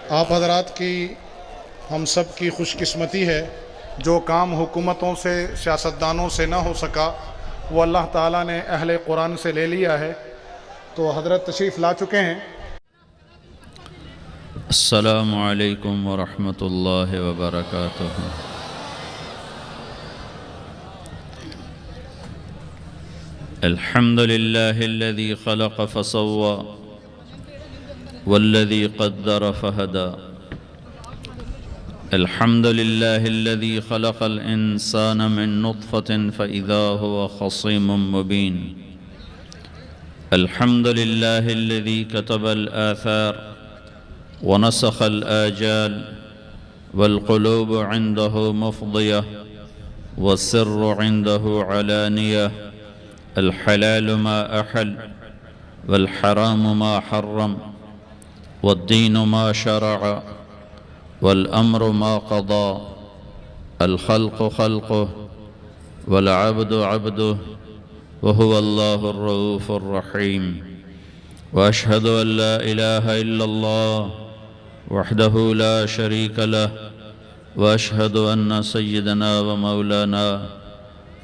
آپ حضرات کی ہم سب کی خوش قسمتی ہے، جو کام حکومتوں سے سیاستدانوں سے نہ ہو سکا وہ اللہ تعالیٰ نے اہل قرآن سے لے لیا ہے۔ تو حضرت تشریف لا چکے ہیں۔ السلام علیکم ورحمۃ اللہ وبرکاتہ۔ الحمد للہ الذی خلق فسوى والذی قدر فہدى۔ الحمد للہ الذی خلق الانسان من نطفة فإذا هو خصیم مبین۔ الحمد للہ الذی كتب الآثار ونسخ الآجال والقلوب عنده مفضية والسر عنده علانية، الحلال ما أحل والحرام ما حرم والدين ما شرع والأمر ما قضى، الخلق خلقه والعبد عبده وهو الله الرؤوف الرحيم، وأشهد أن لا إله إلا الله وحده لا شريك له، وأشهد أن سيدنا ومولانا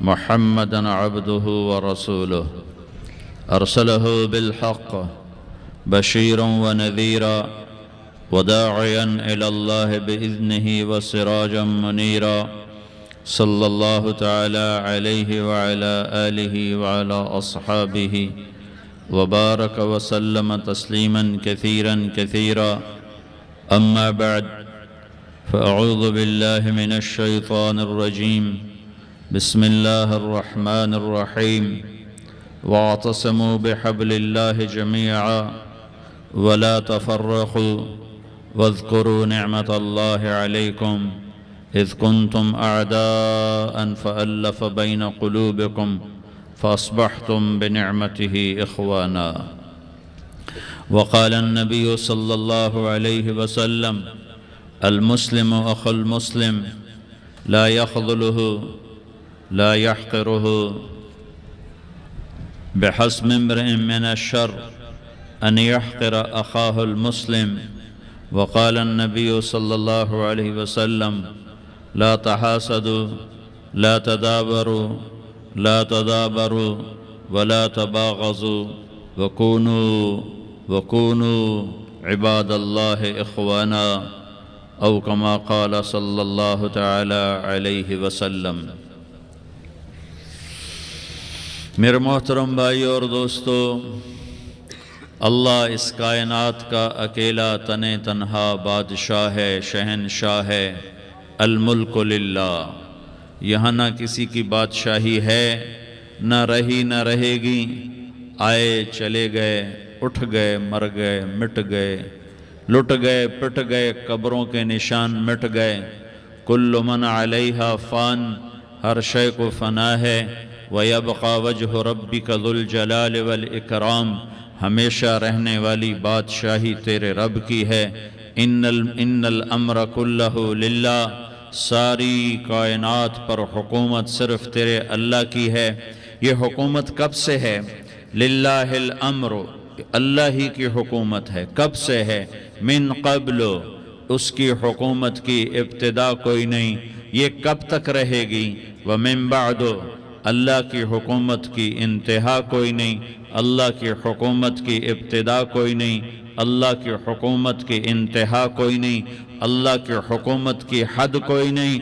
محمدًا عبده ورسوله، أرسله بالحق بشيرا ونذيرا وداعيا إلى الله بإذنه وسراجا منيرا، صلى الله تعالى عليه وعلى آله وعلى أصحابه وبارك وسلم تسليما كثيرا كثيرا، أما بعد، فأعوذ بالله من الشيطان الرجيم، بسم الله الرحمن الرحيم، واعتصموا بحبل الله جميعا ولا تفرقوا واذكروا نعمة الله عليكم إذ كنتم أعداء فألف بين قلوبكم فأصبحتم بنعمته إخوانا، وقال النبي صلى الله عليه وسلم: المسلم أخو المسلم لا يخذله لا يحقره، بحسب امرئ من الشر أن يحقر أخاه المسلم، وقال النبي صلى الله عليه وسلم: لا تحاسدوا لا تدابروا لا تدابروا ولا تباغضوا وكونوا عباد الله إخوانا، أو كما قال صلى الله تعالى عليه وسلم۔ میرے محترم بھائی اور دوستو، اللہ اس کائنات کا اکیلا تنہا بادشاہ ہے، شہنشاہ ہے۔ الملک للہ، یہاں نہ کسی کی بادشاہی ہے، نہ رہی نہ رہے گی۔ آئے چلے گئے، اٹھ گئے، مر گئے، مٹ گئے، لٹ گئے، پٹ گئے، قبروں کے نشان مٹ گئے۔ کل من علیہا فان، ہر شے کو فنا ہے۔ وَيَبْقَى وَجْهُ رَبِّكَ ذُو الْجَلَالِ وَالْإِكْرَامِ، ہمیشہ رہنے والی بادشاہی تیرے رب کی ہے۔ ان الامر کلہ للہ، ساری کائنات پر حکومت صرف تیرے اللہ کی ہے۔ یہ حکومت کب سے ہے؟ للہ الامر، اللہ ہی کی حکومت ہے۔ کب سے ہے؟ من قبل، اس کی حکومت کی ابتدا کوئی نہیں، یہ کب تک رہے گی؟ ومن بعد، اللہ کی حکومت کی انتہا کوئی نہیں، اللہ کی حکومت کی ابتدا کوئی نہیں، اللہ کی حکومت کی انتہا کوئی نہیں، اللہ کی حکومت کی حد کوئی نہیں۔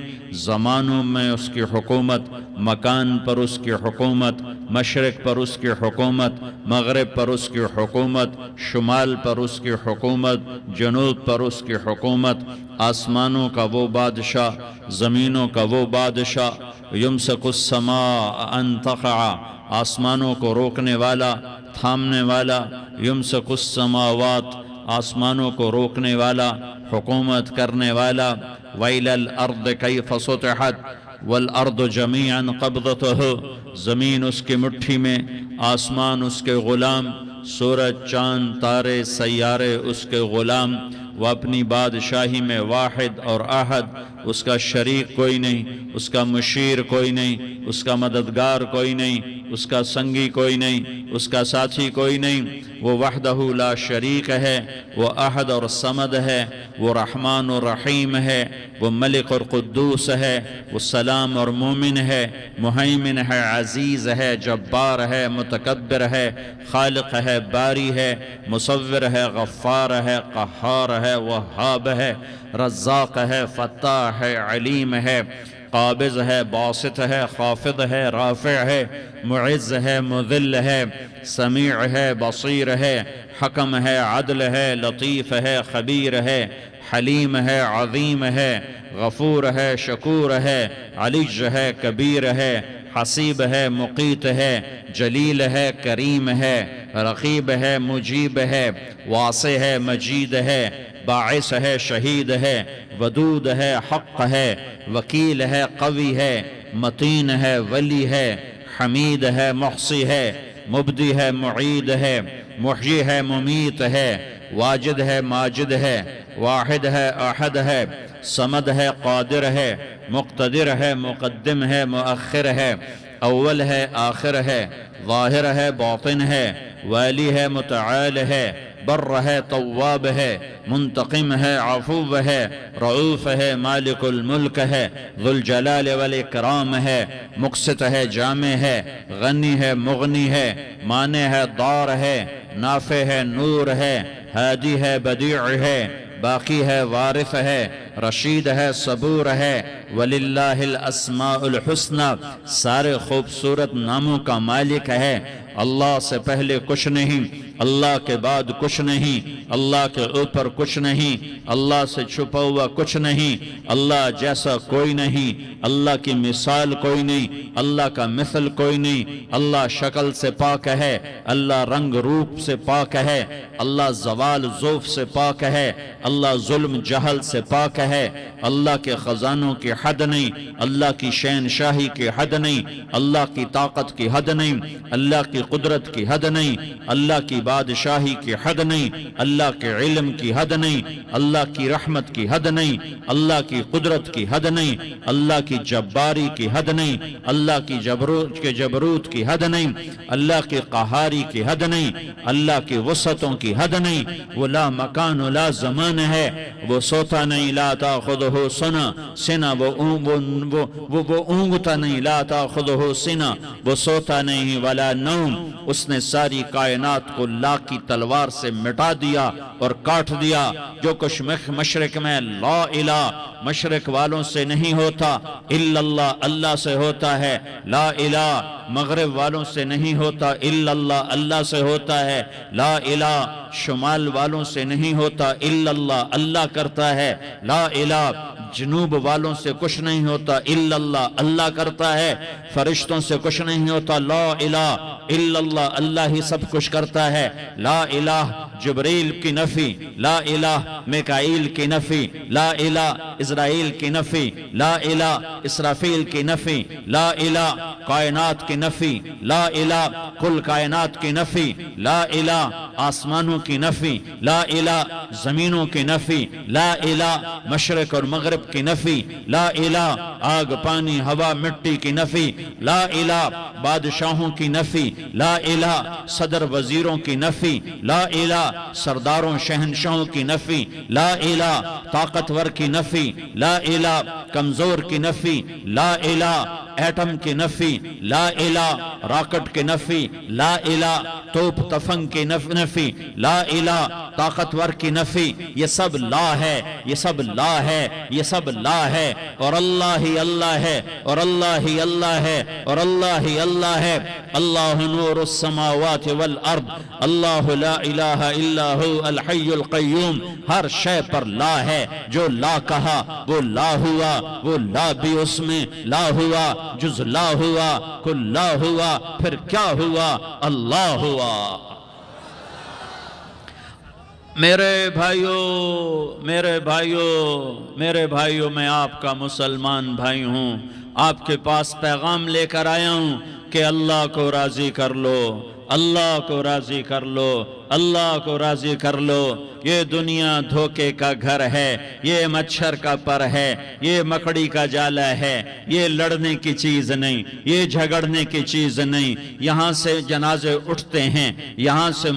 زمانوں میں اس کی حکومت، مکان پر اس کی حکومت، مشرق پر اس کی حکومت، مغرب پر اس کی حکومت، شمال پر اس کی حکومت، جنوب پر اس کی حکومت۔ آسمانوں کا وہ بادشاہ، زمینوں کا وہ بادشاہ۔ یمسک السماء ان تقع، آسمانوں کو روکنے والا، تھامنے والا۔ یمسک السماوات، آسمانوں کو روکنے والا، حکومت کرنے والا۔ وَإِلَى الْأَرْضِ كَيْفَ سُطِحَتْ وَالْأَرْضُ جَمِيعًا قَبْضَتُهُ، زمین اس کی مٹھی میں، آسمان اس کے غلام، سورج، چاند، تارے، سیارے اس کے غلام۔ وہ اپنی بادشاہی میں واحد اور احد، اس کا شریک کوئی نہیں، اس کا مشیر کوئی نہیں، اس کا مددگار کوئی نہیں۔ اس کا سنگی کوئی نہیں، اس کا ساتھی کوئی نہیں۔ وہ وحدہ لا شریک ہے، وہ احد اور صمد ہے، وہ رحمان اور رحیم ہے، وہ ملک اور قدوس ہے، وہ سلام اور مومن ہے، مہیمن ہے، عزیز ہے، جبار ہے، متکبر ہے، خالق ہے، باری ہے، مصور ہے، غفار ہے، قہار ہے، وہاب ہے، رزاق ہے، فتاح ہے، علیم ہے، قابض ہے، باسط ہے، خافض ہے، رافع ہے، معز ہے، مذل ہے، سمیع ہے، بصیر ہے، حکم ہے، عدل ہے، لطیف ہے، خبیر ہے، حلیم ہے، عظیم ہے، غفور ہے، شکور ہے، علیج ہے، کبیر ہے، حسیب ہے، مقیت ہے، جلیل ہے، کریم ہے، رقیب ہے، مجیب ہے، واسع ہے، مجید ہے، باعث ہے، شہید ہے، ودود ہے، حق ہے، وکیل ہے، قوی ہے، متین ہے، ولی ہے، حمید ہے، محصی ہے، مبدی ہے، معید ہے، محیی ہے، ممیت ہے، واجد ہے، ماجد ہے، واحد ہے، احد ہے، صمد ہے، قادر ہے، مقتدر ہے، مقدم ہے، مؤخر ہے، اول ہے، آخر ہے، ظاہر ہے، باطن ہے، والی ہے، متعال ہے، بر ہے، تواب ہے، منتقم ہے، عفو ہے، رعوف ہے، مالک الملک ہے، ذو الجلال والاکرام ہے، مقسط ہے، جامع ہے، غنی ہے، مغنی ہے، مانع ہے، دار ہے، نافع ہے، نور ہے، ہادی ہے، بدیع ہے، باقی ہے، وارث ہے، رشید ہے، صبور ہے، وَلِلَّهِ الْأَسْمَاءُ الْحُسْنَى، سارے خوبصورت ناموں کا مالک ہے۔ اللہ سے پہلے کچھ نہیں، اللہ کے بعد کچھ نہیں، اللہ کے اوپر کچھ نہیں، اللہ سے چھپا ہوا کچھ نہیں، اللہ جیسا کوئی نہیں، اللہ کی مثال کوئی نہیں، اللہ کا مثل کوئی نہیں، اللہ شکل سے پاک ہے، اللہ رنگ روپ سے پاک ہے، اللہ زوال ذوف سے پاک ہے، اللہ ظلم جہل سے پاک ہے، اللہ کے خزانوں کی حد نہیں، اللہ کی شہنشاہی کی حد نہیں، اللہ کی طاقت کی حد نہیں، اللہ کی قدرت کی حد نہیں، اللہ کی بادشاہی کی حد نہیں، اللہ کے علم کی حد نہیں، اللہ کی رحمت کی حد نہیں، اللہ کی قدرت کی حد نہیں، اللہ کی جباری کی حد نہیں، اللہ کی جبروت کی حد نہیں، اللہ کی قہاری کی حد نہیں، اللہ کی وسعتوں کی حد نہیں۔ وہ لا مکان و لا زمان ہے، وہ سوتا نہیں، لا تاخذہ سنہ، وہ اونگتا نہیں، لا تاخذہ سنہ، وہ سوتا نہیں، ولا نوم، اس نے ساری کائنات کو لا کی تلوار سے مٹا دیا اور کاٹ دیا۔ جو کچھ مشرق میں لا الہ مشرق والوں سے نہیں ہوتا، الا اللہ اللہ سے ہوتا ہے، لا الہ مغرب والوں سے نہیں ہوتا، الا اللہ اللہ سے ہوتا ہے، لا الہ شمال والوں سے نہیں ہوتا، الا اللہ اللہ کرتا ہے، لا الہ جنوب والوں سے کچھ نہیں ہوتا، الا اللہ اللہ کرتا ہے، فرشتوں سے کچھ نہیں ہوتا، لا الہ الا اللہ اللہ ہی سب کچھ کرتا ہے، لا الہ جبریل کی نفی، لا الہ میکائیل کی نفی، لا الہ اسرائیل کی نفی، لا الہ اسرافیل کی نفی، لا الہ کائنات کی نفی، لا الہ کل کائنات کی نفی، لا الہ آسمانوں کی نفی، لا الہ زمینوں کی نفی، لا الہ مشرق اور مغرب کی نفی، لا الہ آگ پانی ہوا مٹی کی نفی، لا الہ بادشاہوں کی نفی، لا الہ صدر وزیروں کی نفی، لا الہ سرداروں شہنشاہوں کی نفی، لا الہ طاقتور کی نفی، لا الہ کمزور کی نفی، لا الہ ایٹم کی نفی، لا الہ راکٹ کی نفی، لا الہ توپ تفنگ کی نفی، لا الہ طاقتور کی نفی، یہ سب لا ہے، یہ سب لا ہے، یہ سب لا ہے، اور اللہ ہی اللہ ہے، اور اللہ ہی اللہ ہے، اور اللہ ہی اللہ ہے۔ اللہ نور السماوات والارض، اللہ لا الہ الا ہو الحی القیوم، ہر شے پر لا ہے، جو لا کہا وہ لا ہوا، وہ لا بھی اس میں لا ہوا، جز لا ہوا کل لا ہوا، پھر کیا ہوا؟ اللہ ہوا۔ میرے بھائیو میں آپ کا مسلمان بھائی ہوں، آپ کے پاس پیغام لے کر آیا ہوں کہ اللہ کو راضی کر لو، اللہ کو راضی کر لو، اللہ کو راضی کر لو. یہ دنیا دھوکے کا گھر ہے، یہ مچھر کا پر ہے، یہ مکڑی کا جالا ہے، یہ لڑنے کی چیز نہیں، یہ جھگڑنے کی چیز نہیں. یہاں سے جنازے اٹھتے ہیں، یہاں سے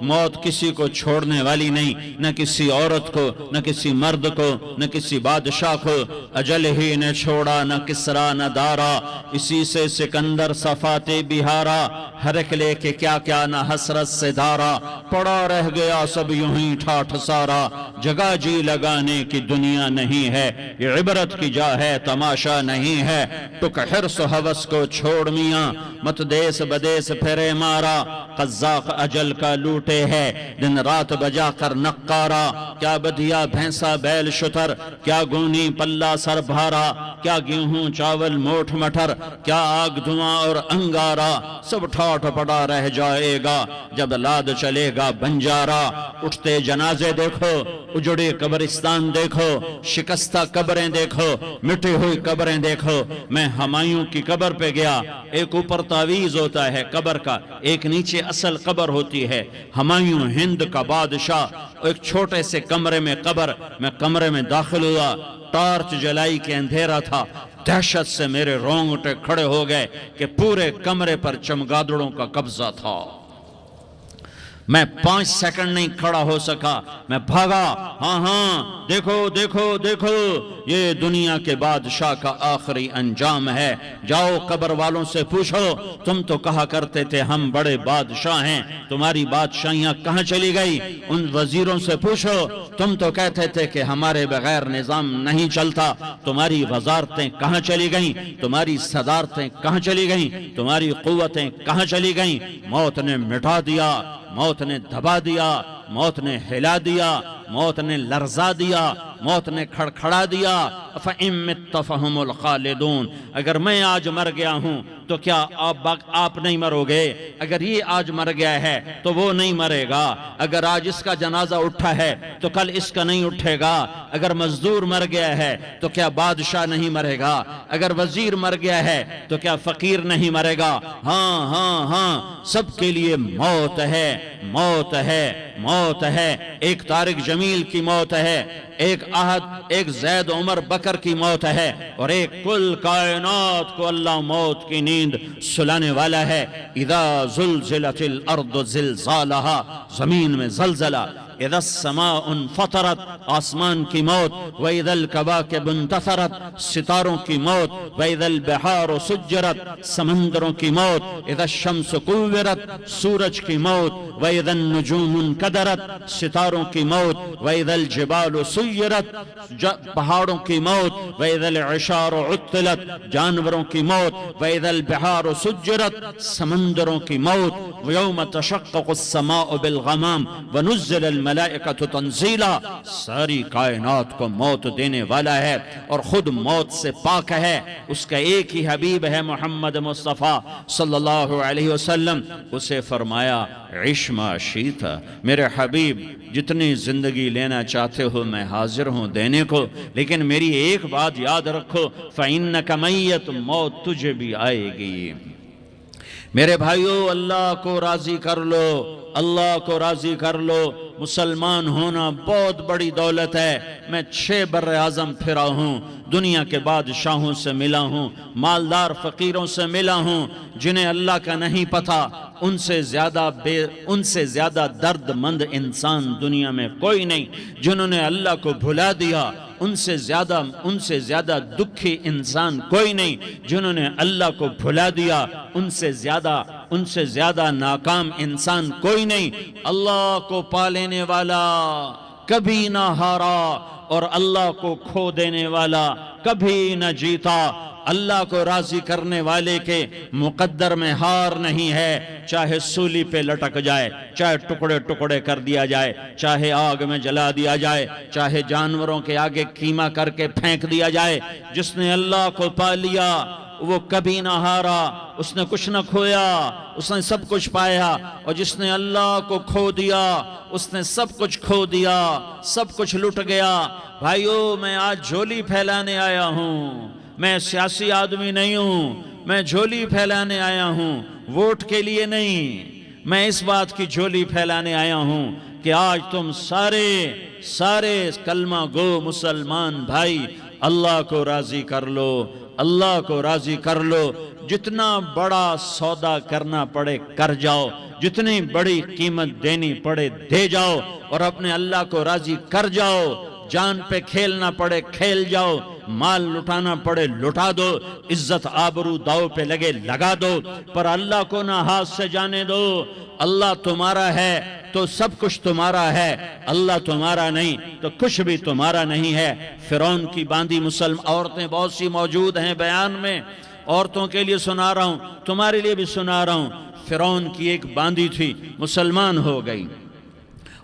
موت کسی کو چھوڑنے والی نہیں، نہ کسی عورت کو، نہ کسی مرد کو، نہ کسی بادشاہ کو. اجل ہی نے چھوڑا نہ کسرا نہ دارا، اسی سے سکندر صفات بہارا. ہرک لے کے کیا کیا نہ حسرت سے دھارا، پڑا رہ گیا سب یوں ہی ٹھاٹھ سارا. جگہ جی لگانے کی دنیا نہیں ہے، یہ عبرت کی جا ہے تماشا نہیں ہے. ٹک حرص و حوث کو چھوڑ میاں، مت دیس بدیس پھرے مارا. قزاق اجل کا لوٹے ہے، دن رات بجا کر نقارا. کیا بدیا بھینسا بیل شتر، کیا گونی پلہ سر بھارا. کیا گیہوں چاول موٹھ مٹر، کیا آگ دھواں اور انگارا. سب ٹھاٹھ پڑا رہ جائے گا جب لاد چلے گا بنجارا. اٹھتے جنازے دیکھو، اجڑے قبرستان دیکھو، شکستہ قبریں دیکھو، مٹی ہوئی قبریں دیکھو. میں ہمایوں کی قبر پہ گیا، ایک اوپر تعویذ ہوتا ہے قبر کا، ایک نیچے اصل قبر ہوتی ہے. ہمایوں ہند کا بادشاہ، ایک چھوٹے سے کمرے میں قبر. میں کمرے میں داخل ہوا، ٹارچ جلائی کے اندھیرا تھا. دہشت سے میرے رونگٹے کھڑے ہو گئے کہ پورے کمرے پر چمگادڑوں کا قبضہ تھا. میں 5 سیکنڈ نہیں کھڑا ہو سکا، میں بھاگا. ہاں دیکھو دیکھو دیکھو، یہ دنیا کے بادشاہ کا آخری انجام ہے. جاؤ قبر والوں سے پوچھو، تم تو کہا کرتے تھے ہم بڑے بادشاہ ہیں، تمہاری بادشاہیاں کہاں چلی گئی؟ ان وزیروں سے پوچھو، تم تو کہتے تھے کہ ہمارے بغیر نظام نہیں چلتا، تمہاری وزارتیں کہاں چلی گئیں؟ تمہاری صدارتیں کہاں چلی گئیں؟ تمہاری قوتیں کہاں چلی گئیں؟ موت نے مٹا دیا، موت نے دبا دیا، موت نے ہلا دیا، موت نے لرزا دیا، موت نے کھڑکھڑا دیا. فَإِن مِتَّ فَهُمُ الْخَالِدُونَ. اگر میں آج مر گیا ہوں تو کیا آپ نہیں مرو گے؟ اگر یہ آج مر گیا ہے تو وہ نہیں مرے گا. اگر آج اس کا جنازہ اٹھا ہے تو کل اس کا نہیں اٹھے گا. اگر مزدور مر گیا ہے تو کیا بادشاہ نہیں مرے گا؟ اگر وزیر مر گیا ہے تو کیا فقیر نہیں مرے گا؟ ہاں ہاں ہاں، سب کے لیے موت ہے، موت ہے، موت ہے. ایک طارق جمیل کی موت ہے، ایک زید عمر بکر کی موت ہے، اور ایک کل کائنات کو اللہ موت کی نیند سلانے والا ہے. اذا زلزلت الارض زلزالہا، زمین میں زلزلہ. اذا السماء انفطرت، آسمان کی موت. واذا الکواکب انتثرت، ستاروں کی موت. واذا البحار سجرت، سمندروں کی موت. اذا الشمس کورت، سورج کی موت. واذا النجوم انکدرت، ستاروں کی موت. واذا الجبال سیرت، پہاڑوں کی موت. واذا العشار عطلت، جانوروں کی موت. واذا البحار سجرت، سمندروں کی موت. ویوم تشقق السماء بالغمام ونزل الملائکۃ تنزیلا. ساری کائنات کو موت دینے والا ہے اور خود موت سے پاک ہے. اس کا ایک ہی حبیب ہے محمد مصطفیٰ صلی اللہ علیہ وسلم. اسے فرمایا عش ما شئت، میرے حبیب جتنی زندگی لینا چاہتے ہو میں حاضر ہوں دینے کو، لیکن میری ایک بات یاد رکھو، فَإِنَّكَ مَيَّتٌ، موت تجھے بھی آئے گی. میرے بھائیو، اللہ کو راضی کر لو، اللہ کو راضی کر لو. مسلمان ہونا بہت بڑی دولت ہے. میں 6 بر اعظم پھرا ہوں، دنیا کے بادشاہوں سے ملا ہوں، مالدار فقیروں سے ملا ہوں. جنہیں اللہ کا نہیں پتہ، ان سے زیادہ درد مند انسان دنیا میں کوئی نہیں. جنہوں نے اللہ کو بھلا دیا، ان سے زیادہ دکھی انسان کوئی نہیں. جنہوں نے اللہ کو بھلا دیا، ان سے زیادہ ناکام انسان کوئی نہیں. اللہ کو پا لینے والا کبھی نہ ہارا، اور اللہ کو کھو دینے والا کبھی نہ جیتا. اللہ کو راضی کرنے والے کے مقدر میں ہار نہیں ہے. چاہے سولی پہ لٹک جائے، چاہے ٹکڑے ٹکڑے کر دیا جائے، چاہے آگ میں جلا دیا جائے، چاہے جانوروں کے آگے کیما کر کے پھینک دیا جائے. جس نے اللہ کو پا لیا وہ کبھی نہ ہارا، اس نے کچھ نہ کھویا، اس نے سب کچھ پایا. اور جس نے اللہ کو کھو دیا اس نے سب کچھ کھو دیا، سب کچھ لٹ گیا. بھائیو، میں آج جھولی پھیلانے آیا ہوں، میں سیاسی آدمی نہیں ہوں، میں جھولی پھیلانے آیا ہوں، ووٹ کے لیے نہیں. میں اس بات کی جھولی پھیلانے آیا ہوں کہ آج تم سارے کلمہ گو مسلمان بھائی اللہ کو راضی کر لو، اللہ کو راضی کر لو، جتنا بڑا سودا کرنا پڑے کر جاؤ، جتنی بڑی قیمت دینی پڑے دے جاؤ، اور اپنے اللہ کو راضی کر جاؤ، جان پہ کھیلنا پڑے کھیل جاؤ، مال لٹانا پڑے لٹا دو، عزت آبرو داؤ پہ لگے لگا دو، پر اللہ کو نہ ہاتھ سے جانے دو۔ اللہ تمہارا ہے تو سب کچھ تمہارا ہے، اللہ تمہارا نہیں تو کچھ بھی تمہارا نہیں ہے۔ فرعون کی باندھی مسلم عورتیں بہت سی موجود ہیں بیان میں، عورتوں کے لیے سنا رہا ہوں، تمہارے لیے بھی سنا رہا ہوں۔ فرعون کی ایک باندھی تھی، مسلمان ہو گئی۔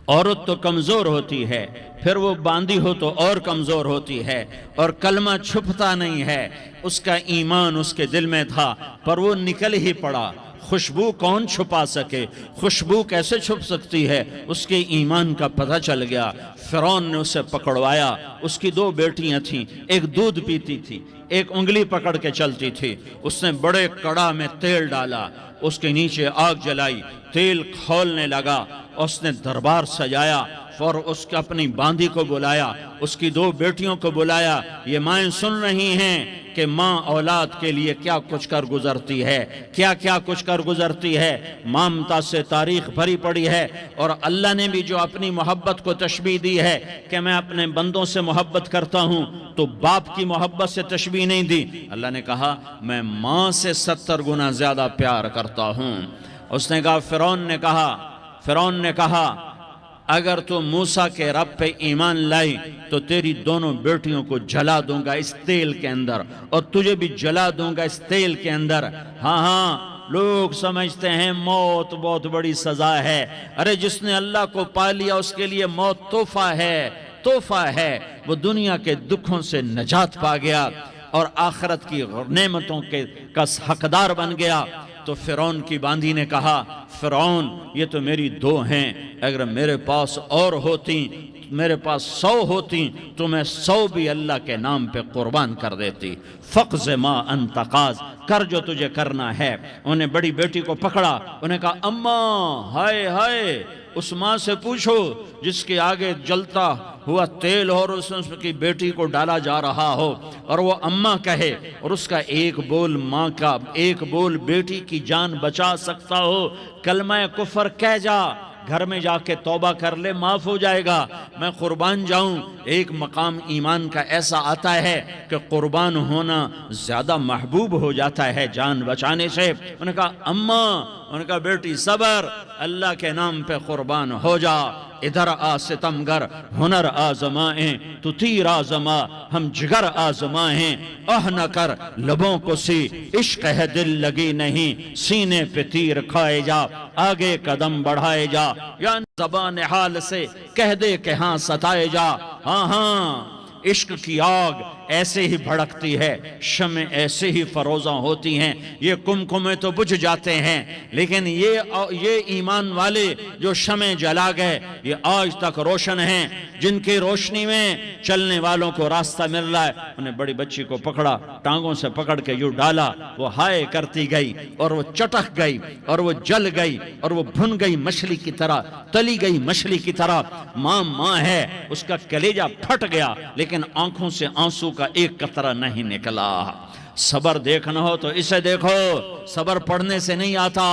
عورت تو کمزور ہوتی ہے، پھر وہ باندھی ہو تو اور کمزور ہوتی ہے، اور کلمہ چھپتا نہیں ہے۔ اس کا ایمان اس کے دل میں تھا، پر وہ نکل ہی پڑا۔ خوشبو کون چھپا سکے؟ خوشبو کیسے چھپ سکتی ہے؟ اس کے ایمان کا پتہ چل گیا۔ فرعون نے اسے پکڑوایا۔ اس کی 2 بیٹیاں تھیں، ایک دودھ پیتی تھی، ایک انگلی پکڑ کے چلتی تھی۔ اس نے بڑے کڑا میں تیل ڈالا، اس کے نیچے آگ جلائی، تیل کھولنے لگا، اس نے دربار سجایا، اور اس کے اپنی باندھی کو بلایا، اس کی 2 بیٹیوں کو بلایا۔ یہ مائیں سن رہی ہیں کہ ماں اولاد کے لیے کیا کچھ کر گزرتی ہے، کیا کچھ کر گزرتی ہے۔ مامتا سے تاریخ بھری پڑی ہے، اور اللہ نے بھی جو اپنی محبت کو تشبیہ دی ہے کہ میں اپنے بندوں سے محبت کرتا ہوں، تو باپ کی محبت سے تشبیہ نہیں دی۔ اللہ نے کہا میں ماں سے 70 گنا زیادہ پیار کرتا ہوں۔ اس نے کہا فرعون نے کہا اگر تو موسیٰ کے رب پہ ایمان لائی تو تیری دونوں بیٹیوں کو جلا دوں گا اس تیل کے اندر، اور تجھے بھی جلا دوں گا اس تیل کے اندر۔ ہاں لوگ سمجھتے ہیں موت بہت بڑی سزا ہے۔ ارے جس نے اللہ کو پا لیا اس کے لیے موت تحفہ ہے۔ وہ دنیا کے دکھوں سے نجات پا گیا اور آخرت کی نعمتوں کا حقدار بن گیا۔ تو فرعون کی باندھی نے کہا فرعون یہ تو میری 2 ہیں، اگر میرے پاس اور ہوتی، میرے پاس 100 ہوتی تو میں 100 بھی اللہ کے نام پہ قربان کر دیتی۔ فقض ما انت قاض، کر جو تجھے کرنا ہے۔ انہیں بڑی بیٹی کو پکڑا، انہیں کہا اماں ہائے اس ماں سے پوچھو جس کے آگے جلتا ہوا تیل اور اس کی بیٹی کو ڈالا جا رہا ہو، اور وہ اماں کہے، اور اس کا ایک بول ماں کا، ایک بول بیٹی کی جان بچا سکتا ہو، کلمہ کفر کہہ جا، گھر میں جا کے توبہ کر لے، معاف ہو جائے گا، میں قربان جاؤں۔ ایک مقام ایمان کا ایسا آتا ہے کہ قربان ہونا زیادہ محبوب ہو جاتا ہے جان بچانے سے۔ انہوں نے کہا اماں، انہوں نے کہا بیٹی صبر، اللہ کے نام پہ قربان ہو جا۔ ادھر آ ستمگر، ہنر آزمائیں تو تیر آزما، ہم جگر آزمائیں، نہ کر لبوں کو سی، عشق ہے دل لگی نہیں، سینے پہ تیر کھائے جا، آگے قدم بڑھائے جا، یا زبان حال سے کہہ دے کہ ہاں ستائے جا۔ ہاں عشق کی آگ ایسے ہی بھڑکتی ہے، شمع ایسے ہی فروزاں ہوتی ہیں، یہ کمکمیں تو بجھ جاتے ہیں، لیکن یہ ایمان والے جو شمع جلا گئے یہ آج تک روشن ہیں، جن کی روشنی میں چلنے والوں کو راستہ مل رہا ہے۔ انہیں بڑی بچی کو پکڑا، ٹانگوں سے پکڑ کے یوں ڈالا، وہ ہائے کرتی گئی اور وہ چٹک گئی اور وہ جل گئی اور وہ بھن گئی مچھلی کی طرح، تلی گئی مچھلی کی طرح۔ ماں ہے، اس کا کلیجہ پھٹ گیا، لیکن آنکھوں سے آنسو کا ایک قطرہ نہیں نکلا۔ صبر دیکھنا ہو تو اسے دیکھو، صبر پڑھنے سے نہیں آتا،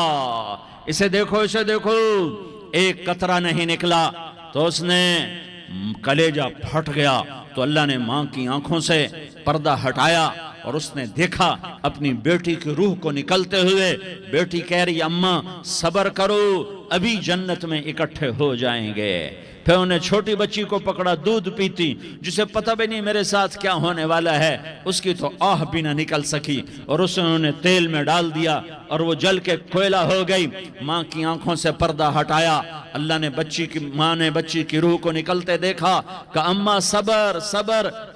اسے دیکھو ایک قطرہ نہیں نکلا تو اس نے کلیجہ پھٹ گیا۔ تو اللہ نے ماں کی آنکھوں سے پردہ ہٹایا اور اس نے دیکھا اپنی بیٹی کی روح کو نکلتے ہوئے۔ بیٹی کہہ رہی اماں صبر کرو، ابھی جنت میں اکٹھے ہو جائیں گے۔ پھر انہیں چھوٹی بچی کو پکڑا، دودھ پیتی، جسے پتہ بھی نہیں میرے ساتھ کیا ہونے والا ہے، اس کی تو آہ بھی نہ نکل سکی، اور اس نے انہیں تیل میں ڈال دیا اور وہ جل کے کوئلہ ہو گئی۔ ماں کی آنکھوں سے پردہ ہٹایا، اللہ نے ماں نے بچی کی روح کو نکلتے دیکھا کہ اماں صبر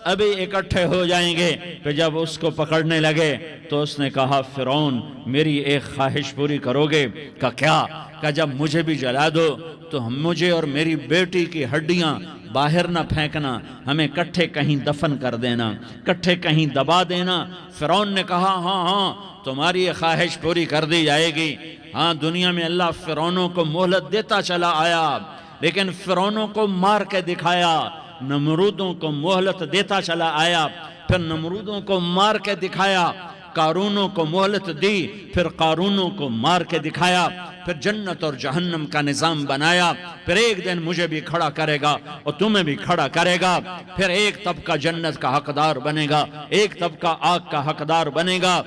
ابھی اکٹھے ہو جائیں گے۔ پھر جب اس کو پکڑنے لگے تو اس نے کہا فرعون میری ایک خواہش پوری کرو گے؟ کہ کیا؟ کہ جب مجھے بھی جلا دو تو مجھے اور میری بیٹی کی ہڈیاں باہر نہ پھینکنا، ہمیں کٹھے کہیں دفن کر دینا، کٹھے کہیں دبا دینا۔ فرعون نے کہا ہاں تمہاری یہ خواہش پوری کر دی جائے گی۔ ہاں دنیا میں اللہ فرعونوں کو مہلت دیتا چلا آیا، لیکن فرعونوں کو مار کے دکھایا، نمرودوں کو مہلت دیتا چلا آیا، پھر نمرودوں کو مار کے دکھایا، قارونوں کو مہلت دی، پھر قارونوں کو مار کے دکھایا، پھر جنت اور جہنم کا نظام بنایا، پھر ایک دن مجھے بھی کھڑا کرے گا اور تمہیں بھی کھڑا کرے گا، پھر ایک طبقہ جنت کا حقدار بنے گا، ایک طبقہ آگ کا حقدار بنے گا۔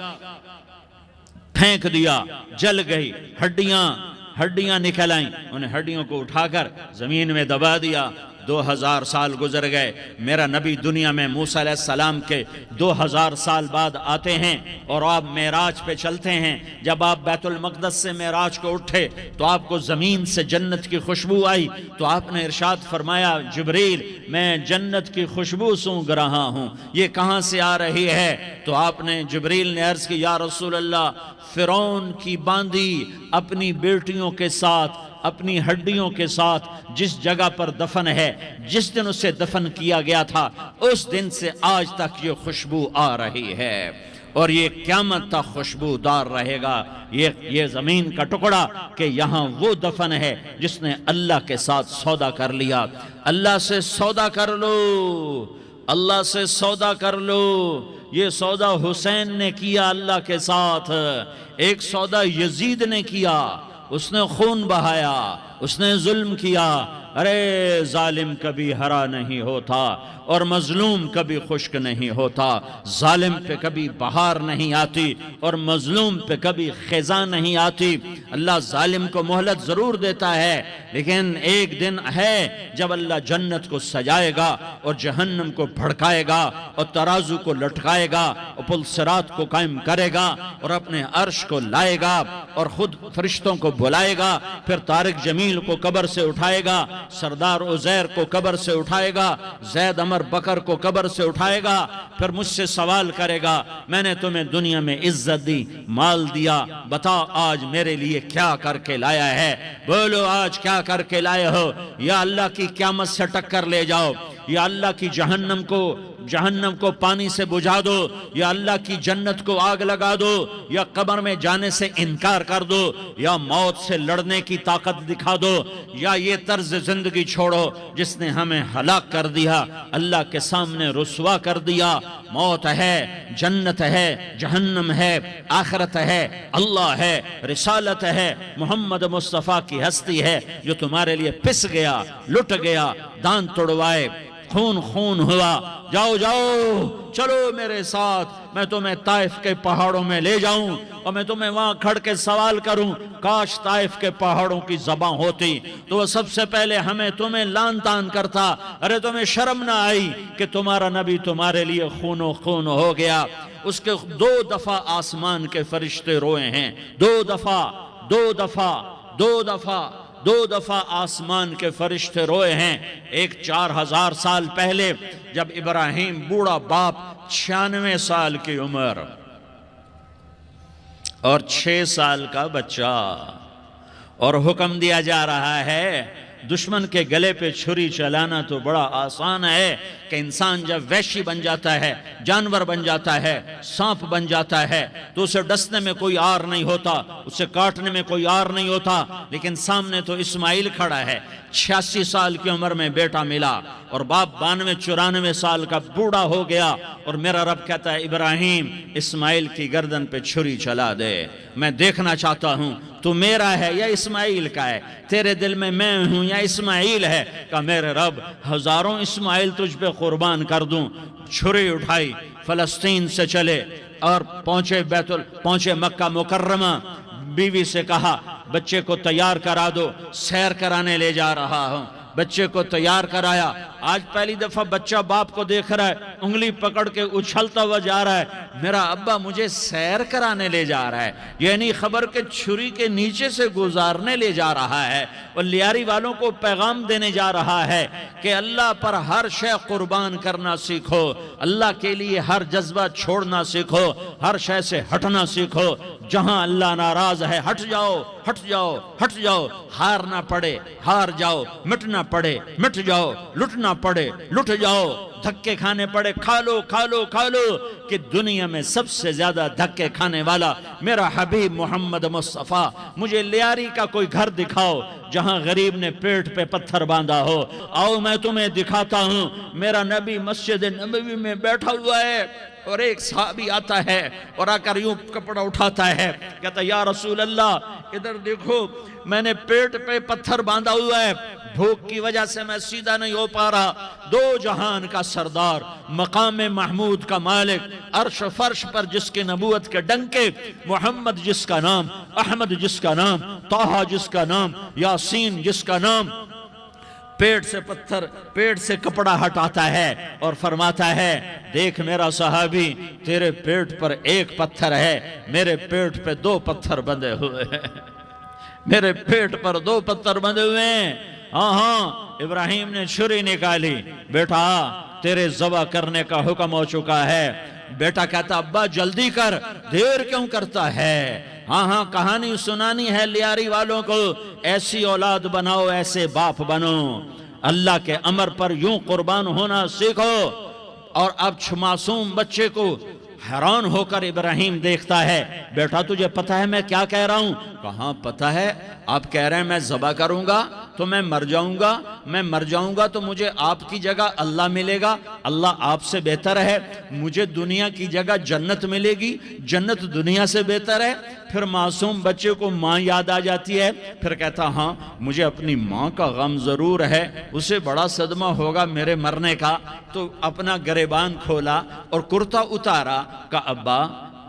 پھینک دیا، جل گئی، ہڈیاں نکل آئیں، انہیں ہڈیوں کو اٹھا کر زمین میں دبا دیا۔ 2000 سال گزر گئے، میرا نبی دنیا میں موسیٰ علیہ السلام کے 2000 سال بعد آتے ہیں اور آپ معراج پہ چلتے ہیں۔ جب آپ بیت المقدس سے معراج کو اٹھے تو آپ کو زمین سے جنت کی خوشبو آئی، تو آپ نے ارشاد فرمایا جبریل میں جنت کی خوشبو سونگ رہا ہوں، یہ کہاں سے آ رہی ہے؟ تو آپ نے جبریل نے عرض کی یا رسول اللہ، فرعون کی باندی اپنی بیٹیوں کے ساتھ، اپنی ہڈیوں کے ساتھ جس جگہ پر دفن ہے، جس دن اسے دفن کیا گیا تھا، اس دن سے آج تک یہ خوشبو آ رہی ہے اور یہ قیامت تک خوشبودار رہے گا۔ یہ زمین کا ٹکڑا کہ یہاں وہ دفن ہے جس نے اللہ کے ساتھ سودا کر لیا۔ اللہ سے سودا کر لو، اللہ سے سودا کر لو۔ یہ سودا حسین نے کیا اللہ کے ساتھ، ایک سودا یزید نے کیا، اس نے خون بہایا، اس نے ظلم کیا۔ ارے ظالم کبھی ہرا نہیں ہوتا اور مظلوم کبھی خشک نہیں ہوتا، ظالم پہ کبھی بہار نہیں آتی اور مظلوم پہ کبھی خزاں نہیں آتی۔ اللہ ظالم کو مہلت ضرور دیتا ہے، لیکن ایک دن ہے جب اللہ جنت کو سجائے گا اور جہنم کو بھڑکائے گا اور ترازو کو لٹکائے گا اور پل صراط کو قائم کرے گا اور اپنے عرش کو لائے گا اور خود فرشتوں کو بلائے گا، پھر طارق جمیل کو قبر سے اٹھائے گا، سردار عزیر کو قبر سے اٹھائے گا، زید عمر بکر کو قبر سے اٹھائے گا، پھر مجھ سے سوال کرے گا میں نے تمہیں دنیا میں عزت دی، مال دیا، بتا آج میرے لیے کیا کر کے لایا ہے؟ بولو آج کیا کر کے لائے ہو؟ یا اللہ کی قیامت سے ٹکر لے جاؤ، یا اللہ کی جہنم کو پانی سے بجھا دو، یا اللہ کی جنت کو آگ لگا دو، یا قبر میں جانے سے انکار کر دو، یا موت سے لڑنے کی طاقت دکھا دو، یا یہ طرز زندگی چھوڑو جس نے ہمیں ہلاک کر دیا، اللہ کے سامنے رسوا کر دیا۔ موت ہے، جنت ہے، جہنم ہے، آخرت ہے، اللہ ہے، رسالت ہے، محمد مصطفیٰ کی ہستی ہے جو تمہارے لیے پس گیا، لٹ گیا، دان توڑوائے، خون ہوا۔ جاؤ چلو میرے ساتھ، میں تمہیں طائف کے پہاڑوں میں لے جاؤں اور میں تمہیں وہاں کھڑ کے سوال کروں، کاش طائف کے پہاڑوں کی زبان ہوتی تو وہ سب سے پہلے تمہیں لان تان کرتا۔ ارے تمہیں شرم نہ آئی کہ تمہارا نبی تمہارے لیے خون و خون ہو گیا؟ اس کے 2 دفعہ آسمان کے فرشتے روئے ہیں، 2 دفعہ آسمان کے فرشتے روئے ہیں۔ ایک 4000 سال پہلے جب ابراہیم بوڑھا باپ، 96 سال کی عمر اور 6 سال کا بچہ، اور حکم دیا جا رہا ہے دشمن کے گلے پہ چھری چلانا تو بڑا آسان ہے کہ انسان جب وحشی بن جاتا ہے، جانور بن جاتا ہے، سانپ بن جاتا ہے تو اسے ڈسنے میں کوئی آر نہیں ہوتا، اسے کاٹنے میں کوئی آر نہیں ہوتا، لیکن سامنے تو اسماعیل کھڑا ہے، 86 سال کی عمر میں بیٹا ملا اور باپ 92-94 سال کا بوڑھا ہو گیا، اور میرا رب کہتا ہے ابراہیم اسماعیل کی گردن پہ چھری چلا دے، میں دیکھنا چاہتا ہوں تو میرا ہے یا اسماعیل کا ہے، تیرے دل میں ہوں یا اسماعیل ہے؟ کہ میرے رب ہزاروں اسماعیل تجھ پہ قربان کر دوں۔ چھری اٹھائی، فلسطین سے چلے اور پہنچے مکہ مکرمہ، بیوی سے کہا بچے کو تیار کرا دو، سیر کرانے لے جا رہا ہوں۔ بچے کو تیار کرایا، آج پہلی دفعہ بچہ باپ کو دیکھ رہا ہے، انگلی پکڑ کے اچھلتا ہوا جا رہا ہے، میرا ابا مجھے سیر کرانے لے جا رہا ہے، یعنی خبر کے چھری کے نیچے سے گزارنے لے جا رہا ہے، اور لیاری والوں کو پیغام دینے جا رہا ہے کہ اللہ پر ہر شے قربان کرنا سیکھو، اللہ کے لیے ہر جذبہ چھوڑنا سیکھو، ہر شے سے ہٹنا سیکھو، جہاں اللہ ناراض ہے ہٹ جاؤ، ہار نہ پڑے ہار جاؤ، مٹنا پڑے مٹ جاؤ، لٹنا لٹنا پڑے لٹ جاؤ، دھکے کھانے پڑے کھا لو کھا لو کھا لو، کہ دنیا میں سب سے زیادہ دھکے کھانے والا میرا حبیب محمد مصطفیٰ۔ مجھے لیاری کا کوئی گھر دکھاؤ جہاں غریب نے پیٹ پہ پتھر باندھا ہو، آؤ میں تمہیں دکھاتا ہوں۔ میرا نبی مسجد نبوی میں بیٹھا ہوا ہے اور ایک صحابی آتا ہے اور آ کر یوں کپڑا اٹھاتا ہے، کہتا ہے یا رسول اللہ ادھر دیکھو، میں نے پیٹ پہ پتھر باندھا ہوا ہے، بھوک کی وجہ سے میں سیدھا نہیں ہو پا رہا۔ دو جہان کا سردار، مقام محمود کا مالک، عرش فرش پر جس کے نبوت کے ڈنکے، محمد جس کا نام، احمد جس کا نام، طٰہٰ جس کا نام، یاسین جس کا نام، پیٹ سے پتھر، پیٹ سے کپڑا ہٹاتا ہے اور فرماتا ہے دیکھ میرا صحابی، تیرے پیٹ پر ایک پتھر ہے، میرے پیٹ پہ دو پتھر بندھے ہوئے ہیں، میرے پیٹ پر دو پتھر بندھے ہوئے ہیں۔ ہاں ہاں، ابراہیم نے چھری نکالی، بیٹا تیرے ذبح کرنے کا حکم ہو چکا ہے۔ بیٹا کہتا ابا جلدی کر، دیر کیوں کرتا ہے؟ ہاں ہاں، کہانی سنانی ہے لیاری والوں کو، ایسی اولاد بناؤ، ایسے باپ بنو، اللہ کے امر پر یوں قربان ہونا سیکھو۔ اور اب معصوم بچے کو حیران ہو کر ابراہیم دیکھتا ہے، بیٹا تجھے پتہ ہے میں کیا کہہ رہا ہوں؟ کہاں پتہ ہے، آپ کہہ رہے ہیں میں ذبح کروں گا تو میں مر جاؤں گا، میں مر جاؤں گا تو مجھے آپ کی جگہ اللہ ملے گا، اللہ آپ سے بہتر ہے، مجھے دنیا کی جگہ جنت ملے گی، جنت دنیا سے بہتر ہے۔ پھر معصوم بچے کو ماں یاد آ جاتی ہے، پھر کہتا ہاں مجھے اپنی ماں کا غم ضرور ہے، اسے بڑا صدمہ ہوگا میرے مرنے کا۔ تو اپنا گریبان کھولا اور کرتا اتارا، کہا ابا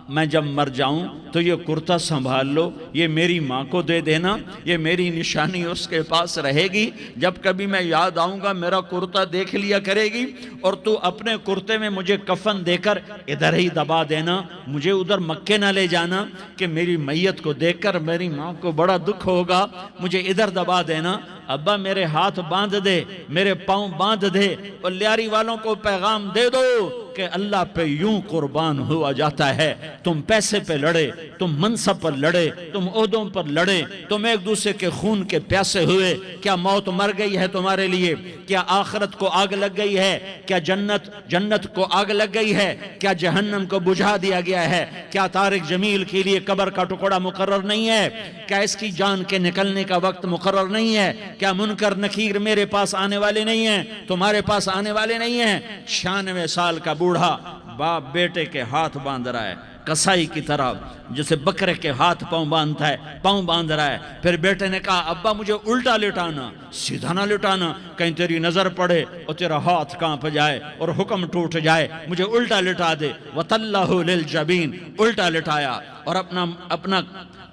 میں جب مر جاؤں تو یہ کرتا سنبھال لو، یہ میری ماں کو دے دینا، یہ میری نشانی اس کے پاس رہے گی، جب کبھی میں یاد آؤں گا میرا کرتا دیکھ لیا کرے گی، اور تو اپنے کرتے میں مجھے کفن دے کر ادھر ہی دبا دینا، مجھے ادھر مکے نہ لے جانا کہ میری میت کو دیکھ کر میری ماں کو بڑا دکھ ہوگا، مجھے ادھر دبا دینا۔ ابا میرے ہاتھ باندھ دے، میرے پاؤں باندھ دے، اور لیاری والوں کو پیغام دے دو کہ اللہ پہ یوں قربان ہوا جاتا ہے۔ تم پیسے پہ لڑے، تم منصب پر لڑے، تم عہدوں پر لڑے، تم ایک دوسرے کے خون کے پیاسے ہوئے، کیا موت مر گئی ہے تمہارے لیے؟ کیا آخرت کو آگ لگ گئی ہے؟ کیا جنت کو آگ لگ گئی ہے؟ کیا جہنم کو بجھا دیا گیا ہے؟ کیا طارق جمیل کے لیے قبر کا ٹکڑا مقرر نہیں ہے؟ کیا اس کی جان کے نکلنے کا وقت مقرر نہیں ہے؟ کیا منکر نکیر میرے پاس آنے والے نہیں ہیں، تمہارے پاس آنے والے نہیں ہیں؟ 96 سال کا بوڑھا باپ بیٹے کے ہاتھ باندھ رہا ہے، کسائی کی طرح جسے بکرے کے ہاتھ پاؤں باندھتا ہے، پاؤں باندھ رہا ہے۔ پھر بیٹے نے کہا ابا مجھے الٹا لٹانا، سیدھا نہ لٹانا، کہیں تیری نظر پڑے اور تیرا ہاتھ کانپ جائے اور حکم ٹوٹ جائے، مجھے الٹا لٹا دے۔ وَتَلَّهُ لِلْجَبِينَ، الٹا لٹایا اور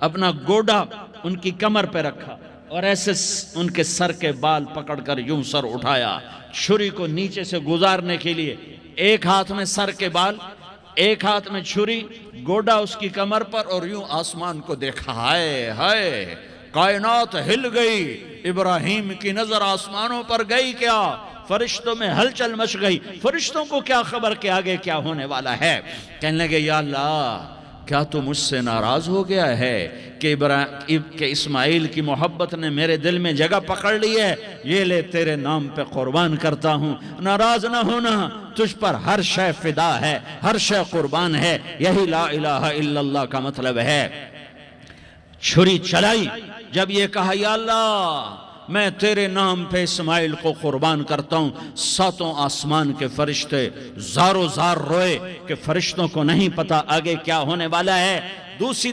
اپنا گوڈا ان کی کمر پہ رکھا اور ایسے ان کے سر کے بال پکڑ کر یوں سر اٹھایا، چھری کو نیچے سے گزارنے کے لیے، ایک ہاتھ میں سر کے بال، ایک ہاتھ میں چھری، گوڈا اس کی کمر پر، اور یوں آسمان کو دیکھا۔ ہائے ہائے، کائنات ہل گئی، ابراہیم کی نظر آسمانوں پر گئی، کیا فرشتوں میں ہلچل مچ گئی، فرشتوں کو کیا خبر کہ آگے کیا ہونے والا ہے؟ کہنے لگے یا اللہ کیا تو مجھ سے ناراض ہو گیا ہے کہ اسماعیل کی محبت نے میرے دل میں جگہ پکڑ لی ہے؟ یہ لے تیرے نام پہ قربان کرتا ہوں، ناراض نہ ہونا، تجھ پر ہر شے فدا ہے، ہر شے قربان ہے، یہی لا الہ الا اللہ کا مطلب ہے۔ چھری چلائی، جب یہ کہا یا اللہ میں تیرے نام پہ اسماعیل کو قربان کرتا ہوں، ساتوں آسمان کے فرشتے زارو زار روئے کہ فرشتوں کو نہیں پتا آگے کیا ہونے والا ہے۔ دوسری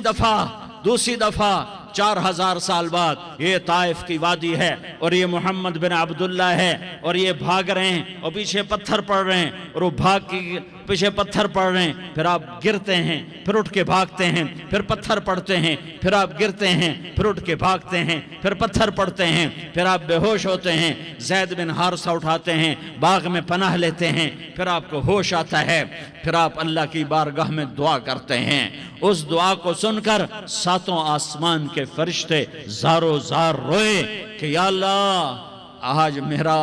دفعہ 4000 سال بعد یہ طائف کی وادی ہے اور یہ محمد بن عبداللہ ہے اور یہ بھاگ رہے ہیں اور پیچھے پتھر پڑ رہے ہیں اور وہ بھاگ کے پیچھے پتھر پڑ رہے ہیں، پھر آپ گرتے ہیں، پھر اٹھ کے بھاگتے ہیں، پھر پتھر پڑتے ہیں، پھر آپ گرتے ہیں، پھر اٹھ کے بھاگتے ہیں، پھر پتھر پڑتے ہیں، پھر آپ بے ہوش ہوتے ہیں، زید بن حارثہ اٹھاتے ہیں، باغ میں پناہ لیتے ہیں، پھر آپ کو ہوش آتا ہے، پھر آپ اللہ کی بارگاہ میں دعا کرتے ہیں۔ اس دعا کو سن کر ساتوں آسمان کے فرشتے زارو زار روئے کہ یا اللہ آج میرا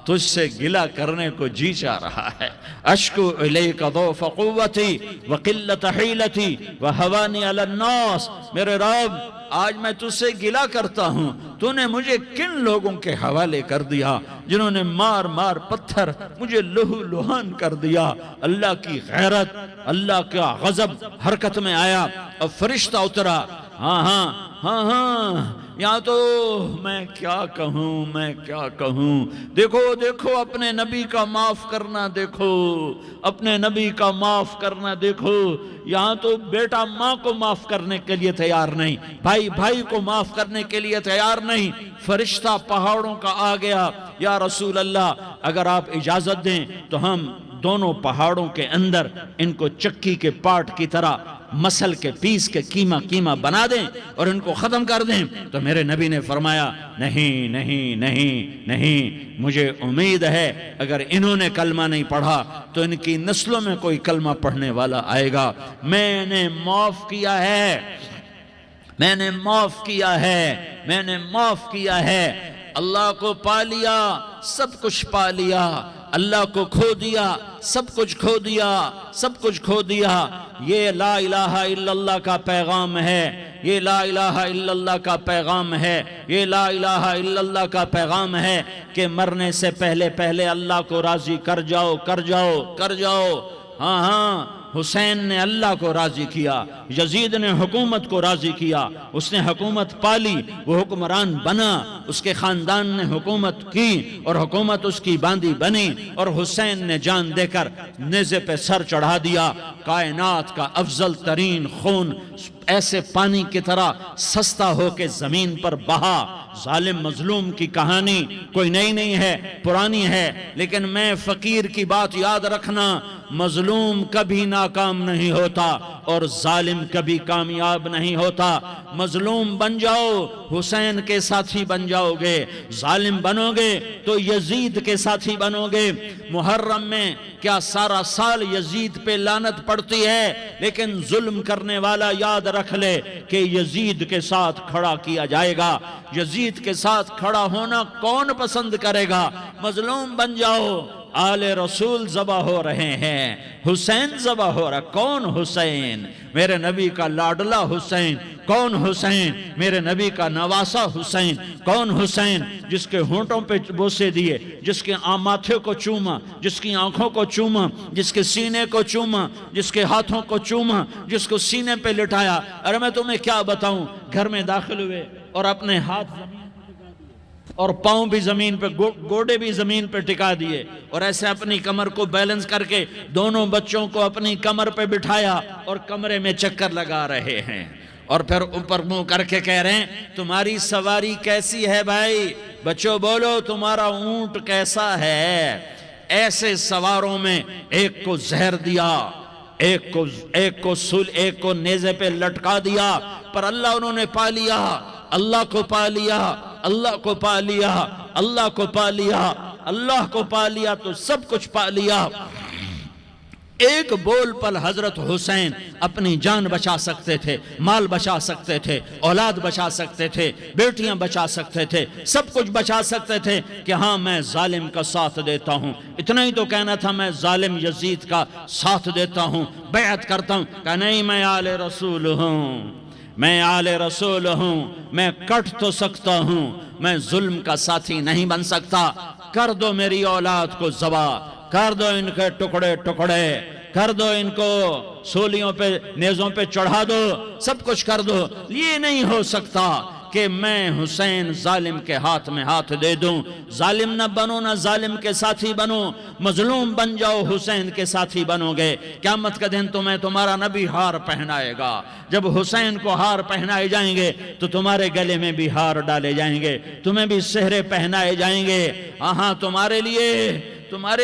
تجھ سے گلہ کرنے کو جی چاہ رہا ہے۔ اشکو الیک ضعف قوتی وقلت حیلتی وہوانی علی الناس، میرے رب آج میں تجھ سے گلہ کرتا ہوں، تو نے مجھے کن لوگوں کے حوالے کر دیا جنہوں نے مار مار پتھر مجھے لہو لہان کر دیا۔ اللہ کی غیرت، اللہ کا غضب حرکت میں آیا، اب فرشتہ اترا۔ ہاں یہاں تو میں کیا کہوں، دیکھو اپنے نبی کا معاف کرنا، دیکھو اپنے نبی کا معاف کرنا، دیکھو یہاں تو بیٹا ماں کو معاف کرنے کے لیے تیار نہیں، بھائی کو معاف کرنے کے لیے تیار نہیں۔ فرشتہ پہاڑوں کا آ گیا، یا رسول اللہ اگر آپ اجازت دیں تو ہم دونوں پہاڑوں کے اندر ان کو چکی کے پاٹ کی طرح مسل کے پیس کے کیمہ بنا دیں اور ان کو ختم کر دیں۔ تو میرے نبی نے فرمایا نہیں، مجھے امید ہے اگر انہوں نے کلمہ نہیں پڑھا تو ان کی نسلوں میں کوئی کلمہ پڑھنے والا آئے گا۔ میں نے معاف کیا ہے، اللہ کو پا لیا، سب کچھ پا لیا، اللہ کو کھو دیا، سب کچھ کھو دیا۔ یہ لا الہ الا اللہ کا پیغام ہے، یہ لا الہ الا اللہ کا پیغام ہے، یہ لا الہ الا اللہ کا پیغام ہے کہ مرنے سے پہلے اللہ کو راضی کر جاؤ۔ ہاں حسین نے اللہ کو راضی کیا، یزید نے حکومت کو راضی کیا، اس نے حکومت پالی، وہ حکمران بنا، اس کے خاندان نے حکومت کی اور حکومت اس کی باندھی بنی، اور حسین نے جان دے کر نیزے پہ سر چڑھا دیا۔ کائنات کا افضل ترین خون ایسے پانی کی طرح سستا ہو کے زمین پر بہا۔ ظالم مظلوم کی کہانی کوئی نئی نہیں ہے، پرانی ہے، لیکن میں فقیر کی بات یاد رکھنا، مظلوم کبھی ناکام نہیں ہوتا اور ظالم کبھی کامیاب نہیں ہوتا۔ مظلوم بن جاؤ حسین کے ساتھی بن جاؤ گے، ظالم بنو گے تو یزید کے ساتھی بنو گے۔ محرم میں کیا سارا سال یزید پہ لعنت پڑتی ہے، لیکن ظلم کرنے والا یاد رکھ لے کہ یزید کے ساتھ کھڑا کیا جائے گا۔ یزید کے ساتھ کھڑا ہونا کون پسند کرے گا؟ مظلوم بن جاؤ۔ آل رسول ذبح ہو رہے ہیں، حسین ذبح ہو رہا۔ کون حسین؟ میرے نبی کا لاڈلا حسین۔ کون حسین؟ میرے نبی کا نواسا حسین۔ کون حسین؟ جس کے ہونٹوں پہ بوسے دیے، جس کے ماتھے کو چوما، جس کی آنکھوں کو چوما، جس کے سینے کو چوما، جس کے ہاتھوں کو چوما، جس کو سینے پہ لٹایا۔ ارے میں تمہیں کیا بتاؤں، گھر میں داخل ہوئے اور اپنے ہاتھ زمین اور پاؤں بھی زمین پہ، گوڑے بھی زمین پہ ٹکا دیے، اور ایسے اپنی کمر کو بیلنس کر کے دونوں بچوں کو اپنی کمر پہ بٹھایا اور کمرے میں چکر لگا رہے ہیں، اور پھر اوپر منہ کر کے کہہ رہے ہیں تمہاری سواری کیسی ہے بھائی؟ بچوں بولو تمہارا اونٹ کیسا ہے؟ ایسے سواروں میں ایک کو زہر دیا، ایک کو نیزے پہ لٹکا دیا، پر اللہ انہوں نے پا لیا، اللہ کو پا لیا، اللہ کو پا لیا، اللہ کو پا لیا، اللہ کو پا لیا تو سب کچھ پا لیا۔ ایک بول پل حضرت حسین اپنی جان بچا سکتے تھے، مال بچا سکتے تھے، اولاد بچا سکتے تھے، بیٹیاں بچا سکتے تھے، سب کچھ بچا سکتے تھے کہ ہاں میں ظالم کا ساتھ دیتا ہوں۔ اتنا ہی تو کہنا تھا میں ظالم یزید کا ساتھ دیتا ہوں، بیعت کرتا ہوں، کہ نہیں میں آل رسول ہوں، میں آل رسول ہوں، میں کٹ تو سکتا ہوں، میں ظلم کا ساتھی نہیں بن سکتا۔ کر دو میری اولاد کو ذبح، کر دو ان کے ٹکڑے ٹکڑے، کر دو ان کو سولیوں پہ نیزوں پہ چڑھا دو، سب کچھ کر دو۔ یہ نہیں ہو سکتا کہ میں حسین ظالم کے ہاتھ میں ہاتھ دے دوں۔ ظالم نہ بنو، نہ ظالم کے ساتھی بنو، مظلوم بن جاؤ، حسین کے ساتھی بنو گے۔ قیامت کا دن تمہیں تمہارا نبی ہار پہنائے گا۔ جب حسین کو ہار پہنائے جائیں گے تو تمہارے گلے میں بھی ہار ڈالے جائیں گے، تمہیں بھی سہرے پہنائے جائیں گے۔ ہاں تمہارے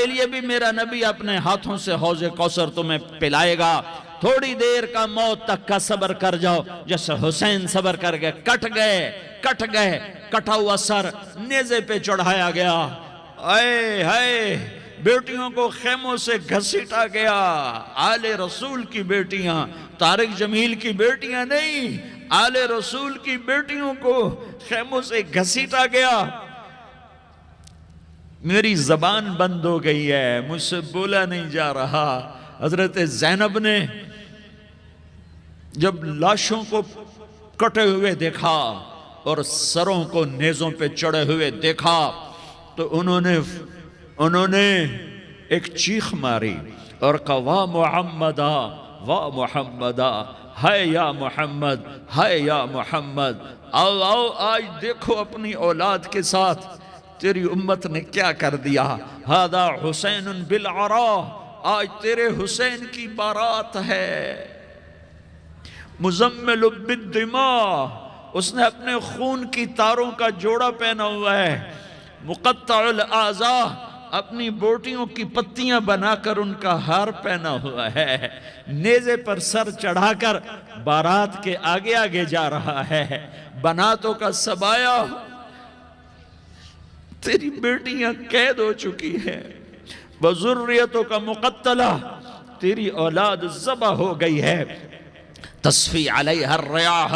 لیے بھی میرا نبی اپنے ہاتھوں سے حوض کوثر تمہیں پلائے گا۔ تھوڑی دیر کا موت تک کا صبر کر جاؤ، جیسے حسین صبر کر گئے، کٹ گئے، کٹا ہوا سر نیزے پہ چڑھایا گیا۔ اے ہائے، بیٹیوں کو خیموں سے گھسیٹا گیا۔ آل رسول کی بیٹیاں، طارق جمیل کی بیٹیاں نہیں، آل رسول کی بیٹیوں کو خیموں سے گھسیٹا گیا۔ میری زبان بند ہو گئی ہے، مجھ سے بولا نہیں جا رہا۔ حضرت زینب نے جب لاشوں کو کٹے ہوئے دیکھا اور سروں کو نیزوں پہ چڑھے ہوئے دیکھا تو انہوں نے ایک چیخ ماری اور کہا واہ محمدہ، واہ محمدہ، ہائے یا محمد، ہائے یا محمد، آؤ آؤ آج دیکھو اپنی اولاد کے ساتھ تیری امت نے کیا کر دیا۔ ہذا حسین بالعراء، آج تیرے حسین کی بارات ہے۔ مزمل بالدماء، اس نے اپنے خون کی تاروں کا جوڑا پہنا ہوا ہے۔ مقطع الاعضاء، اپنی بوٹیوں کی پتیاں بنا کر ان کا ہار پہنا ہوا ہے۔ نیزے پر سر چڑھا کر بارات کے آگے آگے جا رہا ہے۔ بناتوں کا سبایا، تیری بیٹیاں قید ہو چکی ہیں۔ وذریتوں کا مقتلہ، تیری اولاد ذبح ہو گئی ہے۔ تصفی علیہ الریاح،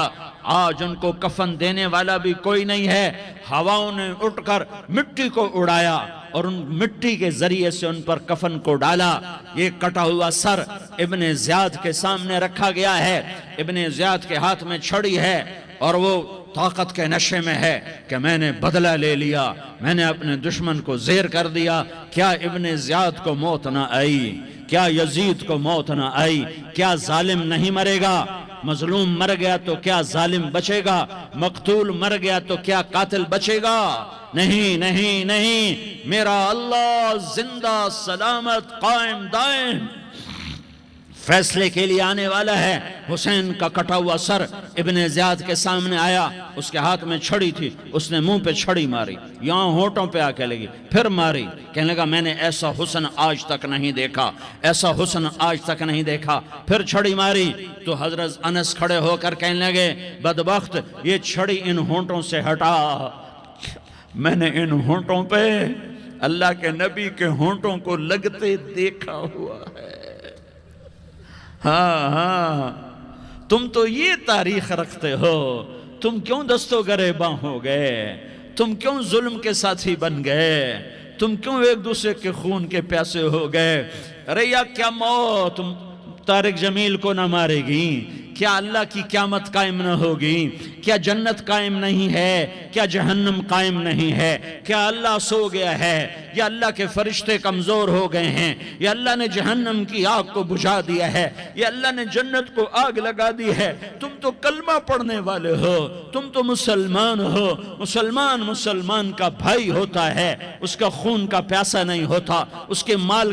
آج ان کو کفن دینے والا بھی کوئی نہیں ہے۔ ہواؤں نے اٹھ کر مٹی کو اڑایا اور ان مٹی کے ذریعے سے ان پر کفن کو ڈالا۔ یہ کٹا ہوا سر ابن زیاد کے سامنے رکھا گیا ہے۔ ابن زیاد کے ہاتھ میں چھڑی ہے اور وہ طاقت کے نشے میں ہے کہ میں نے بدلہ لے لیا، میں نے اپنے دشمن کو زیر کر دیا۔ کیا ابن زیاد کو موت نہ آئی؟ کیا یزید کو موت نہ آئی؟ کیا ظالم نہیں مرے گا؟ مظلوم مر گیا تو کیا ظالم بچے گا؟ مقتول مر گیا تو کیا قاتل بچے گا؟ نہیں نہیں نہیں، میرا اللہ زندہ سلامت قائم دائم فیصلے کے لیے آنے والا ہے۔ حسین کا کٹا ہوا سر ابن زیاد کے سامنے آیا، اس کے ہاتھ میں چھڑی تھی، اس نے منہ پہ چھڑی ماری، یہاں ہونٹوں پہ آ کے لگی، پھر ماری، کہنے لگا میں نے ایسا حسن آج تک نہیں دیکھا، ایسا حسن آج تک نہیں دیکھا، پھر چھڑی ماری تو حضرت انس کھڑے ہو کر کہنے لگے بدبخت، یہ چھڑی ان ہونٹوں سے ہٹا۔ میں نے ان ہونٹوں پہ اللہ کے نبی کے ہونٹوں کو لگتے دیکھا ہوا ہے۔ ہاں ہاں، تم تو یہ تاریخ رکھتے ہو، تم کیوں دستو گریباں ہو گئے؟ تم کیوں ظلم کے ساتھی بن گئے؟ تم کیوں ایک دوسرے کے خون کے پیاسے ہو گئے؟ ارے یا کیا موت طارق جمیل کو نہ مارے گی؟ کیا اللہ کی قیامت قائم نہ ہوگی؟ کیا جنت قائم نہیں ہے؟ کیا جہنم قائم نہیں ہے؟ کیا اللہ سو گیا ہے؟ یا اللہ کے فرشتے کمزور ہو گئے ہیں؟ یا اللہ نے جہنم کی آگ کو بجھا دیا ہے؟ یا اللہ نے جنت کو آگ لگا دی ہے؟ تم تو کلمہ پڑھنے والے ہو، تم تو مسلمان ہو۔ مسلمان کا بھائی ہوتا ہے، اس کا خون کا پیاسا نہیں ہوتا، اس کے مال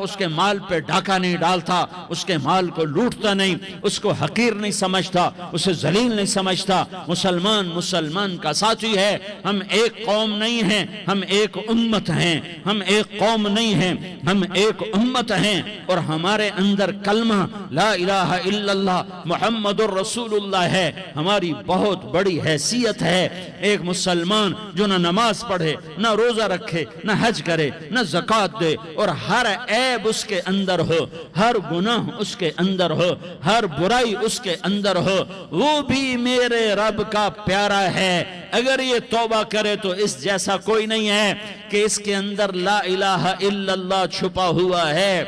اس کے مال پہ ڈاکہ نہیں ڈالتا، اس کے مال کو لوٹتا نہیں، اس کو حقیر نہیں سمجھتا، اسے ذلیل نہیں سمجھتا۔ مسلمان کا ساتھی ہے۔ ہم ایک قوم نہیں ہیں، ہم ایک امت ہیں۔ ہم ایک قوم نہیں ہیں، ہم ایک امت ہیں، اور ہمارے اندر کلمہ لا الہ الا اللہ محمد الرسول اللہ ہے۔ ہماری بہت بڑی حیثیت ہے۔ ایک مسلمان جو نہ نماز پڑھے، نہ روزہ رکھے، نہ حج کرے، نہ زکوٰۃ دے، اور ہر عیب اس کے اندر ہو، ہر گناہ اس کے اندر ہو، ہر برائی اس کے اندر ہو، وہ بھی میرے رب کا پیارا ہے۔ اگر یہ توبہ کرے تو اس جیسا کوئی نہیں ہے کہ اس کے اندر لا الہ الا اللہ چھپا ہوا ہے۔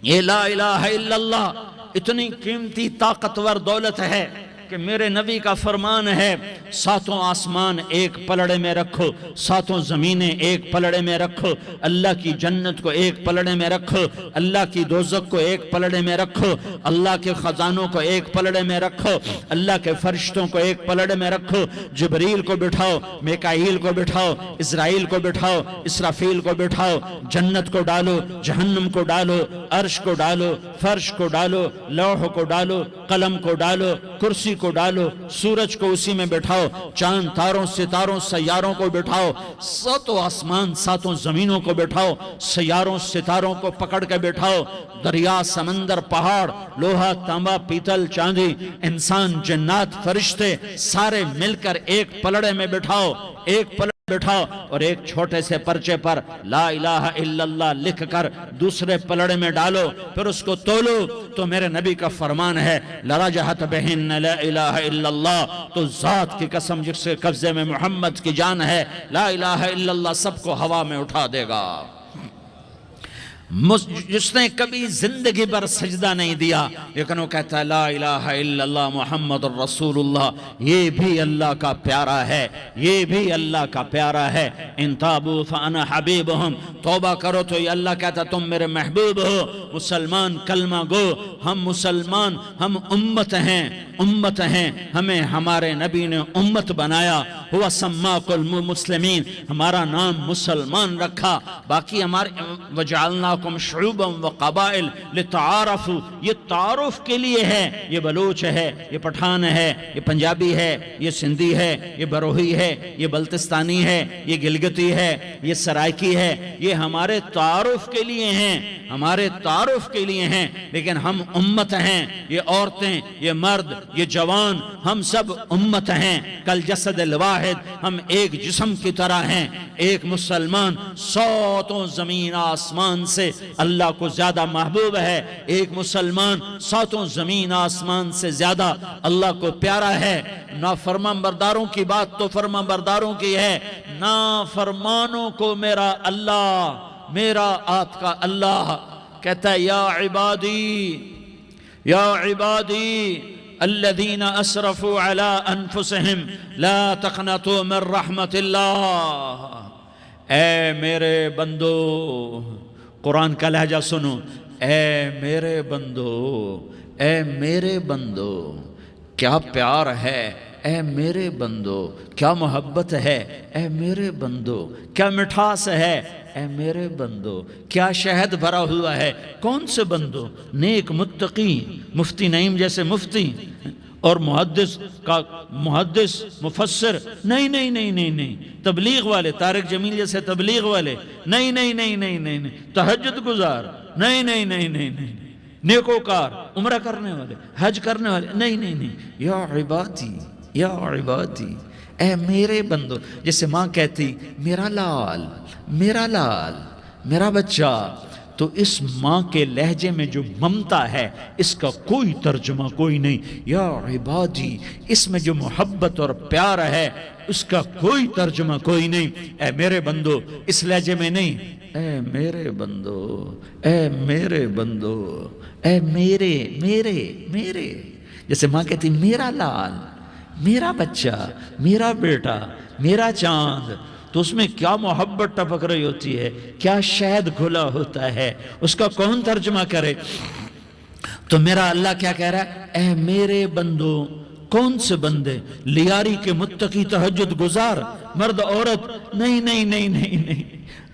یہ لا الہ الا اللہ اتنی قیمتی طاقتور دولت ہے کہ میرے نبی کا فرمان ہے، ساتوں آسمان ایک پلڑے میں رکھو، ساتوں زمینیں ایک پلڑے میں رکھو، اللہ کی جنت کو ایک پلڑے میں رکھو، اللہ کی دوزخ کو ایک پلڑے میں رکھو، اللہ کے خزانوں کو ایک پلڑے میں رکھو، اللہ کے فرشتوں کو ایک پلڑے میں رکھو، جبریل کو بٹھاؤ، میکائیل کو بٹھاؤ، اسرائیل کو بٹھاؤ، اسرافیل کو بٹھاؤ، جنت کو ڈالو، جہنم کو ڈالو، عرش کو ڈالو، فرش کو ڈالو، لوح کو ڈالو، قلم کو ڈالو، کرسی کو ڈالو، سورج کو اسی میں بٹھاؤ، چاند تاروں ستاروں سیاروں کو بٹھاؤ، ساتوں آسمان ساتوں زمینوں کو بٹھاؤ، سیاروں ستاروں کو پکڑ کے بٹھاؤ، دریا سمندر پہاڑ لوہا تانبا پیتل چاندی انسان جنات فرشتے سارے مل کر ایک پلڑے میں بٹھاؤ، ایک پلڑے بٹھاؤ اور ایک چھوٹے سے پرچے پر لا الہ الا اللہ لکھ کر دوسرے پلڑے میں ڈالو، پھر اس کو تولو، تو میرے نبی کا فرمان ہے لرجحت بہن لا الہ الا اللہ، تو ذات کی قسم جس کے قبضے میں محمد کی جان ہے، لا الہ الا اللہ سب کو ہوا میں اٹھا دے گا۔ جس نے کبھی زندگی پر سجدہ نہیں دیا لیکن وہ کہتا ہے لا الہ الا اللہ محمد الرسول اللہ، یہ بھی اللہ کا پیارا ہے، یہ بھی اللہ کا پیارا ہے۔ ان تابوا فانا حبیبہم، توبہ کرو تو یہ اللہ کہتا ہے تم میرے محبوب ہو۔ مسلمان کلمہ گو، ہم مسلمان، ہم امت ہیں، امت ہیں، ہمیں ہمارے نبی نے امت بنایا، ہوا سماک المسلمین، ہمارا نام مسلمان رکھا، باقی ہمارے وجعلناکم شعوبا وقبائل لتعارفوا، یہ تعارف کے لیے ہے، یہ بلوچ ہے، یہ پٹھان ہے، یہ پنجابی ہے، یہ سندھی ہے، یہ بروہی ہے، یہ بلتستانی ہے، یہ گلگتی ہے، یہ سرائکی ہے، یہ ہمارے تعارف کے لیے ہیں، ہمارے تعارف کے لیے ہیں، لیکن ہم امت ہیں، یہ عورتیں، یہ مرد، یہ جوان، ہم سب امت ہیں، کل جسد الواحد، ہم ایک جسم کی طرح ہیں۔ ایک مسلمان ساتوں زمین آسمان سے اللہ کو زیادہ محبوب ہے، ایک مسلمان ساتوں زمین آسمان سے زیادہ اللہ کو پیارا ہے۔ نافرمان برداروں کی بات تو فرمان برداروں کی ہے، نافرمانوں کو میرا اللہ، میرا آپ کا اللہ کہتا ہے یا عبادی، یا عبادی الذین اسرفوا علی انفسہم لا تقنطوا من رحمت اللہ، اے میرے بندو، قرآن کا لہجہ سنو، اے میرے بندو، اے میرے بندو، کیا پیار ہے، اے میرے بندو، کیا محبت ہے، اے میرے بندو، کیا مٹھاس ہے، اے میرے بندو، کیا شہد بھرا ہوا ہے۔ کون سے بندو؟ نیک متقی، مفتی نعیم جیسے مفتی اور محدث کا محدث مفسر، نہیں نہیں نہیں نہیں نہیں، تبلیغ والے، طارق جمیل جیسے تبلیغ والے، نہیں نہیں نہیں نہیں نہیں، تہجد گزار، نہیں نہیں نہیں نہیں نہیں، نیکوکار، عمرہ کرنے والے، حج کرنے والے، نہیں نہیں نہیں، یا عبادی، یا عبادی، اے میرے بندو، جیسے ماں کہتی میرا لال، میرا لال، میرا بچہ، تو اس ماں کے لہجے میں جو ممتا ہے اس کا کوئی ترجمہ کوئی نہیں۔ یا عبادی، اس میں جو محبت اور پیار ہے اس کا کوئی ترجمہ کوئی نہیں۔ اے میرے بندو، اس لہجے میں نہیں، اے میرے بندو، اے میرے بندو، اے میرے میرے میرے، جیسے ماں کہتی میرا لال، میرا بچہ، میرا بیٹا، میرا چاند، تو اس میں کیا محبت ٹپک رہی ہوتی ہے، کیا شہد کھلا ہوتا ہے، اس کا کون ترجمہ کرے۔ تو میرا اللہ کیا کہہ رہا ہے، اے میرے بندو، کون سے بندے؟ لیاری کے متقی، تہجد گزار، مرد عورت، نہیں نہیں نہیں نہیں نہیں،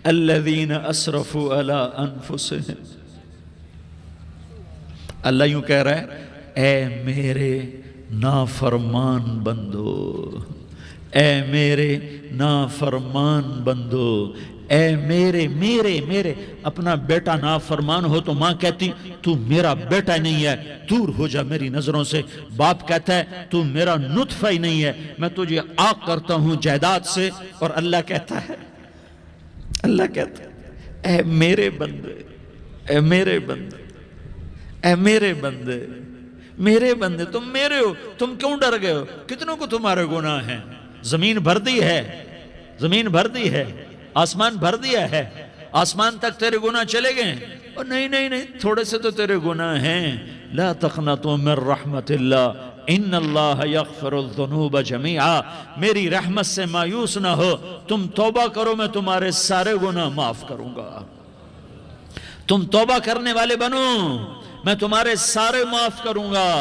الذین اسرفوا علی انفسہم، اللہ یوں کہہ رہا ہے اے میرے نافرمان بندو، اے میرے نافرمان بندو، اے میرے میرے میرے، اپنا بیٹا نافرمان ہو تو ماں کہتی تو میرا بیٹا نہیں ہے، دور ہو جا میری نظروں سے۔ باپ کہتا ہے تو میرا نطفہ ہی نہیں ہے، میں تجھے عاق کرتا ہوں جائیداد سے۔ اور اللہ کہتا ہے، اللہ کہتا ہے اے میرے بندے، اے میرے بندے، اے میرے بندے، میرے بندے، تم میرے ہو، تم کیوں ڈر گئے ہو؟ کتنوں کو تمہارے گناہ ہیں؟ زمین بھر دی ہے، زمین بھر دی ہے، آسمان بھر دیا ہے، آسمان تک تیرے گناہ چلے گئے ہیں؟ اور نہیں نہیں نہیں، تھوڑے سے تو تیرے گناہ ہیں۔ لا تقنطوا من رحمت اللہ ان اللہ یغفر الذنوب جمیعا، میری رحمت سے مایوس نہ ہو، تم توبہ کرو، میں تمہارے سارے گناہ معاف کروں گا۔ تم توبہ کرنے والے بنو، میں تمہارے سارے معاف کروں گا۔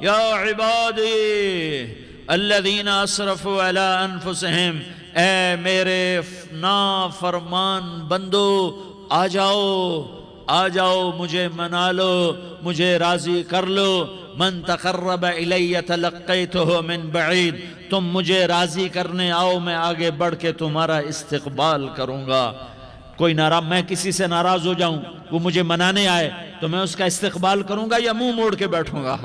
یا عبادی الذین اسرفوا علی انفسہم، اے میرے نافرمان بندو، آ جاؤ، آ جاؤ، مجھے منا لو، مجھے راضی کر لو۔ من تقرب الی تلقیتہ من بعید، تم مجھے راضی کرنے آؤ، میں آگے بڑھ کے تمہارا استقبال کروں گا۔ کوئی ناراض، میں کسی سے ناراض ہو جاؤں وہ مجھے منانے آئے تو میں اس کا استقبال کروں گا یا منہ موڑ کے بیٹھوں گا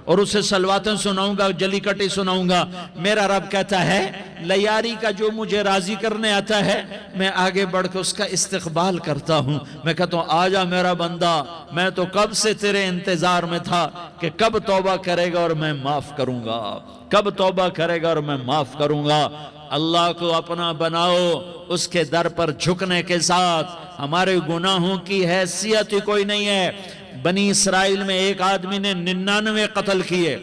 اور اسے سلواتیں سناؤں گا، جلی کٹی سناؤں گا؟ میرا رب کہتا ہے لیاری کا جو مجھے راضی کرنے آتا ہے میں آگے بڑھ کے اس کا استقبال کرتا ہوں۔ میں کہتا ہوں آجا میرا بندہ، میں تو کب سے تیرے انتظار میں تھا کہ کب توبہ کرے گا اور میں معاف کروں گا، کب توبہ کرے گا اور میں معاف کروں گا۔ اللہ کو اپنا بناؤ، اس کے در پر جھکنے کے ساتھ ہمارے گناہوں کی حیثیت ہی کوئی نہیں ہے۔ بنی اسرائیل میں ایک آدمی نے 99 قتل کیے،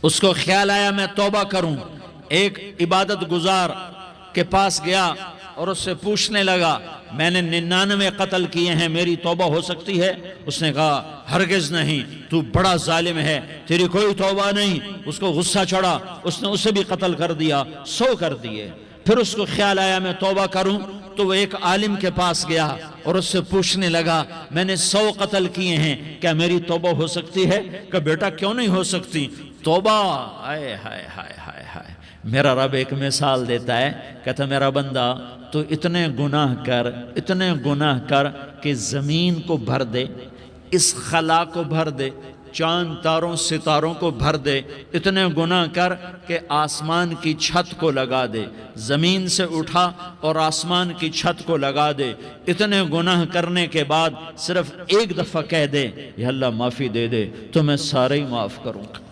اس کو خیال آیا میں توبہ کروں، ایک عبادت گزار کے پاس گیا اور اس سے پوچھنے لگا میں نے 99 قتل کیے ہیں، میری توبہ ہو سکتی ہے؟ اس نے کہا ہرگز نہیں، تو بڑا ظالم ہے، تیری کوئی توبہ نہیں۔ اس کو غصہ چڑھا، اس نے اسے بھی قتل کر دیا، 100 کر دیے۔ پھر اس کو خیال آیا میں توبہ کروں، تو وہ ایک عالم کے پاس گیا اور اس سے پوچھنے لگا میں نے 100 قتل کیے ہیں، کیا میری توبہ ہو سکتی ہے؟ کہ بیٹا کیوں نہیں ہو سکتی توبہ؟ ہائے ہائے ہائے ہائے ہائے۔ میرا رب ایک مثال دیتا ہے، کہتا میرا بندہ تو اتنے گناہ کر، اتنے گناہ کر کہ زمین کو بھر دے، اس خلا کو بھر دے، چاند تاروں ستاروں کو بھر دے، اتنے گناہ کر کہ آسمان کی چھت کو لگا دے، زمین سے اٹھا اور آسمان کی چھت کو لگا دے۔ اتنے گناہ کرنے کے بعد صرف ایک دفعہ کہہ دے یا اللہ معافی دے دے تو میں سارے ہی معاف کروں گا،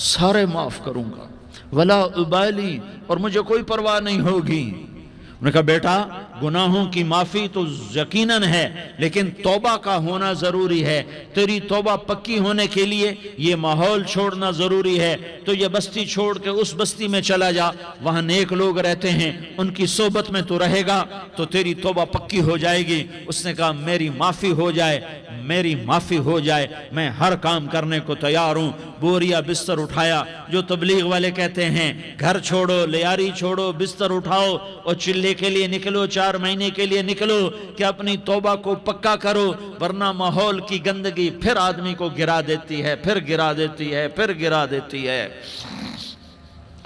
سارے معاف کروں گا، ولا ابالی، اور مجھے کوئی پرواہ نہیں ہوگی۔ انہوں نے کہا بیٹا گناہوں کی معافی تو یقیناً ہے لیکن توبہ کا ہونا ضروری ہے، تیری توبہ پکی ہونے کے لیے یہ ماحول چھوڑنا ضروری ہے، تو یہ بستی چھوڑ کے اس بستی میں چلا جا، وہاں نیک لوگ رہتے ہیں، ان کی صحبت میں تو رہے گا تو تیری توبہ پکی ہو جائے گی۔ اس نے کہا میری معافی ہو جائے، میری معافی ہو جائے، میں ہر کام کرنے کو تیار ہوں۔ بوریا بستر اٹھایا، جو تبلیغ والے کہتے ہیں گھر چھوڑو، لیاری چھوڑو، بستر اٹھاؤ اور چلے کے لیے نکلو، 4 مہینے کے لیے نکلو کہ اپنی توبہ کو پکا کرو، ورنہ ماحول کی گندگی پھر آدمی کو گرا دیتی ہے، پھر گرا دیتی ہے، پھر گرا دیتی ہے۔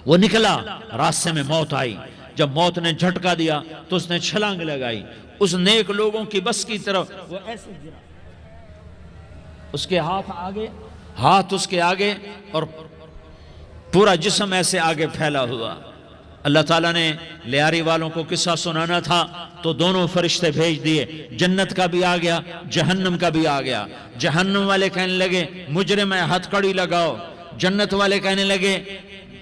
وہ نکلا، راستے میں موت آئی، جب موت نے جھٹکا دیا تو اس نے چھلانگ لگائی اس نیک لوگوں کی بس کی طرف، وہ ایسے گرا، اس کے ہاتھ آگے، ہاتھ اس کے آگے اور پورا جسم ایسے آگے پھیلا ہوا۔ اللہ تعالیٰ نے لیاری والوں کو قصہ سنانا تھا تو دونوں فرشتے بھیج دیے، جنت کا بھی آ گیا، جہنم کا بھی آ گیا۔ جہنم والے کہنے لگے مجرم ہے ہتھ کڑی لگاؤ، جنت والے کہنے لگے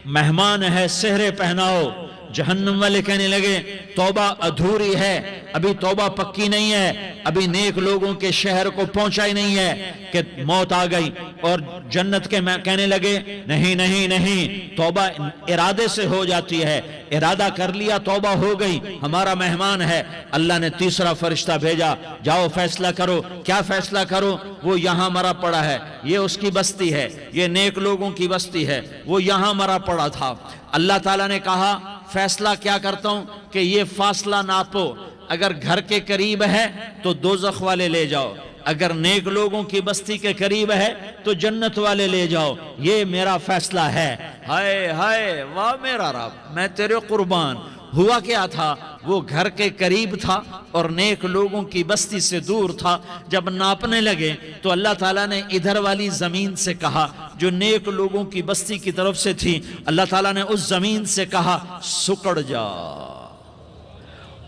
مہمان ہے سہرے پہناؤ۔ جہنم والے کہنے لگے توبہ ادھوری ہے، ابھی توبہ پکی نہیں ہے، ابھی نیک لوگوں کے شہر کو پہنچا ہی نہیں ہے کہ موت آ گئی۔ اور جنت کے کہنے لگے نہیں نہیں نہیں، توبہ ارادے سے ہو جاتی ہے، ارادہ کر لیا توبہ ہو گئی، ہمارا مہمان ہے۔ اللہ نے تیسرا فرشتہ بھیجا، جاؤ فیصلہ کرو۔ کیا فیصلہ کرو؟ وہ یہاں مرا پڑا ہے، یہ اس کی بستی ہے، یہ نیک لوگوں کی بستی ہے، وہ یہاں مرا پڑا تھا۔ اللہ تعالیٰ نے کہا فیصلہ کیا کرتا ہوں کہ یہ فاصلہ ناپو، اگر گھر کے قریب ہے تو دوزخ والے لے جاؤ، اگر نیک لوگوں کی بستی کے قریب ہے تو جنت والے لے جاؤ، یہ میرا فیصلہ ہے۔ ہائے ہائے واہ میرا رب، میں تیرے قربان۔ ہوا کیا تھا؟ وہ گھر کے قریب تھا اور نیک لوگوں کی بستی سے دور تھا۔ جب ناپنے لگے تو اللہ تعالیٰ نے ادھر والی زمین سے کہا جو نیک لوگوں کی بستی کی طرف سے تھی، اللہ تعالیٰ نے اس زمین سے کہا سکڑ جا،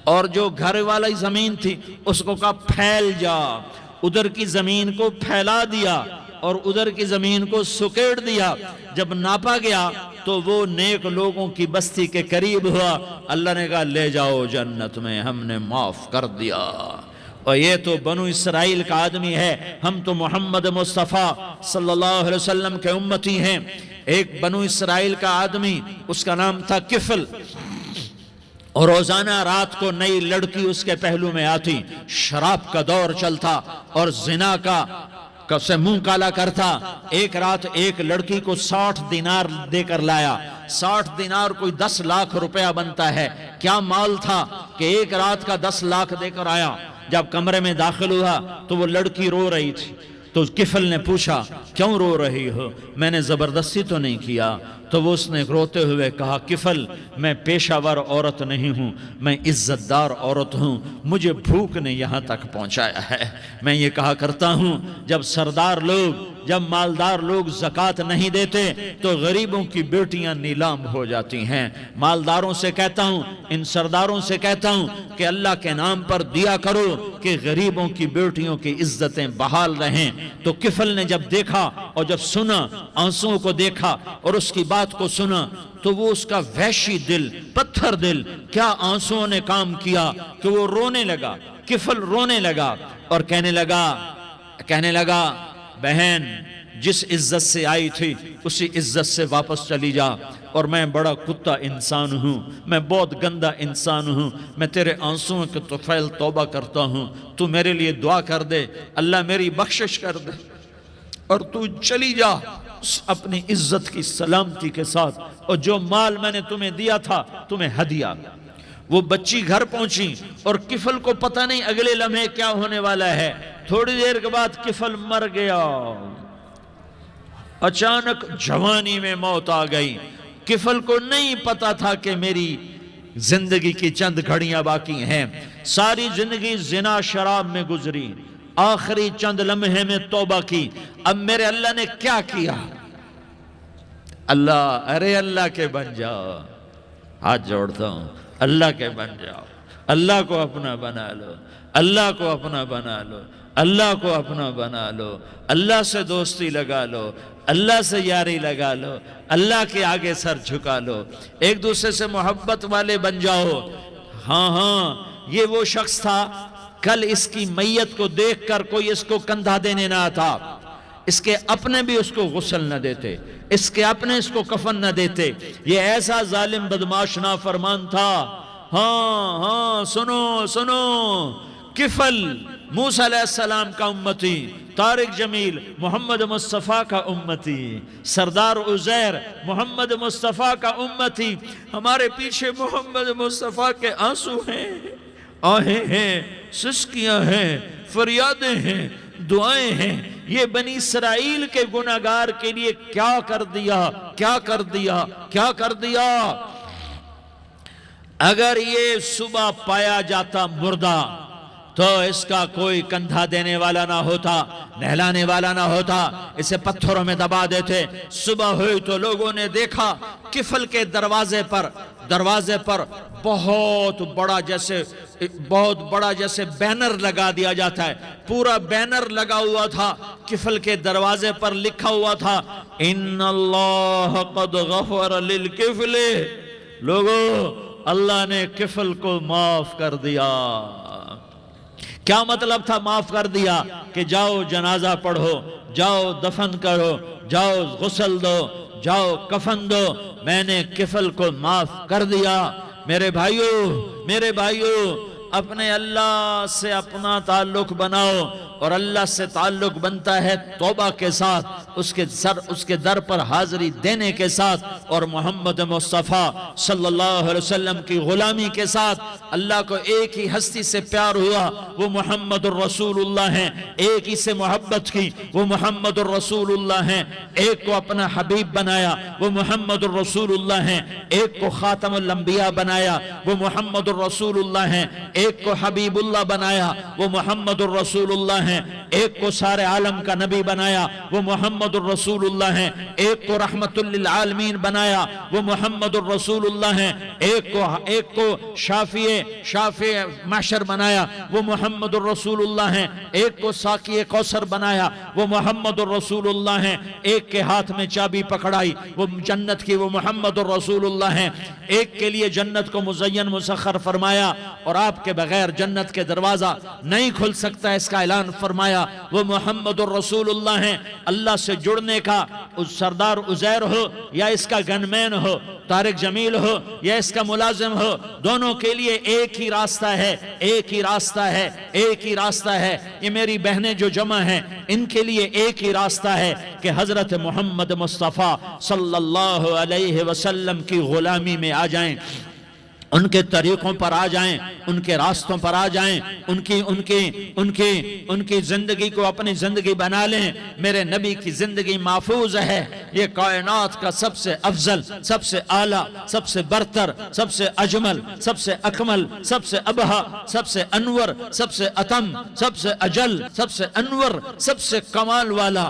اور جو گھر والی زمین تھی اس کو کہا پھیل جا۔ ادھر کی زمین کو پھیلا دیا اور ادھر کی زمین کو سکیڑ دیا۔ جب ناپا گیا تو وہ نیک لوگوں کی بستی کے قریب ہوا۔ اللہ نے کہا لے جاؤ جنت میں، ہم نے معاف کر دیا۔ اور یہ تو بنو اسرائیل کا آدمی ہے، ہم تو محمد مصطفیٰ صلی اللہ علیہ وسلم کے امتی ہیں۔ ایک بنو اسرائیل کا آدمی، اس کا نام تھا کفل، اور روزانہ رات کو نئی لڑکی اس کے پہلو میں آتی، شراب کا دور چلتا اور زنا کا سے منہ کالا کرتا۔ ایک رات ایک لڑکی کو 60 دینار دے کر لایا۔ 60 دینار کوئی 10 لاکھ روپیہ بنتا ہے۔ کیا مال تھا کہ ایک رات کا 10 لاکھ دے کر آیا۔ جب کمرے میں داخل ہوا تو وہ لڑکی رو رہی تھی، تو کفل نے پوچھا کیوں رو رہی ہو؟ میں نے زبردستی تو نہیں کیا۔ تو وہ اس نے روتے ہوئے کہا کفل میں پیشہ ور عورت نہیں ہوں، میں عزت دار عورت ہوں، مجھے بھوک نے یہاں تک پہنچایا ہے۔ میں یہ کہا کرتا ہوں جب سردار لوگ، جب مالدار لوگ زکوٰۃ نہیں دیتے تو غریبوں کی بیٹیاں نیلام ہو جاتی ہیں۔ مالداروں سے کہتا ہوں، ان سرداروں سے کہتا ہوں کہ اللہ کے نام پر دیا کرو کہ غریبوں کی بیٹیوں کی عزتیں بحال رہیں۔ تو کفل نے جب دیکھا اور جب سنا، آنسوؤں کو دیکھا اور اس کی بات کو سنا، تو وہ اس کا وحشی دل، پتھر دل، کیا آنسوؤں نے کام کیا کہ وہ رونے لگا۔ کفل رونے لگا اور کہنے لگا بہن جس عزت سے آئی تھی اسی عزت سے واپس چلی جا، اور میں بڑا کتا انسان ہوں، میں بہت گندا انسان ہوں، میں تیرے آنسوؤں کے طفیل توبہ کرتا ہوں، تو میرے لیے دعا کر دے، اللہ میری بخشش کر دے اور تو چلی جا اپنی عزت کی سلامتی کے ساتھ، اور جو مال میں نے تمہیں دیا تھا تمہیں ہدیہ۔ وہ بچی گھر پہنچی اور کفل کو پتہ نہیں اگلے لمحے کیا ہونے والا ہے۔ تھوڑی دیر کے بعد کفل مر گیا، اچانک جوانی میں موت آ گئی۔ کفل کو نہیں پتا تھا کہ میری زندگی کی چند گھڑیاں باقی ہیں، ساری زندگی زنا شراب میں گزری، آخری چند لمحے میں توبہ کی۔ اب میرے اللہ نے کیا کیا؟ اللہ کے بن جاؤ، ہاتھ جوڑتا ہوں، اللہ کے بن جاؤ، اللہ کو اپنا بنا لو، اللہ کو اپنا بنا لو، اللہ کو اپنا بنا لو، اللہ سے دوستی لگا لو، اللہ سے یاری لگا لو، اللہ کے آگے سر جھکا لو، ایک دوسرے سے محبت والے بن جاؤ۔ ہاں یہ وہ شخص تھا، کل اس کی میت کو دیکھ کر کوئی اس کو کندھا دینے نہ آتا، اس کے اپنے بھی اس کو غسل نہ دیتے، اس کے اپنے اس کو کفن نہ دیتے۔ یہ ایسا ظالم بدماش نافرمان تھا۔ ہاں سنو، کفل موسیٰ علیہ السلام کا امتی، طارق جمیل محمد مصطفیٰ کا امتی، سردار عزیر محمد مصطفیٰ کا امتی۔ ہمارے پیچھے محمد مصطفیٰ کے آنسو ہیں، آہیں ہیں، سسکیاں ہیں، فریادیں ہیں، دعائیں ہیں۔ یہ بنی اسرائیل کے گناہگار کے لیے کیا کر دیا۔ اگر یہ صبح پایا جاتا مردہ تو اس کا کوئی کندھا دینے والا نہ ہوتا، نہلانے والا نہ ہوتا، اسے پتھروں میں دبا دیتے۔ صبح ہوئی تو لوگوں نے دیکھا کفل کے دروازے پر بہت بڑا جیسے بینر لگا دیا جاتا ہے، پورا بینر لگا ہوا تھا، کفل کے دروازے پر لکھا ہوا تھا ان اللہ قد غفر للکفل، لوگو اللہ نے کفل کو معاف کر دیا۔ کیا مطلب تھا معاف کر دیا؟ کہ جاؤ جنازہ پڑھو، جاؤ دفن کرو، جاؤ غسل دو، جاؤ کفن دو، میں نے کفل کو معاف کر دیا۔ میرے بھائیو اپنے اللہ سے اپنا تعلق بناؤ، اور اللہ سے تعلق بنتا ہے توبہ کے ساتھ، اس کے در پر حاضری دینے کے ساتھ، اور محمد مصطفیٰ صلی اللہ علیہ وسلم کی غلامی کے ساتھ۔ اللہ کو ایک ہی ہستی سے پیار ہوا، وہ محمد الرسول اللہ ہیں، ایک ہی سے محبت کی، وہ محمد الرسول اللہ ہیں، ایک کو اپنا حبیب بنایا، وہ محمد الرسول اللہ ہیں، ایک کو خاتم الانبیاء بنایا، وہ محمد الرسول اللہ ہیں، ایک کو حبیب اللہ بنایا، وہ محمد الرسول اللہ ہیں، ایک کو سارے عالم کا نبی بنایا، وہ محمد الرسول اللہ ہیں، ایک کو رحمت للعالمین بنایا، وہ محمد الرسول اللہ ہیں، ایک کو شافع محشر بنایا، وہ محمد الرسول اللہ ہیں، ایک کو ساقی کوثر بنایا، وہ محمد الرسول اللہ ہیں، ایک کے ہاتھ میں چابی پکڑائی وہ جنت کی، وہ محمد الرسول اللہ ہیں، ایک کے لیے جنت کو مزین مسخر فرمایا اور آپ کے بغیر جنت کے دروازہ نہیں کھل سکتا، اس کا اعلان فرمایا، وہ محمد الرسول اللہ ہیں۔ اللہ سے جڑنے کا سردار عزیر ہو یا اس کا گنمین ہو، طارق جمیل ہو یا اس کا ملازم ہو، دونوں کے لیے ایک ہی راستہ ہے، ایک ہی راستہ ہے، ایک ہی راستہ ہے۔ یہ میری بہنیں جو جمع ہیں ان کے لیے ایک ہی راستہ ہے کہ حضرت محمد مصطفیٰ صلی اللہ علیہ وسلم کی غلامی میں آ جائیں۔ ان کے طریقوں پر آ جائیں، ان کے راستوں پر آ جائیں، ان کی زندگی کو اپنی زندگی بنا لیں۔ میرے نبی کی زندگی محفوظ ہے۔ یہ کائنات کا سب سے افضل، سب سے اعلیٰ، سب سے برتر، سب سے اجمل، سب سے اکمل، سب سے ابہا، سب سے انور، سب سے اتم، سب سے اجل، سب سے انور، سب سے کمال والا،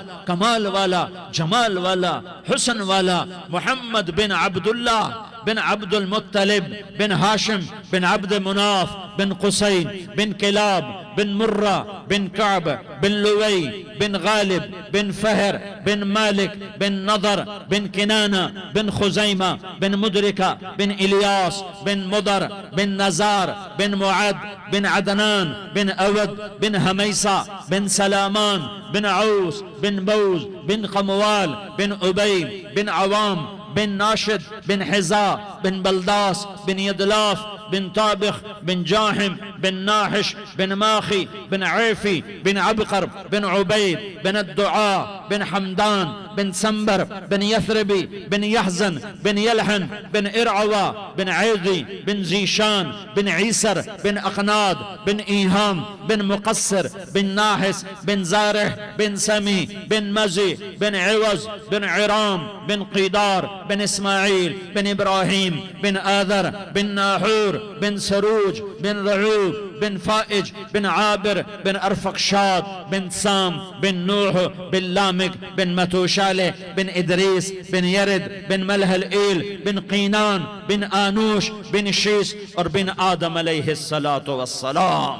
جمال والا، حسن والا محمد بن عبداللہ بن عبد المطلب بن ہاشم بن عبد مناف بن قصی بن کلاب بن مرہ بن کعب بن لوی بن غالب بن فہر بن مالک بن نضر بن کنانہ بن خزیمہ بن مدرکہ بن الیاس بن مدر بن نزار بن معد بن عدنان بن اود بن حمیسہ بن سلامان بن عوس بن بوز بن قموال بن عبی بن عوام بن ناشد بن حزا بن بلداس بن يدلاف بن طابخ بن جاحم بن ناحش بن ماخي بن عيفي بن عبقر بن عبيد بن الدعاء بن حمدان بن سنبر بن يثربي بن يحزن بن يلحن بن إرعوى بن عيضي بن زيشان بن عيسر بن أقناد بن إيهام بن مقصر بن ناحس بن زارح بن سمي بن مزي بن عوز بن عرام بن قيدار بن إسماعيل بن إبراهيم بن آذر بن ناحور بن سروج بن رعوب بن فائج بن عابر بن أرفقشاد بن سام بن نوح بن لامك بن متوشالة بن إدريس بن يرد بن ملح الإيل بن قينان بن آنوش بن شيس اور بن آدم علیہ السلام۔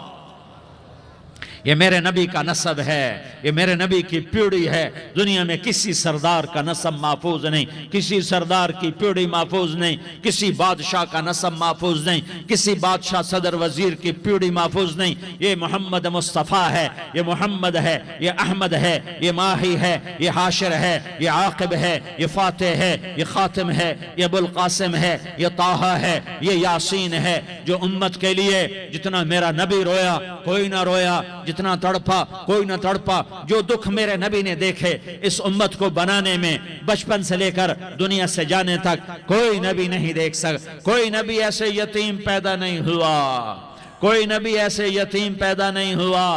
یہ میرے نبی کا نسب ہے، یہ میرے نبی کی پیڑھی ہے۔ دنیا میں کسی سردار کا نسب محفوظ نہیں، کسی سردار کی پیڑھی محفوظ نہیں، کسی بادشاہ کا نسب محفوظ نہیں، کسی بادشاہ صدر وزیر کی پیڑھی محفوظ نہیں۔ یہ محمد مصطفیٰ ہے، یہ محمد ہے، یہ احمد ہے، یہ ماہی ہے، یہ حاشر ہے، یہ عاقب ہے، یہ فاتح ہے، یہ خاتم ہے، یہ ابو القاسم ہے، یہ طٰہٰ ہے، یہ یاسین ہے۔ جو امت کے لیے جتنا میرا نبی رویا کوئی نہ رویا، جتنا تڑپا کوئی نہ تڑپا، جو دکھ میرے نبی نے دیکھے اس امت کو بنانے میں، بچپن سے لے کر دنیا سے جانے تک کوئی نبی نہیں دیکھ سکتا۔ کوئی نبی ایسے یتیم پیدا نہیں ہوا، کوئی نبی ایسے یتیم پیدا نہیں ہوا،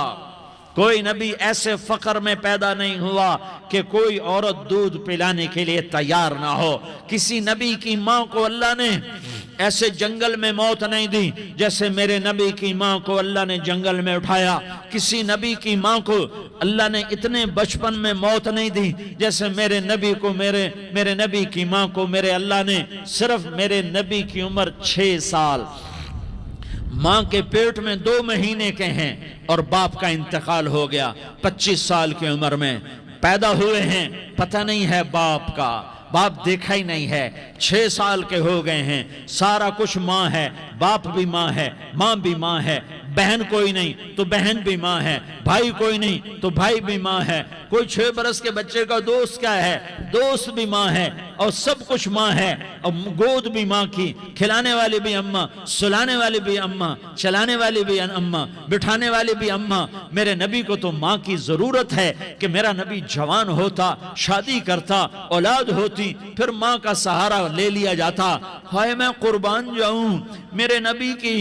کوئی نبی ایسے فقر میں پیدا نہیں ہوا کہ کوئی عورت دودھ پلانے کے لیے تیار نہ ہو۔ کسی نبی کی ماں کو اللہ نے ایسے جنگل میں موت نہیں دی جیسے میرے نبی کی ماں کو اللہ نے جنگل میں اٹھایا۔ کسی نبی کی ماں کو اللہ نے اتنے بچپن میں موت نہیں دی جیسے میرے نبی کو میرے نبی کی ماں کو میرے اللہ نے صرف میرے نبی کی عمر 6 سال، ماں کے پیٹ میں 2 مہینے کے ہیں اور باپ کا انتقال ہو گیا 25 سال کی عمر میں پیدا ہوئے ہیں، پتہ نہیں ہے باپ کا، باپ دیکھا ہی نہیں ہے، 6 سال کے ہو گئے ہیں، سارا کچھ ماں ہے، باپ بھی ماں ہے، ماں بھی ماں ہے، بہن کوئی نہیں تو بہن بھی ماں ہے، بھائی کوئی نہیں تو بھائی بھی ماں ہے، کوئی 6 برس کے بچے کا دوست کیا ہے، دوست بھی ماں ہے، اور سب کچھ ماں ہے، اور گود بھی ماں کی، کھلانے والی بھی اماں، سلانے والی بھی اماں، چلانے والی بھی اماں، بٹھانے والی بھی اماں۔ میرے نبی کو تو ماں کی ضرورت ہے کہ میرا نبی جوان ہوتا، شادی کرتا، اولاد ہوتی، پھر ماں کا سہارا لے لیا جاتا۔ ہائے میں قربان جاؤں، میرے نبی کی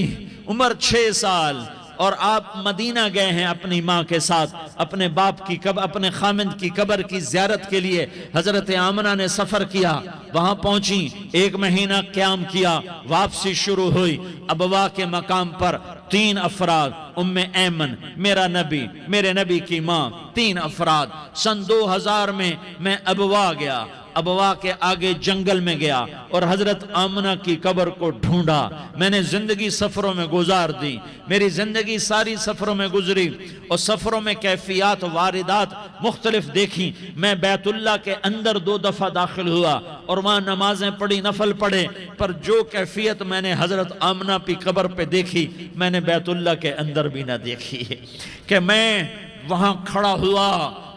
عمر 6 سال اور آپ مدینہ گئے ہیں اپنی ماں کے ساتھ، اپنے باپ کی اپنے خامند کی قبر کی زیارت کے لیے حضرت آمنہ نے سفر کیا، وہاں پہنچی، 1 مہینہ قیام کیا، واپسی شروع ہوئی۔ ابوا کے مقام پر 3 افراد، ام ایمن، میرا نبی، میرے نبی کی ماں، 3 افراد۔ سن 2000 میں ابوا گیا، ابوا کے آگے جنگل میں گیا اور حضرت آمنہ کی قبر کو ڈھونڈا۔ میں نے زندگی سفروں میں گزار دی، میری زندگی ساری سفروں میں گزری، اور سفروں میں کیفیات واردات مختلف دیکھی۔ میں بیت اللہ کے اندر 2 دفعہ داخل ہوا اور وہاں نمازیں پڑھی، نفل پڑھے، پر جو کیفیت میں نے حضرت آمنہ کی قبر پہ دیکھی میں نے بیت اللہ کے اندر بھی نہ دیکھی، کہ میں وہاں کھڑا ہوا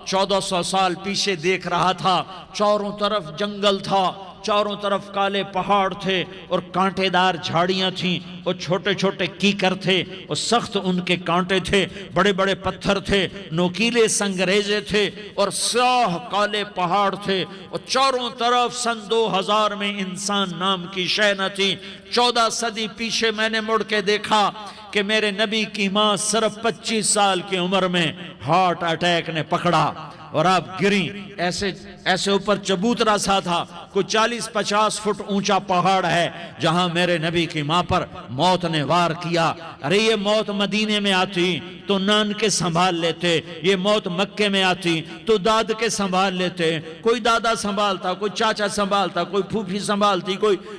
1400 سال پیچھے دیکھ رہا تھا، چاروں طرف جنگل تھا، چاروں طرف کالے پہاڑ تھے اور کانٹے دار جھاڑیاں تھیں، اور چھوٹے چھوٹے کیکر تھے اور سخت ان کے کانٹے تھے، بڑے بڑے پتھر تھے، نوکیلے سنگریزے تھے اور سیاہ کالے پہاڑ تھے، اور چاروں طرف سن 2000 میں انسان نام کی شے نہ تھی۔ 14 صدی پیچھے میں نے مڑ کے دیکھا کہ میرے نبی کی ماں صرف 25 سال کی عمر میں ہارٹ اٹیک نے پکڑا اور آپ گریں، ایسے اوپر چبوترا سا تھا، کوئی 40-50 فٹ اونچا پہاڑ ہے جہاں میرے نبی کی ماں پر موت نے وار کیا۔ ارے یہ موت مدینے میں آتی تو نان کے سنبھال لیتے، یہ موت مکے میں آتی تو داد کے سنبھال لیتے، کوئی دادا سنبھالتا، کوئی چاچا سنبھالتا، کوئی پھوپھی سنبھالتی،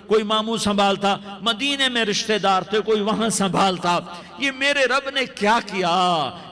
کوئی ماموں سنبھالتا، مدینے میں رشتہ دار تھے، کوئی وہاں سنبھالتا۔ یہ میرے رب نے کیا کیا؟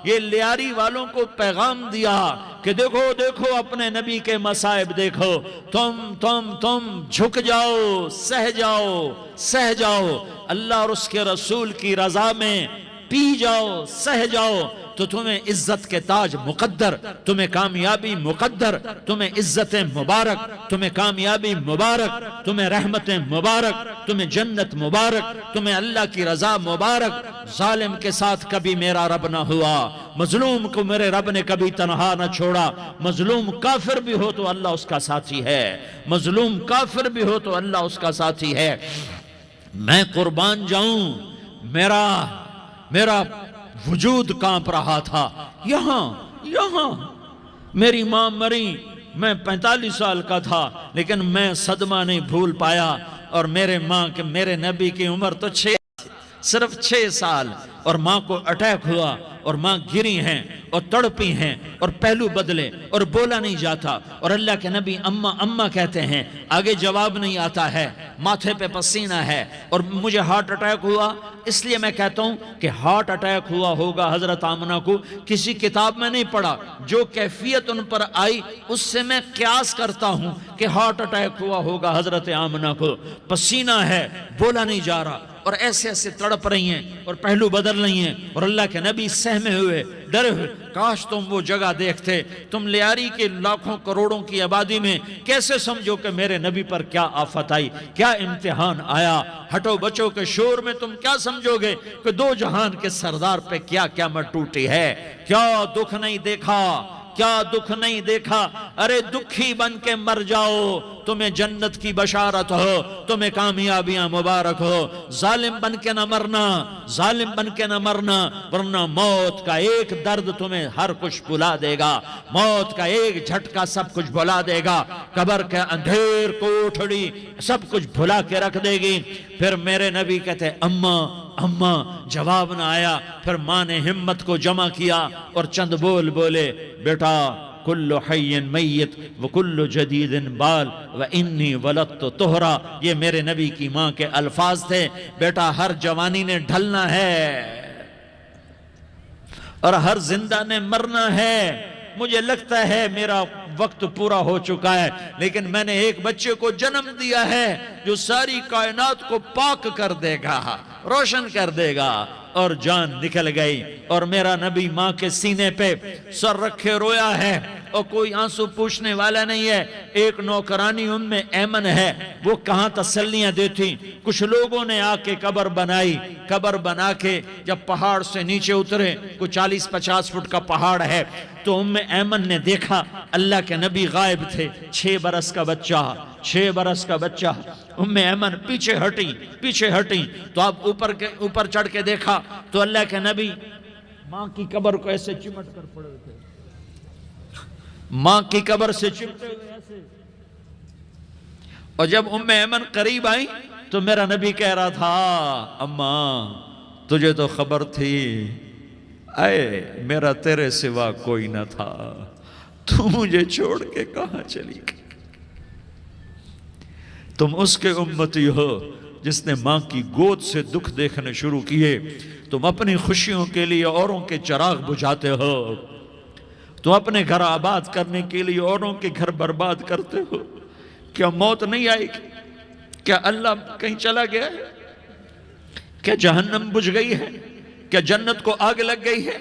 یہ لیاری والوں کو پیغام دیا کہ دیکھو اپنے نبی کے مصائب دیکھو، تم جھک جاؤ، سہ جاؤ، اللہ اور اس کے رسول کی رضا میں پی جاؤ، سہ جاؤ، تو تمہیں عزت کے تاج مقدر، تمہیں کامیابی مقدر، تمہیں عزت مبارک، تمہیں کامیابی مبارک، تمہیں رحمت مبارک، تمہیں جنت مبارک، تمہیں اللہ کی رضا مبارک۔ ظالم کے ساتھ کبھی میرا رب نہ ہوا، مظلوم کو میرے رب نے کبھی تنہا نہ چھوڑا۔ مظلوم کافر بھی ہو تو اللہ اس کا ساتھی ہے، مظلوم کافر بھی ہو تو اللہ اس کا ساتھی ہے۔ میں قربان جاؤں، میرا وجود کانپ رہا تھا۔ یہاں میری ماں مری، میں 45 سال کا تھا، لیکن میں صدمہ نہیں بھول پایا، اور میرے نبی کی عمر تو صرف 6 سال، اور ماں کو اٹیک ہوا اور ماں گری ہیں اور تڑپی ہیں اور پہلو بدلے اور بولا نہیں جاتا، اور اللہ کے نبی اماں کہتے ہیں، آگے جواب نہیں آتا ہے، ماتھے پہ پسینہ ہے، اور مجھے ہارٹ اٹیک ہوا۔ اس لیے میں کہتا ہوں کہ ہارٹ اٹیک ہوا ہوگا حضرت آمنہ کو، کسی کتاب میں نہیں پڑھا، جو کیفیت ان پر آئی اس سے میں قیاس کرتا ہوں کہ ہارٹ اٹیک ہوا ہوگا حضرت آمنہ کو۔ پسینہ ہے، بولا نہیں جا رہا، اور ایسے تڑپ رہی ہیں اور پہلو بدل رہی ہیں، اور اللہ کے نبی سہمے ہوئے، ڈرے ہوئے۔ کاش تم وہ جگہ دیکھتے، تم لیاری کے لاکھوں کروڑوں کی آبادی میں کیسے سمجھو کہ میرے نبی پر کیا آفت آئی، کیا امتحان آیا۔ ہٹو بچوں کے شور میں تم کیا سمجھو گے کہ 2 جہان کے سردار پہ کیا مٹ ٹوٹی ہے، کیا دکھ نہیں دیکھا، کیا دکھ نہیں دیکھا۔ ارے دکھی بن کے مر جاؤ، تمہیں جنت کی بشارت ہو، تمہیں کامیابیاں مبارک ہو۔ ظالم بن کے نہ مرنا، ورنہ موت کا ایک درد تمہیں ہر کچھ بھلا دے گا، موت کا ایک جھٹکا سب کچھ بھلا دے گا، قبر کے اندھیر کوٹھڑی سب کچھ بھلا کے رکھ دے گی۔ پھر میرے نبی کہتے اماں، جواب نہ آیا۔ پھر ماں نے ہمت کو جمع کیا اور چند بولے، بیٹا کل حی میت وکل جدید بال وانی ولدت طہرا۔ یہ میرے نبی کی ماں کے الفاظ تھے، بیٹا ہر جوانی نے ڈھلنا ہے اور ہر زندہ نے مرنا ہے۔ مجھے لگتا ہے میرا وقت پورا ہو چکا ہے، لیکن میں نے ایک بچے کو جنم دیا ہے جو ساری کائنات کو پاک کر دے گا، روشن کر دے گا۔ اور جان نکل گئی، اور میرا نبی ماں کے سینے پہ سر رکھے رویا ہے، اور کوئی آنسو پوچھنے والا نہیں ہے۔ ایک نوکرانی میں ایمن ہے، وہ کہاں تسلیاں دیتی۔ کچھ لوگوں نے آ کے قبر بنائی، قبر بنا کے جب پہاڑ سے نیچے اترے، کوئی 40-50 فٹ کا پہاڑ ہے، تو ایمن نے دیکھا اللہ کے نبی غائب تھے، 6 برس کا بچہ۔ ایمن پیچھے ہٹی تو اب اوپر چڑھ کے دیکھا تو اللہ کے نبی ماں کی قبر کو ایسے چمٹ کر پڑے تھے، ماں کی قبر سے چمٹے ہوئے ایسے۔ اور جب ایمن قریب آئی تو میرا نبی کہہ رہا تھا، اماں تجھے تو خبر تھی، اے میرا تیرے سوا کوئی نہ تھا، تو مجھے چھوڑ کے کہاں چلی گئی؟ تم اس کے امتی ہو جس نے ماں کی گود سے دکھ دیکھنے شروع کیے۔ تم اپنی خوشیوں کے لیے اوروں کے چراغ بجھاتے ہو، تم اپنے گھر آباد کرنے کے لیے اوروں کے گھر برباد کرتے ہو۔ کیا موت نہیں آئے گی؟ کیا اللہ کہیں چلا گیا ہے؟ کیا جہنم بجھ گئی ہے؟ کیا جنت کو آگ لگ گئی ہے؟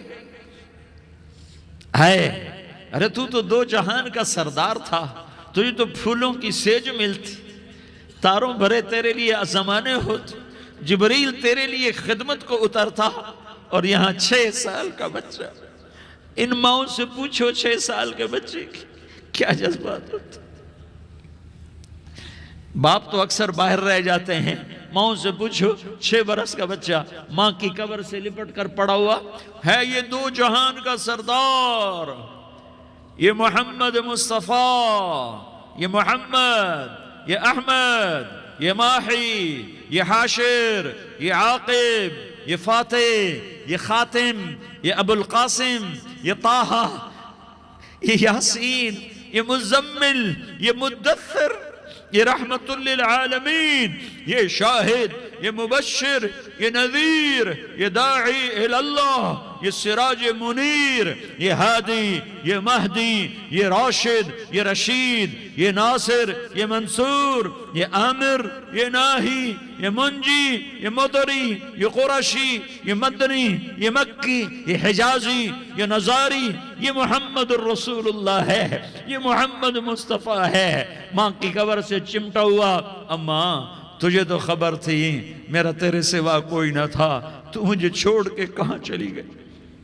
ارے تو دو جہان کا سردار تھا، تجھے تو پھولوں کی سیج ملتی، تاروں بھرے تیرے لیے زمانے ہوتے، جبریل تیرے لیے خدمت کو اترتا، اور یہاں 6 سال کا بچہ۔ ان ماؤں سے پوچھو 6 سال کے بچے کی کیا جذبات ہوتے۔ باپ تو اکثر باہر رہ جاتے ہیں، ماؤں سے پوچھو 6 برس کا بچہ ماں کی قبر سے لپٹ کر پڑا ہوا ہے، یہ دو جہان کا سردار، یہ محمد مصطفیٰ، یہ محمد، یہ احمد، یہ ماحی، یہ حاشر، یہ عاقب، یہ فاتح، یہ خاتم، یہ ابو القاسم، یہ طٰہٰ، یہ یاسین، یہ مزمل، یہ مدثر، یہ رحمت للعالمین، یہ شاہد، یہ مبشر، یہ نذیر، یہ داعی اللہ، یہ سراج منیر، یہ ہادی، یہ مہدی، یہ راشد، یہ رشید، یہ ناصر، یہ منصور، یہ عامر، یہ ناہی، یہ منجی، یہ مدری، یہ قرشی، یہ مدنی، یہ مکی، یہ حجازی، یہ نظاری، یہ محمد الرسول اللہ ہے، یہ محمد مصطفیٰ ہے۔ ماں کی قبر سے چمٹا ہوا، اماں تجھے تو خبر تھی میرا تیرے سوا کوئی نہ تھا، تو مجھے چھوڑ کے کہاں چلی گئی،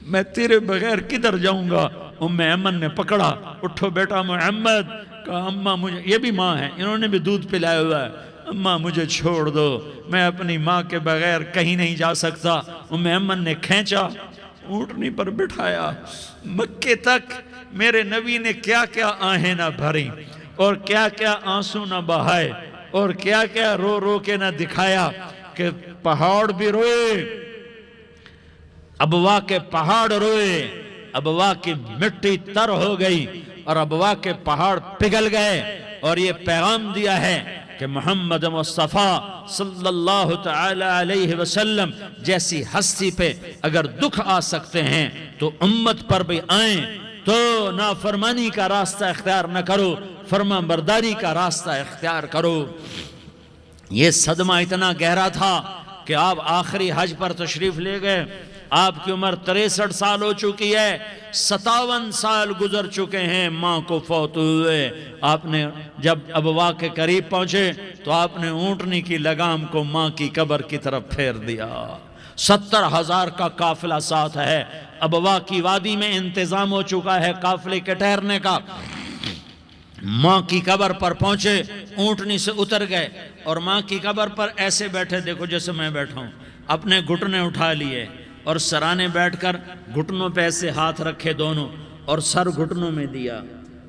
میں تیرے بغیر کدھر جاؤں گا۔ ام ایمن نے پکڑا، اٹھو بیٹا محمد، کہا اماں مجھے، یہ بھی ماں ہے، انہوں نے بھی دودھ پلایا ہوا ہے، اماں مجھے چھوڑ دو، میں اپنی ماں کے بغیر کہیں نہیں جا سکتا۔ ام ایمن نے کھینچا، اونٹنی پر بٹھایا، مکے تک میرے نبی نے کیا کیا آہیں نہ بھری، اور کیا کیا آنسو نہ بہائے، اور کیا کیا رو رو کے نہ دکھایا، کہ پہاڑ بھی روئے، ابوا کے پہاڑ روئے، ابوا کی مٹی تر ہو گئی، اور ابوا کے پہاڑ پگھل گئے، اور یہ پیغام دیا ہے کہ محمد مصطفیٰ صلی اللہ تعالی علیہ وسلم جیسی ہستی پہ اگر دکھ آ سکتے ہیں تو امت پر بھی آئیں، تو نافرمانی کا راستہ اختیار نہ کرو، فرما برداری کا راستہ اختیار کرو۔ یہ صدمہ اتنا گہرا تھا کہ آپ آخری حج پر تشریف لے گئے، آپ کی عمر 63 سال ہو چکی ہے، 57 سال گزر چکے ہیں ماں کو فوت ہوئے۔ آپ نے جب ابوا کے قریب پہنچے تو آپ نے اونٹنی کی لگام کو ماں کی قبر کی طرف پھیر دیا۔ 70,000 کا قافلہ ساتھ ہے، ابوا کی وادی میں انتظام ہو چکا ہے قافلے کے ٹھہرنے کا۔ ماں کی قبر پر پہنچے، اونٹنی سے اتر گئے، اور ماں کی قبر پر ایسے بیٹھے، دیکھو جیسے میں بیٹھا ہوں، اپنے گھٹنے اٹھا لیے، اور سرانے بیٹھ کر گھٹنوں پہ ایسے ہاتھ رکھے دونوں، اور سر گھٹنوں میں دیا،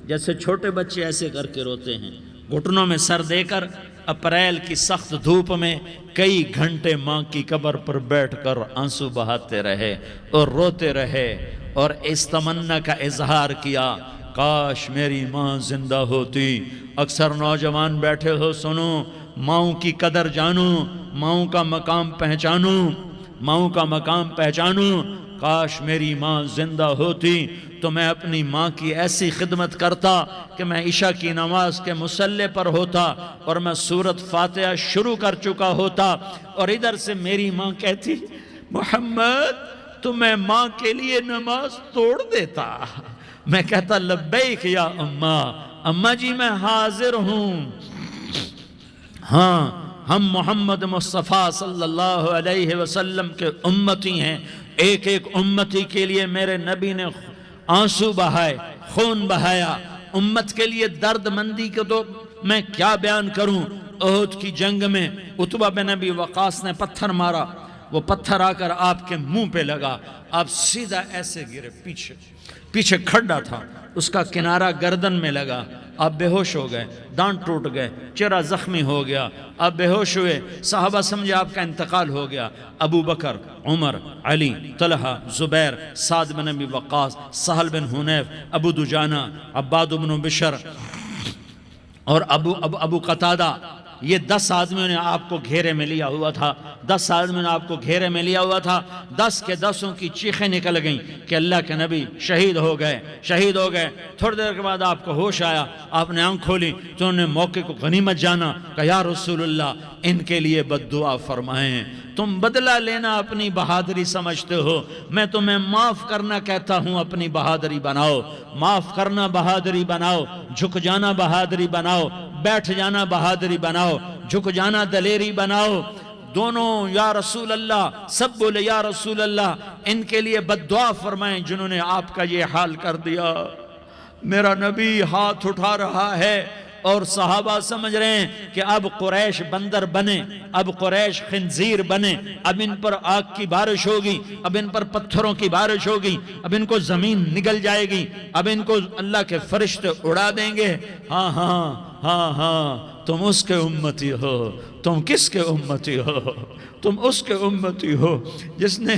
جیسے چھوٹے بچے ایسے کر کے روتے ہیں، گھٹنوں میں سر دے کر اپریل کی سخت دھوپ میں کئی گھنٹے ماں کی قبر پر بیٹھ کر آنسو بہاتے رہے اور روتے رہے، اور اس تمنا کا اظہار کیا، کاش میری ماں زندہ ہوتی۔ اکثر نوجوان بیٹھے ہو، سنو، ماؤں کی قدر جانو، ماؤں کا مقام پہچانو، ماؤں کا مقام پہچانو۔ کاش میری ماں زندہ ہوتی تو میں اپنی ماں کی ایسی خدمت کرتا کہ میں عشاء کی نماز کے مصلی پر ہوتا اور میں سورۃ فاتحہ شروع کر چکا ہوتا، اور ادھر سے میری ماں کہتی محمد تو میں ماں کے لیے نماز توڑ دیتا۔ میں کہتا لبیک یا اماں، اماں جی میں حاضر ہوں۔ ہاں، ہم محمد مصطفیٰ صلی اللہ علیہ وسلم کے امتی ہیں، ایک ایک امتی کے لیے میرے نبی نے آنسو بہائے، خون بہایا، امت کے لیے درد مندی کو تو میں کیا بیان کروں۔ احد کی جنگ میں عتبہ بن ابی وقاص نے پتھر مارا، وہ پتھر آ کر آپ کے منہ پہ لگا، آپ سیدھا ایسے گرے، پیچھے کھڈا تھا، اس کا کنارہ گردن میں لگا، آپ بے ہوش ہو گئے، دانت ٹوٹ گئے، چہرہ زخمی ہو گیا، آپ بے ہوش ہوئے، صحابہ سمجھے آپ کا انتقال ہو گیا۔ ابو بکر، عمر، علی، طلحہ، زبیر، سعد بن ابی وقاص، سہل بن حنیف، ابو دجانہ، عباد بن بشر اور ابو قتادہ، یہ 10 آدمیوں نے آپ کو گھیرے میں لیا ہوا تھا، 10 آدمیوں نے آپ کو گھیرے میں لیا ہوا تھا۔ 10 کے 10 کی چیخیں نکل گئیں کہ اللہ کے نبی شہید ہو گئے۔ تھوڑی دیر کے بعد آپ کو ہوش آیا، آپ نے آنکھ کھولی تو انہوں نے موقع کو غنیمت جانا، کہ یا رسول اللہ ان کے لیے بد دعا فرمائیں۔ تم بدلہ لینا اپنی بہادری سمجھتے ہو، میں تمہیں معاف کرنا کہتا ہوں اپنی بہادری بناؤ۔ معاف کرنا بہادری بناؤ، جھک جانا بہادری بناؤ، بیٹھ جانا بہادری بناؤ، جھک جانا دلیری بناؤ۔ دونوں یا رسول اللہ، سب بولے یا رسول اللہ۔ ان کے لیے بد دعا فرمائیں جنہوں نے آپ کا یہ حال کر دیا۔ میرا نبی ہاتھ اٹھا رہا ہے اور صحابہ سمجھ رہے ہیں کہ اب قریش بندر بنے، اب قریش خنزیر بنے، اب ان پر آگ کی بارش ہوگی، اب ان پر پتھروں کی بارش ہوگی، اب ان کو زمین نگل جائے گی، اب ان کو اللہ کے فرشتے اڑا دیں گے۔ ہاں ہاں ہاں ہاں، تم اس کے امتی ہو۔ تم کس کے امتی ہو؟ تم اس کے امتی ہو جس نے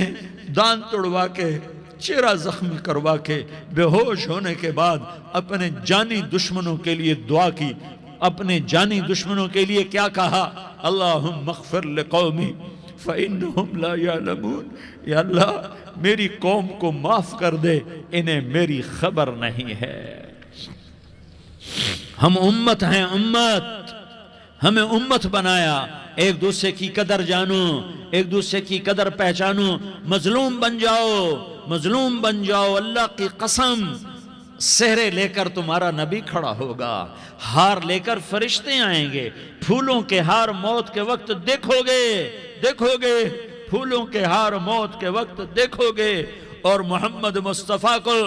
دان توڑوا کے، چہرہ زخمی کروا کے، بے ہوش ہونے کے بعد اپنے جانی دشمنوں کے لیے دعا کی۔ اپنے جانی دشمنوں کے لیے کیا کہا؟ اللہم اغفر لقومی فإنہم لا یعلمون۔ یا اللہ میری قوم کو معاف کر دے، انہیں میری خبر نہیں ہے۔ ہم امت ہیں، امت، ہمیں امت بنایا۔ ایک دوسرے کی قدر جانو، ایک دوسرے کی قدر پہچانو، مظلوم بن جاؤ، مظلوم بن جاؤ۔ اللہ کی قسم، سہرے لے کر تمہارا نبی کھڑا ہوگا، ہار لے کر فرشتے آئیں گے، پھولوں کے ہار موت کے وقت دیکھو گے، دیکھو گے، پھولوں کے ہار موت کے وقت دیکھو گے، اور محمد مصطفیٰ کو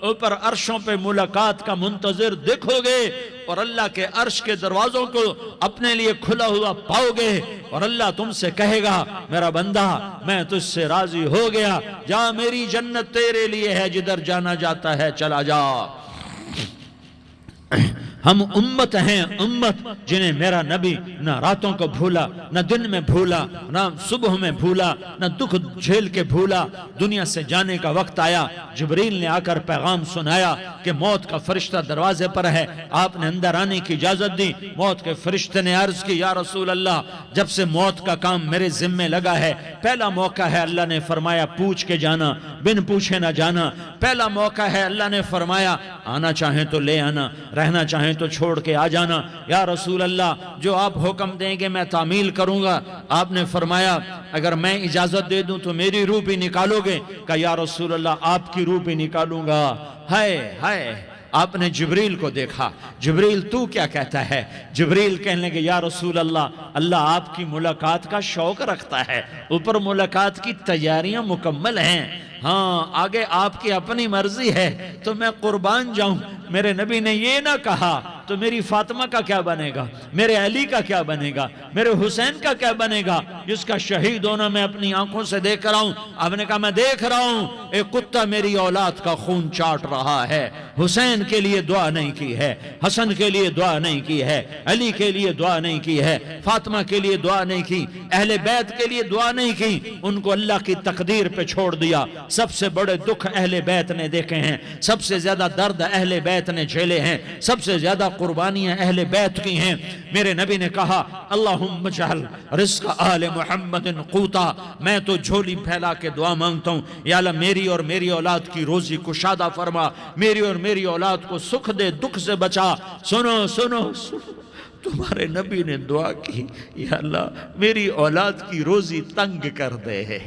اوپر عرشوں پہ ملاقات کا منتظر دیکھو گے، اور اللہ کے عرش کے دروازوں کو اپنے لیے کھلا ہوا پاؤ گے، اور اللہ تم سے کہے گا میرا بندہ میں تجھ سے راضی ہو گیا، جا میری جنت تیرے لیے ہے، جدھر جانا جاتا ہے چلا جا۔ ہم امت ہیں، امت جنہیں میرا نبی نہ راتوں کو بھولا، نہ دن میں بھولا، نہ صبح میں بھولا، نہ دکھ جھیل کے بھولا۔ دنیا سے جانے کا وقت آیا، جبریل نے آ کر پیغام سنایا کہ موت کا فرشتہ دروازے پر ہے، آپ نے اندر آنے کی اجازت دی۔ موت کے فرشتے نے عرض کی یا رسول اللہ جب سے موت کا کام میرے ذمہ لگا ہے، پہلا موقع ہے، اللہ نے فرمایا پوچھ کے جانا، بن پوچھے نہ جانا۔ پہلا موقع ہے، اللہ نے فرمایا آنا چاہیں تو لے آنا، رہنا چاہیں تو چھوڑ کے آ جانا۔ یا رسول اللہ جو آپ حکم دیں گے میں تعمیل کروں گا۔ آپ نے فرمایا اگر میں اجازت دے دوں تو میری روح بھی نکالو گے؟ کہا یا رسول اللہ آپ کی روح بھی نکالوں گا۔ ہائے ہائے، آپ نے جبریل کو دیکھا، جبریل تو کیا کہتا ہے؟ جبریل کہنے لگے یا رسول اللہ، اللہ آپ کی ملاقات کا شوق رکھتا ہے، اوپر ملاقات کی تیاریاں مکمل ہیں، ہاں آگے آپ کی اپنی مرضی ہے تو میں قربان جاؤں۔ میرے نبی نے یہ نہ کہا تو میری فاطمہ کا کیا بنے گا، میرے علی کا کیا بنے گا، میرے حسین کا کیا بنے گا جس کا شہید ہونا میں اپنی آنکھوں سے دیکھ رہا ہوں۔ آپ نے کہا میں دیکھ رہا ہوں ایک کتا میری اولاد کا خون چاٹ رہا ہے۔ حسین کے لیے دعا نہیں کی ہے، حسن کے لیے دعا نہیں کی ہے، علی کے لیے دعا نہیں کی ہے، فاطمہ کے لیے دعا نہیں کی، اہل بیت کے لیے دعا نہیں کی، ان کو اللہ کی تقدیر پہ چھوڑ دیا۔ سب سے بڑے دکھ اہل بیت نے دیکھے ہیں، سب سے زیادہ درد اہل بیت نے جھیلے ہیں، سب سے زیادہ قربانیاں اہل بیت کی ہیں۔ میرے نبی نے کہا اللہم اجعل رزق آل محمد قوتا، میں تو جھولی پھیلا کے دعا مانگتا ہوں یا اللہ میری اور میری اولاد کی روزی کشادہ فرما، میری اور میری اولاد کو سکھ دے، دکھ سے بچا۔ سنو سنو سنو، تمہارے نبی نے دعا کی یا اللہ میری اولاد کی روزی تنگ کر دے،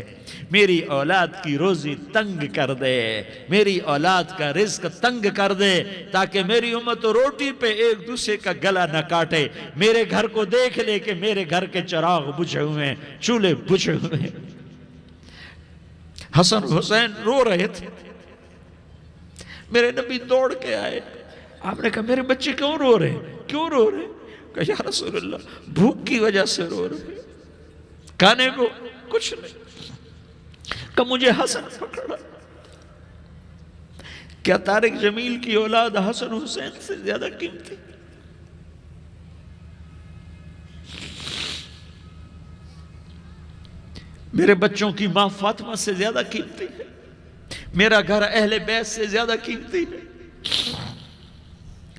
میری اولاد کی روزی تنگ کر دے، میری اولاد کا رزق تنگ کر دے، تاکہ میری امت روٹی پہ ایک دوسرے کا گلا نہ کاٹے، میرے گھر کو دیکھ لے کہ میرے گھر کے چراغ بجھے ہوئے ہیں، چولہے بجھے ہوئے ہیں۔ حسن حسین رو رہے تھے، میرے نبی دوڑ کے آئے، آپ نے کہا میرے بچے کیوں رو رہے ہیں، کیوں رو رہے ہیں؟ کہا یا رسول اللہ بھوک کی وجہ سے رو رہے ہیں، کھانے کو کچھ نہیں۔ کہ مجھے حسن پکڑا۔ کیا طارق جمیل کی اولاد حسن حسین سے زیادہ قیمتی؟ میرے بچوں کی ماں فاطمہ سے زیادہ قیمتی ہے، میرا گھر اہل بیت سے زیادہ قیمتی ہے۔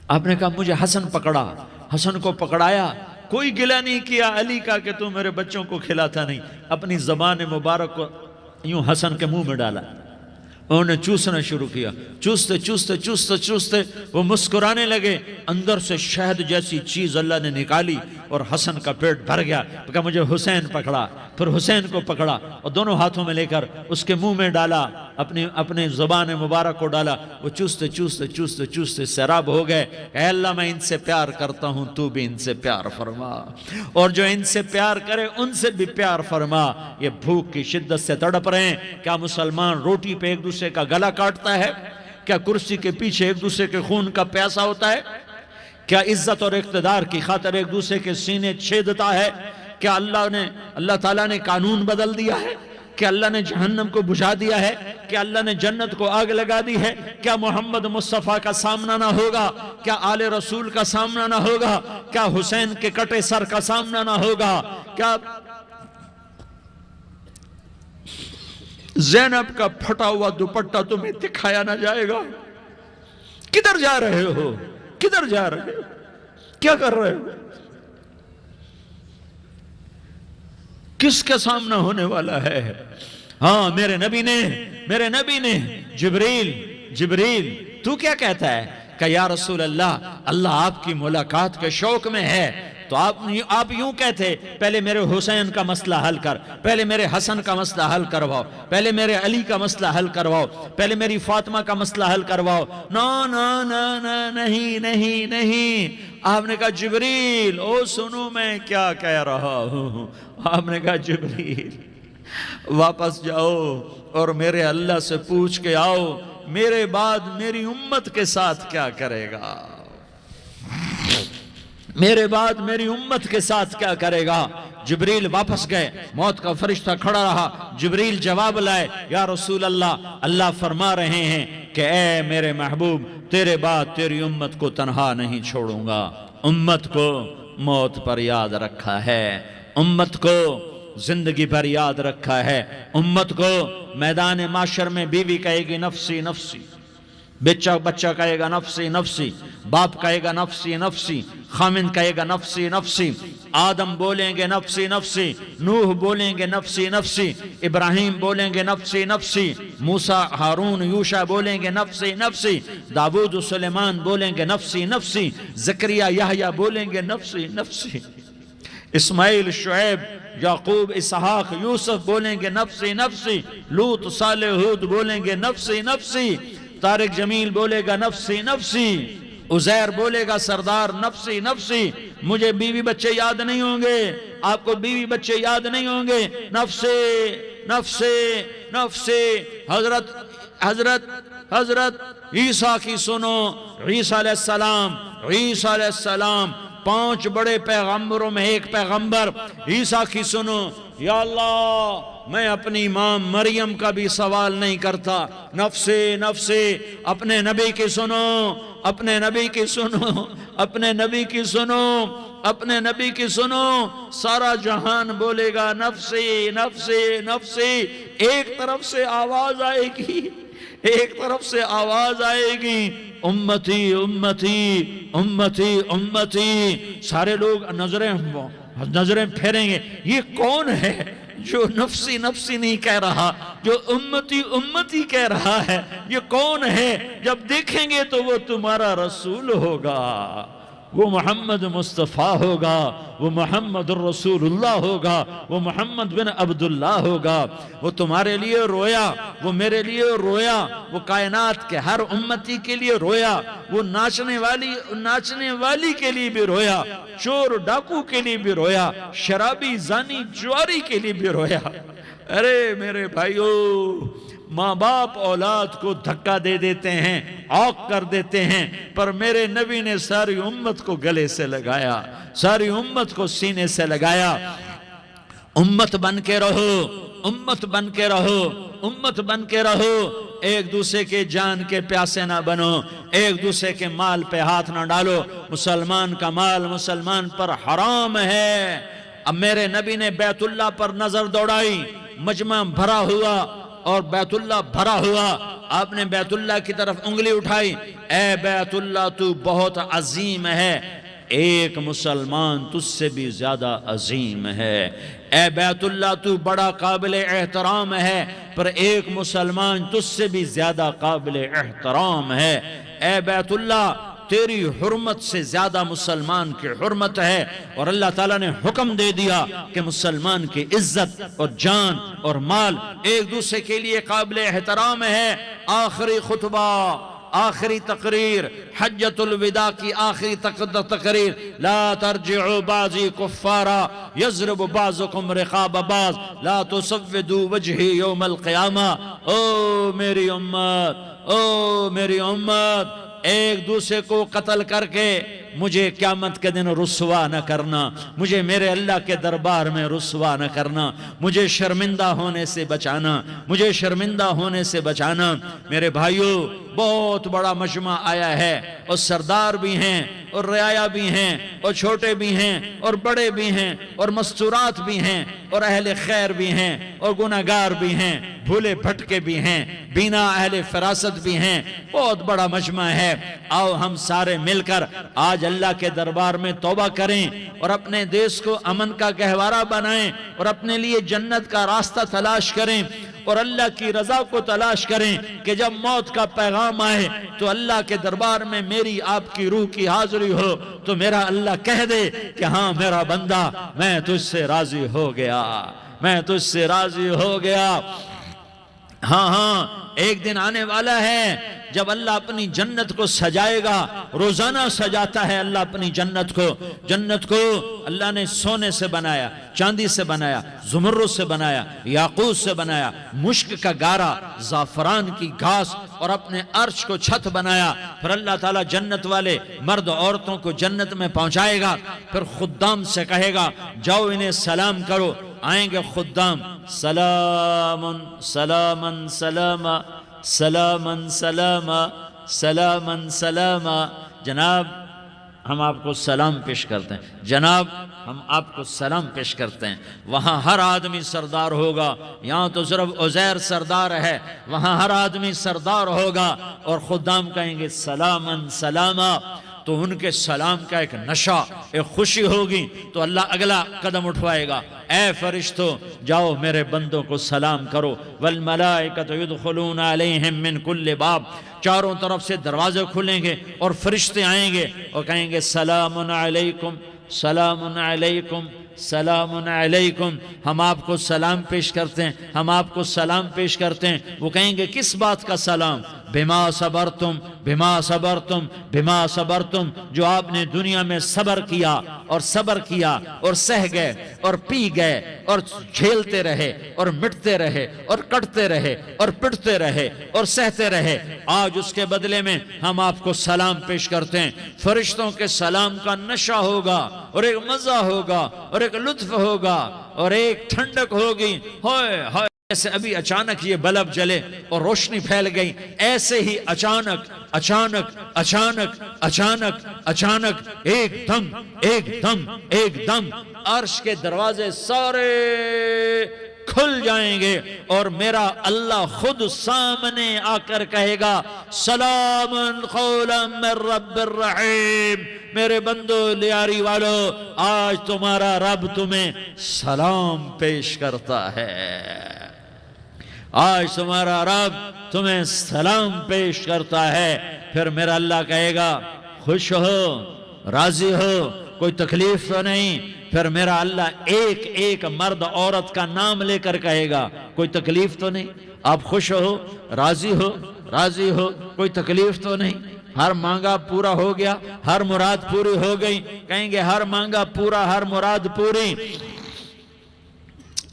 آپ نے کہا مجھے حسن پکڑا، حسن کو پکڑایا، کوئی گلہ نہیں کیا علی کا کہ تو میرے بچوں کو کھلاتا نہیں، اپنی زبان مبارک کو یوں حسن کے منہ میں ڈالا، انہوں نے چوسنا شروع کیا، چوستے چوستے چوستے چوستے وہ مسکرانے لگے، اندر سے شہد جیسی چیز اللہ نے نکالی اور حسن کا پیٹ بھر گیا۔ کہا مجھے حسین پکڑا، پھر حسین کو پکڑا اور دونوں ہاتھوں میں لے کر اس کے منہ میں ڈالا، اپنے زبان مبارک کو ڈالا۔ وہ چوستے چوستے چوستے چوستے سیراب ہو گئے، اے اللہ میں ان سے پیار کرتا ہوں، تو بھی ان سے پیار فرما، اور جو ان سے پیار کرے ان سے بھی پیار فرما۔ یہ بھوک کی شدت سے تڑپ رہے ہیں۔ کیا مسلمان روٹی پہ ایک دوسرے کا گلا کاٹتا ہے؟ کیا کرسی کے پیچھے ایک دوسرے کے خون کا پیاسا ہوتا ہے؟ کیا عزت اور اقتدار کی خاطر ایک دوسرے کے سینے چھیدتا ہے؟ کیا اللہ تعالیٰ نے قانون بدل دیا ہے؟ کیا اللہ نے جہنم کو بجھا دیا ہے؟ کیا اللہ نے جنت کو آگ لگا دی ہے؟ کیا محمد مصطفیٰ کا سامنا نہ ہوگا؟ کیا آل رسول کا سامنا نہ ہوگا؟ کیا حسین کے کٹے سر کا سامنا نہ ہوگا؟ کیا زینب کا پھٹا ہوا دوپٹہ تمہیں دکھایا نہ جائے گا؟ کدھر جا رہے ہو؟ کدھر جا رہے ہو؟ کیا کر رہے ہو؟ کس کا سامنا ہونے والا ہے؟ ہاں میرے نبی نے جبریل تو کیا کہتا ہے کہ یا رسول اللہ آپ کی ملاقات کے شوق میں ہے، تو آپ یوں کہتے پہلے میرے حسین کا مسئلہ حل کر، پہلے میرے حسن کا مسئلہ حل کرواؤ، پہلے میرے علی کا مسئلہ حل کرواؤ، پہلے میری فاطمہ کا مسئلہ حل کرواؤ۔ نہیں، آپ نے کہا جبریل سنو میں کیا کہہ رہا ہوں۔ آپ نے کہا جبریل واپس جاؤ اور میرے اللہ سے پوچھ کے آؤ میرے بعد میری امت کے ساتھ کیا کرے گا، میرے بعد میری امت کے ساتھ کیا کرے گا۔ جبریل واپس گئے، موت کا فرشتہ کھڑا رہا، جبریل جواب لائے، یا رسول اللہ فرما رہے ہیں کہ اے میرے محبوب تیرے بعد تیری امت کو تنہا نہیں چھوڑوں گا۔ امت کو موت پر یاد رکھا ہے، امت کو زندگی پر یاد رکھا ہے، امت کو میدان معاشر میں بیوی کہے گی نفسی نفسی، بچہ کہے گا نفسی نفسی، باپ کہے گا نفسی نفسی، خامن کہے گا نفسی نفسی، آدم بولیں گے نفسی نفسی، نوح بولیں گے نفسی نفسی، ابراہیم بولیں گے نفسی نفسی، موسیٰ ہارون یوشع بولیں گے نفسی نفسی، داؤد سلیمان بولیں گے نفسی نفسی، زکریا یحییٰ بولیں گے نفسی نفسی، اسماعیل شعیب یعقوب اسحاق یوسف بولیں گے نفسی نفسی، لوط صالح ہود بولیں گے نفسی نفسی، طارق جمیل بولے گا نفسی نفسی، عزیر بولے گا سردار نفسی نفسی، مجھے بیوی بچے یاد نہیں ہوں گے، آپ کو بیوی بچے یاد نہیں ہوں گے، نفسی نفسی نفسی۔ حضرت عیسیٰ کی سنو، عیسیٰ علیہ السلام 5 بڑے پیغمبروں میں ایک پیغمبر، عیسیٰ کی سنو، یا اللہ میں اپنی امام مریم کا بھی سوال نہیں کرتا، نفسی نفسی۔ اپنے نبی کی سنو، اپنے نبی کی سنو، اپنے نبی کی سنو، اپنے نبی کی سنو، سارا جہان بولے گا نفسی نفسی نفسی۔ ایک طرف سے آواز آئے گی، ایک طرف سے آواز آئے گی، امتی امتی امتی امتی۔ سارے لوگ نظریں پھیریں گے، یہ کون ہے جو نفسی نفسی نہیں کہہ رہا، جو امتی امتی کہہ رہا ہے؟ یہ کون ہے؟ جب دیکھیں گے تو وہ تمہارا رسول ہوگا، وہ محمد مصطفیٰ ہوگا، وہ محمد الرسول اللہ ہوگا، وہ محمد بن عبداللہ ہوگا۔ وہ تمہارے لیے رویا، وہ میرے لیے رویا، وہ کائنات کے ہر امتی کے لیے رویا، وہ ناچنے والی کے لیے بھی رویا، چور ڈاکو کے لیے بھی رویا، شرابی زانی جواری کے لیے بھی رویا۔ ارے میرے بھائیو، ماں باپ اولاد کو دھکا دے دیتے ہیں، عوق کر دیتے ہیں، پر میرے نبی نے ساری امت کو گلے سے لگایا، ساری امت کو سینے سے لگایا۔ امت بن کے رہو، امت بن کے رہو، امت بن کے رہو، ایک دوسرے کے جان کے پیاسے نہ بنو، ایک دوسرے کے مال پہ ہاتھ نہ ڈالو۔ مسلمان کا مال مسلمان پر حرام ہے۔ اب میرے نبی نے بیت اللہ پر نظر دوڑائی، مجمع بھرا ہوا اور بیت اللہ بھرا ہوا، آپ نے بیت اللہ کی طرف انگلی اٹھائی، اے بیت اللہ تو بہت عظیم ہے، ایک مسلمان تجھ سے بھی زیادہ عظیم ہے۔ اے بیت اللہ تو بڑا قابل احترام ہے، پر ایک مسلمان تجھ سے بھی زیادہ قابل احترام ہے۔ اے بیت اللہ تیری حرمت سے زیادہ مسلمان کی حرمت ہے، اور اللہ تعالیٰ نے حکم دے دیا کہ مسلمان کی عزت اور جان اور مال ایک دوسرے کے لیے قابل احترام ہے۔ آخری خطبہ، آخری تقریر، حجۃ الوداع کی آخری تقریر، لا ترجعوا بعضی کفارا یضرب بعضکم رقاب بعض لا تسودوا وجہی یوم القیامہ۔ او میری امت، او میری امت، ایک دوسرے کو قتل کر کے مجھے قیامت کے دن رسوا نہ کرنا، مجھے میرے اللہ کے دربار میں رسوا نہ کرنا، مجھے شرمندہ ہونے سے بچانا، مجھے شرمندہ ہونے سے بچانا۔ میرے بھائیوں، بہت بڑا مجمع آیا ہے، اور سردار بھی ہیں اور رعایا بھی ہیں اور چھوٹے بھی ہیں اور بڑے بھی ہیں اور مستورات بھی ہیں اور اہل خیر بھی ہیں اور گناہگار بھی ہیں، بھولے بھٹکے بھی ہیں، بینا اہل فراست بھی ہیں۔ بہت بڑا مجمع ہے، آؤ ہم سارے مل کر آج اللہ کے دربار میں توبہ کریں اور اپنے دیش کو امن کا گہوارہ بنائیں اور اپنے لیے جنت کا راستہ تلاش کریں اور اللہ کی رضا کو تلاش کریں کہ جب موت کا پیغام آئے تو اللہ کے دربار میں میری آپ کی روح کی حاضری ہو تو میرا اللہ کہہ دے کہ ہاں میرا بندہ، میں تجھ سے راضی ہو گیا، میں تجھ سے راضی ہو گیا۔ ہاں ہاں، ایک دن آنے والا ہے جب اللہ اپنی جنت کو سجائے گا، روزانہ سجاتا ہے اللہ اپنی جنت کو۔ جنت کو اللہ نے سونے سے بنایا، چاندی سے بنایا، زمرد سے بنایا، یاقوت سے بنایا، مشک کا گارا، زعفران کی گھاس اور اپنے عرش کو چھت بنایا۔ پھر اللہ تعالیٰ جنت والے مرد عورتوں کو جنت میں پہنچائے گا، پھر خدام سے کہے گا جاؤ انہیں سلام کرو۔ آئیں گے خدام، سلام سلام سلاما سلام سلاما سلام سلاما۔ جناب ہم آپ کو سلام پیش کرتے ہیں، جناب ہم آپ کو سلام پیش کرتے ہیں۔ وہاں ہر آدمی سردار ہوگا، یہاں تو صرف عزیر سردار ہے، وہاں ہر آدمی سردار ہوگا، اور خدام کہیں گے سلام سلاما۔ تو ان کے سلام کا ایک نشہ، ایک خوشی ہوگی، تو اللہ اگلا قدم اٹھوائے گا، اے فرشتو جاؤ میرے بندوں کو سلام کرو۔ والملائکۃ یدخلون علیہم من کل باب، چاروں طرف سے دروازے کھلیں گے اور فرشتے آئیں گے اور کہیں گے سلام علیکم سلام علیکم سلام علیکم۔ ہم آپ کو سلام پیش کرتے ہیں، ہم آپ کو سلام پیش کرتے ہیں۔ وہ کہیں گے کس بات کا سلام؟ بما صبرتم بما صبرتم بما صبرتم، جو آپ نے دنیا میں صبر کیا اور صبر کیا اور سہ گئے اور پی گئے اور جھیلتے رہے اور مٹتے رہے اور کٹتے رہے اور پٹتے رہے اور سہتے رہے، آج اس کے بدلے میں ہم آپ کو سلام پیش کرتے ہیں۔ فرشتوں کے سلام کا نشہ ہوگا اور ایک مزہ ہوگا اور ایک لطف ہوگا اور ایک ٹھنڈک ہوگی۔ ہوئے ہوئے، ایسے ابھی اچانک یہ بلب جلے اور روشنی پھیل گئی، ایسے ہی اچانک اچانک اچانک اچانک اچانک ایک دم ایک دم ایک دم عرش کے دروازے سارے کھل جائیں گے اور میرا اللہ خود سامنے آ کر کہے گا سلام قولا من رب الرحیم۔ میرے بندو لیاری والو، آج تمہارا رب تمہیں سلام پیش کرتا ہے، آج تمہارا رب تمہیں سلام پیش کرتا ہے۔ پھر میرا اللہ کہے گا خوش ہو، راضی ہو، کوئی تکلیف تو نہیں؟ پھر میرا اللہ ایک ایک مرد عورت کا نام لے کر کہے گا کوئی تکلیف تو نہیں؟ آپ خوش ہو، راضی ہو، راضی ہو، کوئی تکلیف تو نہیں؟ ہر مانگا پورا ہو گیا، ہر مراد پوری ہو گئی؟ کہیں گے ہر مانگا پورا، ہر مراد پوری۔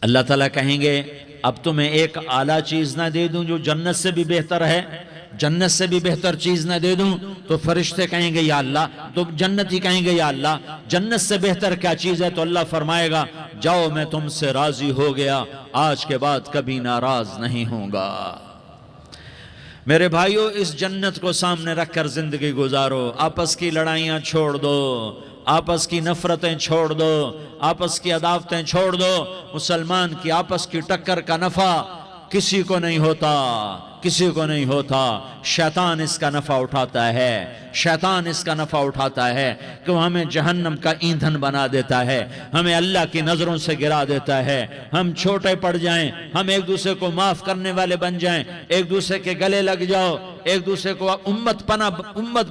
اللہ تعالیٰ کہیں گے اب تمہیں ایک اعلیٰ چیز نہ دے دوں جو جنت سے بھی بہتر ہے؟ جنت سے بھی بہتر چیز نہ دے دوں؟ تو فرشتے کہیں گے یا اللہ، تو جنتی کہیں گے یا اللہ جنت سے بہتر کیا چیز ہے؟ تو اللہ فرمائے گا جاؤ میں تم سے راضی ہو گیا، آج کے بعد کبھی ناراض نہیں ہوں گا۔ میرے بھائیو، اس جنت کو سامنے رکھ کر زندگی گزارو، آپس کی لڑائیاں چھوڑ دو، آپس کی نفرتیں چھوڑ دو، آپس کی عداوتیں چھوڑ دو۔ مسلمان کی آپس کی ٹکر کا نفع کسی کو نہیں ہوتا، کسی کو نہیں ہوتا. شیطان اس کا نفع اٹھاتا ہے، شیطان اس کا نفع اٹھاتا ہے کہ وہ ہمیں جہنم کا ایندھن بنا دیتا ہے، ہمیں اللہ کی نظروں سے گرا دیتا ہے، ہم چھوٹے پڑ جائیں، ہم ایک دوسرے کو معاف کرنے والے بن جائیں، ایک دوسرے کے گلے لگ جاؤ، ایک دوسرے کو امت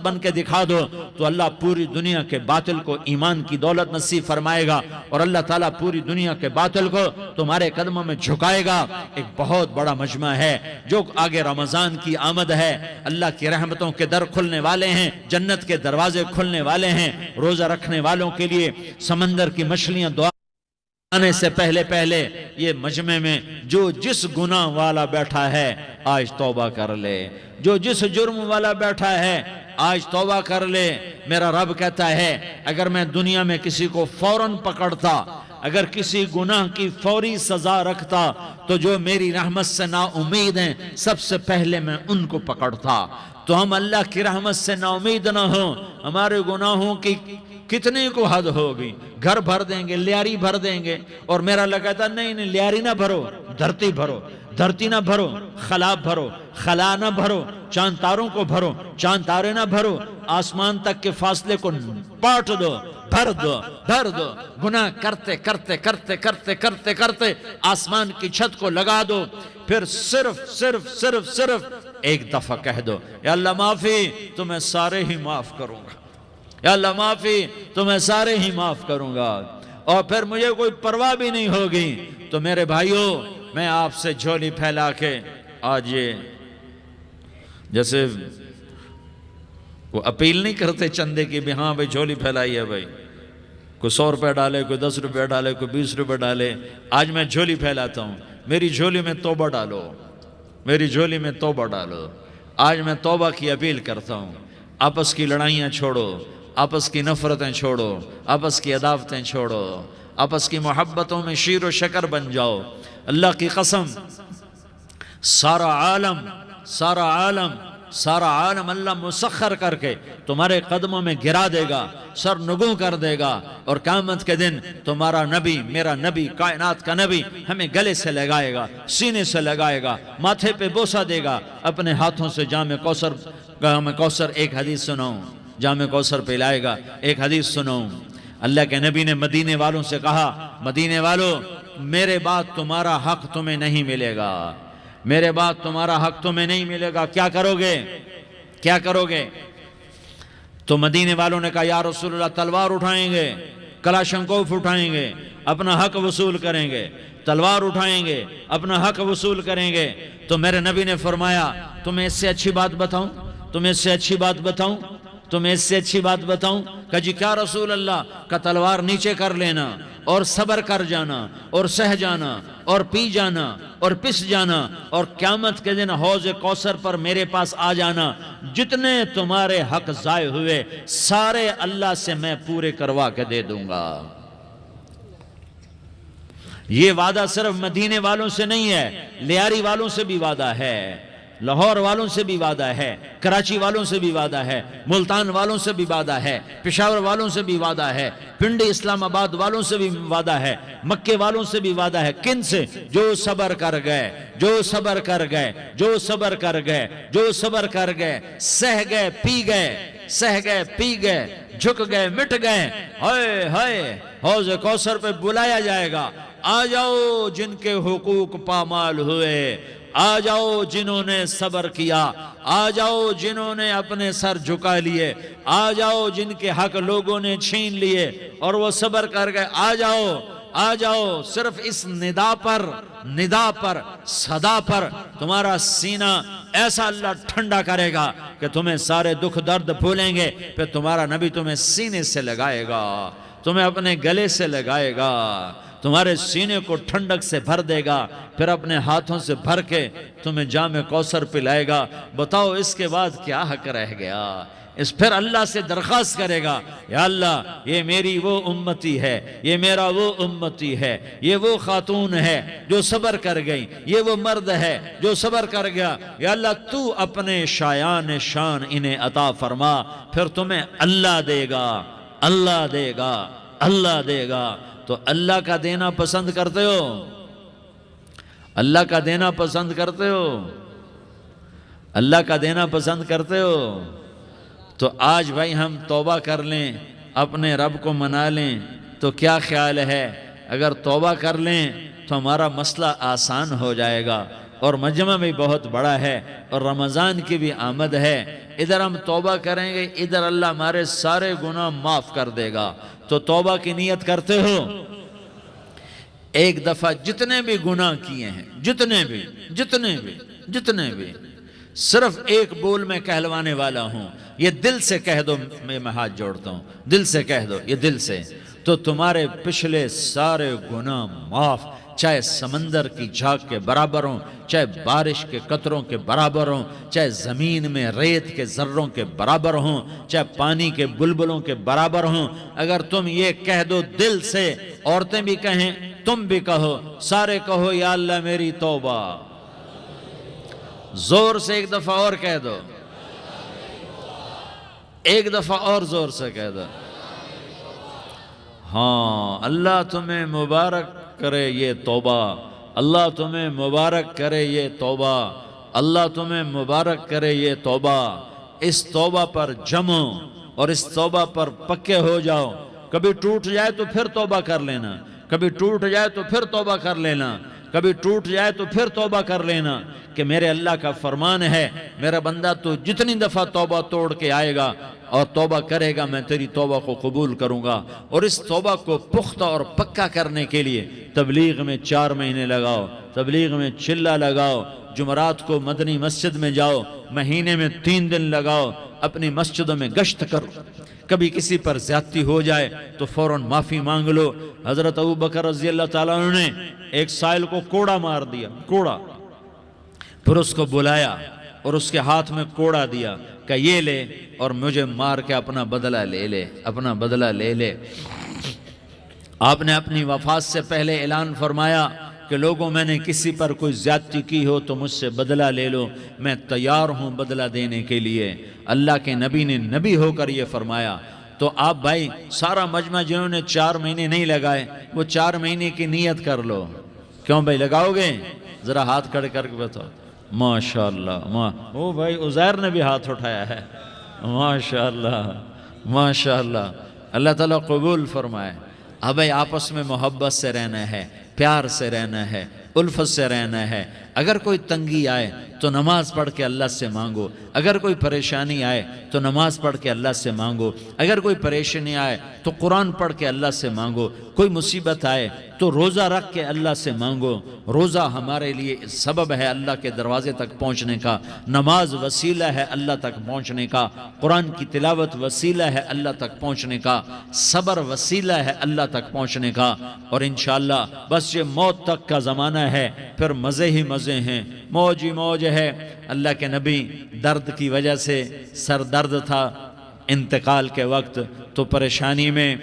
بن کے دکھا دو، تو اللہ پوری دنیا کے باطل کو ایمان کی دولت نصیب فرمائے گا، اور اللہ تعالیٰ پوری دنیا کے باطل کو تمہارے قدموں میں جھکائے گا. ایک بہت بڑا مجمع ہے جو آگے رمضان کی آمد ہے، اللہ کی رحمتوں کے در کھلنے والے ہیں، جنت کے دروازے کھلنے والے ہیں. روزہ رکھنے والوں کے لیے سمندر کی مچھلیاں دعا آنے سے پہلے یہ مجمع میں جو جس گناہ والا بیٹھا ہے آج توبہ کر لے، جو جس جرم والا بیٹھا ہے آج توبہ کر لے. میرا رب کہتا ہے اگر میں دنیا میں کسی کو فوراً پکڑتا، اگر کسی گناہ کی فوری سزا رکھتا، تو جو میری رحمت سے نا امید ہیں سب سے پہلے میں ان کو پکڑتا. تو ہم اللہ کی رحمت سے نا امید نہ ہوں. ہمارے گناہوں کی کتنے کو حد ہوگی، گھر بھر دیں گے، لیاری بھر دیں گے. اور میرا لگا تھا نہیں لیاری نہ بھرو، دھرتی بھرو، دھرتی نہ بھرو، خلا بھرو، خلا نہ بھرو، چاند تاروں کو بھرو، چاند تارے نہ بھرو، آسمان تک کے فاصلے کو پاٹ دو، بھر دو. گناہ کرتے کرتے کرتے کرتے کرتے کرتے آسمان کی چھت کو لگا دو. پھر صرف ایک دفعہ کہہ دو یا اللہ معافی، تو میں سارے ہی معاف کروں گا. یا اللہ معافی، تو میں سارے ہی معاف کروں گا. اور پھر مجھے کوئی پرواہ بھی نہیں ہوگی. تو میرے بھائیوں، میں آپ سے جھولی پھیلا کے آج یہ جیسے وہ اپیل نہیں کرتے چندے کی بھی، ہاں بھائی جھولی پھیلائی ہے بھائی، کوئی 100 روپے ڈالے، کوئی 10 روپے ڈالے، کوئی 20 روپے ڈالے. آج میں جھولی پھیلاتا ہوں. میری جھولی میں توبہ ڈالو، میری جھولی میں توبہ ڈالو. آج میں توبہ کی اپیل کرتا ہوں. آپس کی لڑائیاں چھوڑو، آپس کی نفرتیں چھوڑو، آپس کی عداوتیں چھوڑو، آپس کی محبتوں میں شیر و شکر بن جاؤ. اللہ کی قسم، سارا عالم اللہ مسخر کر کے تمہارے قدموں میں گرا دے گا، سر نگوں کر دے گا. اور قیامت کے دن تمہارا نبی، میرا نبی، کائنات کا نبی ہمیں گلے سے لگائے گا، سینے سے لگائے گا، ماتھے پہ بوسہ دے گا، اپنے ہاتھوں سے جام کوثر. ایک حدیث سناؤں، جام کوثر پہ لائے گا. ایک حدیث سناؤں، اللہ کے نبی نے مدینے والوں سے کہا، مدینے والوں میرے بعد تمہارا حق تمہیں نہیں ملے گا، میرے بعد تمہارا حق تمہیں نہیں ملے گا. کیا کرو گے؟ تو مدینے والوں نے کہا یا رسول اللہ تلوار اٹھائیں گے، کلاشنکوف اٹھائیں گے، اپنا حق وصول کریں گے. تلوار اٹھائیں گے، اپنا حق وصول کریں گے. تو میرے نبی نے فرمایا تمہیں اس سے اچھی بات بتاؤں؟ کہ جی کیا رسول اللہ؟ کہ تلوار نیچے کر لینا اور صبر کر جانا اور سہ جانا اور پی جانا اور پس جانا، اور قیامت کے دن حوض کوثر پر میرے پاس آ جانا. جتنے تمہارے حق ضائع ہوئے سارے اللہ سے میں پورے کروا کے دے دوں گا. یہ وعدہ صرف مدینے والوں سے نہیں ہے، لیاری والوں سے بھی وعدہ ہے، لاہور والوں سے بھی وعدہ ہے، کراچی والوں سے بھی وعدہ ہے، ملتان والوں سے بھی وعدہ ہے، پشاور والوں سے بھی وعدہ ہے، پنڈی اسلام آباد والوں سے بھی وعدہ ہے، مکے والوں سے بھی وعدہ ہے. کن سے؟ جو صبر کر گئے، سہ گئے پی گئے، جھک گئے مٹ گئے. ہائے حوض کوثر پہ بلایا جائے گا، آ جاؤ جن کے حقوق پامال ہوئے، آ جاؤ جنہوں نے صبر کیا، آ جاؤ جنہوں نے اپنے سر جھکا لیے، آ جاؤ جن کے حق لوگوں نے چھین لیے اور وہ صبر کر گئے. آ جاؤ. صرف اس ندا پر صدا پر تمہارا سینہ ایسا اللہ ٹھنڈا کرے گا کہ تمہیں سارے دکھ درد بھولیں گے. پھر تمہارا نبی تمہیں سینے سے لگائے گا، تمہیں اپنے گلے سے لگائے گا، تمہارے سینے کو ٹھنڈک سے بھر دے گا، پھر اپنے ہاتھوں سے بھر کے تمہیں جام کوثر پلائے گا. بتاؤ اس کے بعد کیا حق رہ گیا؟ پھر اللہ سے درخواست کرے گا، یا اللہ یہ میری وہ امتی ہے، یہ میرا وہ امتی ہے، یہ وہ خاتون ہے جو صبر کر گئی، یہ وہ مرد ہے جو صبر کر گیا. یا اللہ تو اپنے شایان شان انہیں عطا فرما. پھر تمہیں اللہ دے گا. تو اللہ کا دینا پسند کرتے ہو؟ اللہ کا دینا پسند کرتے ہو؟ اللہ کا دینا پسند کرتے ہو؟ تو آج بھائی ہم توبہ کر لیں، اپنے رب کو منا لیں، تو کیا خیال ہے اگر توبہ کر لیں تو ہمارا مسئلہ آسان ہو جائے گا، اور مجمع بھی بہت بڑا ہے اور رمضان کی بھی آمد ہے، ادھر ہم توبہ کریں گے، ادھر اللہ ہمارے سارے گناہ معاف کر دے گا۔ تو توبہ کی نیت کرتے ہو؟ ایک دفعہ جتنے بھی گناہ کیے ہیں، جتنے بھی صرف ایک بول میں کہلوانے والا ہوں، یہ دل سے کہہ دو، میں ہاتھ جوڑتا ہوں، دل سے کہہ دو، یہ دل سے، تو تمہارے پچھلے سارے گناہ معاف، چاہے سمندر کی جھاگ کے برابر ہوں، چاہے بارش کے قطروں کے برابر ہوں، چاہے زمین میں ریت کے ذروں کے برابر ہوں، چاہے پانی کے بلبلوں کے برابر ہوں۔ اگر تم یہ کہہ دو دل سے، عورتیں بھی کہیں، تم بھی کہو، سارے کہو یا اللہ میری توبہ، زور سے ایک دفعہ اور کہہ دو، ایک دفعہ اور زور سے کہہ دو۔ ہاں، اللہ تمہیں مبارک کرے یہ توبہ، اللہ تمہیں مبارک کرے یہ توبہ، اللہ تمہیں مبارک کرے یہ توبہ۔ اس توبہ پر جمو اور اس توبہ پر پکے ہو جاؤ۔ کبھی ٹوٹ جائے تو پھر توبہ کر لینا، کبھی ٹوٹ جائے تو پھر توبہ کر لینا، کبھی ٹوٹ جائے تو پھر توبہ کر لینا، کہ میرے اللہ کا فرمان ہے، میرا بندہ تو جتنی دفعہ توبہ توڑ کے آئے گا اور توبہ کرے گا، میں تیری توبہ کو قبول کروں گا۔ اور اس توبہ کو پختہ اور پکا کرنے کے لیے تبلیغ میں 4 مہینے لگاؤ، تبلیغ میں چلہ لگاؤ، جمعرات کو مدنی مسجد میں جاؤ، مہینے میں 3 دن لگاؤ، اپنی مسجدوں میں گشت کرو۔ کبھی کسی پر زیادتی ہو جائے تو فوراً معافی مانگ لو۔ حضرت ابوبکر رضی اللہ تعالیٰ عنہ نے ایک سائل کو کوڑا مار دیا، کوڑا، پھر اس کو بلایا اور اس کے ہاتھ میں کوڑا دیا کہ یہ لے اور مجھے مار کے اپنا بدلہ لے لے، اپنا بدلہ لے لے۔ آپ نے اپنی وفات سے پہلے اعلان فرمایا کہ لوگوں، میں نے کسی پر کوئی زیادتی کی ہو تو مجھ سے بدلہ لے لو، میں تیار ہوں بدلہ دینے کے لیے۔ اللہ کے نبی نے نبی ہو کر یہ فرمایا۔ تو آپ بھائی سارا مجمع جنہوں نے 4 مہینے نہیں لگائے، وہ 4 مہینے کی نیت کر لو۔ کیوں بھائی لگاؤ گے؟ ذرا ہاتھ کھڑے کر کے بتاؤ۔ ماشاءاللہ، وہ بھائی عزیر نے بھی ہاتھ اٹھایا ہے، ماشاءاللہ ماشاءاللہ، اللہ تعالیٰ قبول فرمائے۔ اب بھائی آپس میں محبت سے رہنا ہے، پیار سے رہنا ہے، الفت سے رہنا ہے۔ اگر کوئی تنگی آئے تو نماز پڑھ کے اللہ سے مانگو، اگر کوئی پریشانی آئے تو نماز پڑھ کے اللہ سے مانگو، اگر کوئی پریشانی آئے تو قرآن پڑھ کے اللہ سے مانگو، کوئی مصیبت آئے تو روزہ رکھ کے اللہ سے مانگو۔ روزہ ہمارے لیے سبب ہے اللہ کے دروازے تک پہنچنے کا، نماز وسیلہ ہے اللہ تک پہنچنے کا، قرآن کی تلاوت وسیلہ ہے اللہ تک پہنچنے کا، صبر وسیلہ ہے اللہ تک پہنچنے کا۔ اور انشاءاللہ بس یہ موت تک کا زمانہ ہے، پھر مزے ہی مزے ہیں، موج ہی موج ہے۔ اللہ کے نبی درد کی وجہ سے سر درد تھا انتقال کے وقت، تو پریشانی میں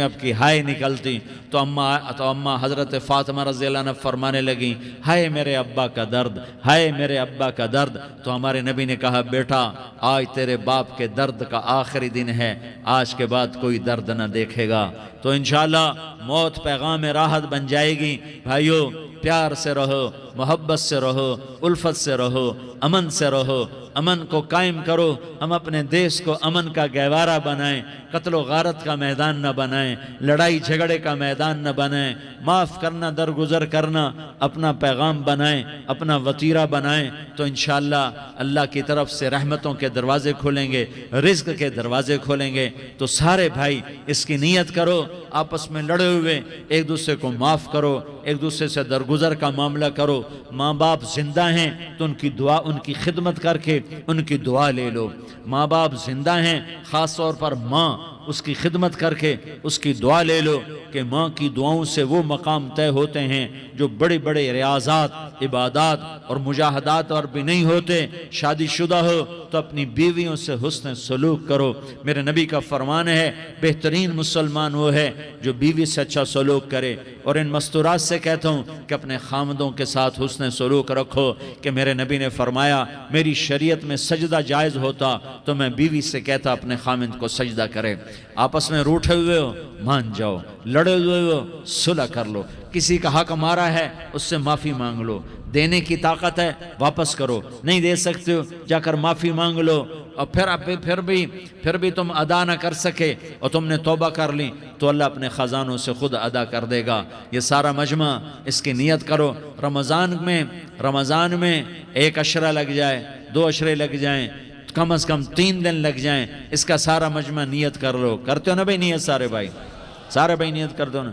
اب کی ہائے نکلتی، تو اماں حضرت فاطمہ رضی اللہ عنہ فرمانے لگیں، ہائے میرے ابا کا درد، ہائے میرے ابا کا درد۔ تو ہمارے نبی نے کہا، بیٹا آج تیرے باپ کے درد کا آخری دن ہے، آج کے بعد کوئی درد نہ دیکھے گا۔ تو انشاءاللہ موت پیغام راحت بن جائے گی۔ بھائیو پیار سے رہو، محبت سے رہو، الفت سے رہو، امن سے رہو، امن کو قائم کرو۔ ہم اپنے دیش کو امن کا گہوارہ بنائیں، قتل و غارت کا میدان نہ بنائیں، لڑائی جھگڑے کا میدان نہ بنائیں، معاف کرنا درگزر کرنا اپنا پیغام بنائیں، اپنا وطیرہ بنائیں۔ تو انشاءاللہ اللہ کی طرف سے رحمتوں کے دروازے کھولیں گے، رزق کے دروازے کھولیں گے۔ تو سارے بھائی اس کی نیت کرو، آپس میں لڑے ہوئے ایک دوسرے کو معاف کرو، ایک دوسرے سے درگزر کا معاملہ کرو۔ ماں باپ زندہ ہیں تو ان کی دعا، ان کی خدمت کر کے ان کی دعا لے لو۔ ماں باپ زندہ ہیں، خاص طور پر ماں، اس کی خدمت کر کے اس کی دعا لے لو، کہ ماں کی دعاؤں سے وہ مقام طے ہوتے ہیں جو بڑے بڑے ریاضات، عبادات اور مجاہدات اور بھی نہیں ہوتے۔ شادی شدہ ہو تو اپنی بیویوں سے حسن سلوک کرو۔ میرے نبی کا فرمان ہے، بہترین مسلمان وہ ہے جو بیوی سے اچھا سلوک کرے۔ اور ان مستورات سے کہتا ہوں کہ اپنے خامدوں کے ساتھ حسن سلوک رکھو، کہ میرے نبی نے فرمایا میری شریعت میں سجدہ جائز ہوتا تو میں بیوی سے کہتا اپنے خامد کو سجدہ کرے۔ آپس میں روٹھے ہوئے ہو مان جاؤ، لڑے ہوئے ہو صلح کر لو، کسی کا حق مارا ہے اس سے معافی مانگ لو، دینے کی طاقت ہے واپس کرو، نہیں دے سکتے ہو جا کر معافی مانگ لو، اور پھر بھی تم ادا نہ کر سکے اور تم نے توبہ کر لی تو اللہ اپنے خزانوں سے خود ادا کر دے گا۔ یہ سارا مجمع اس کی نیت کرو۔ رمضان میں 1 عشرہ لگ جائے، 2 عشرے لگ جائیں، کم از کم 3 دن لگ جائیں، اس کا سارا مجمع نیت کر لو۔ کرتے ہو نا بھائی نیت؟ سارے بھائی نیت کر دو نا۔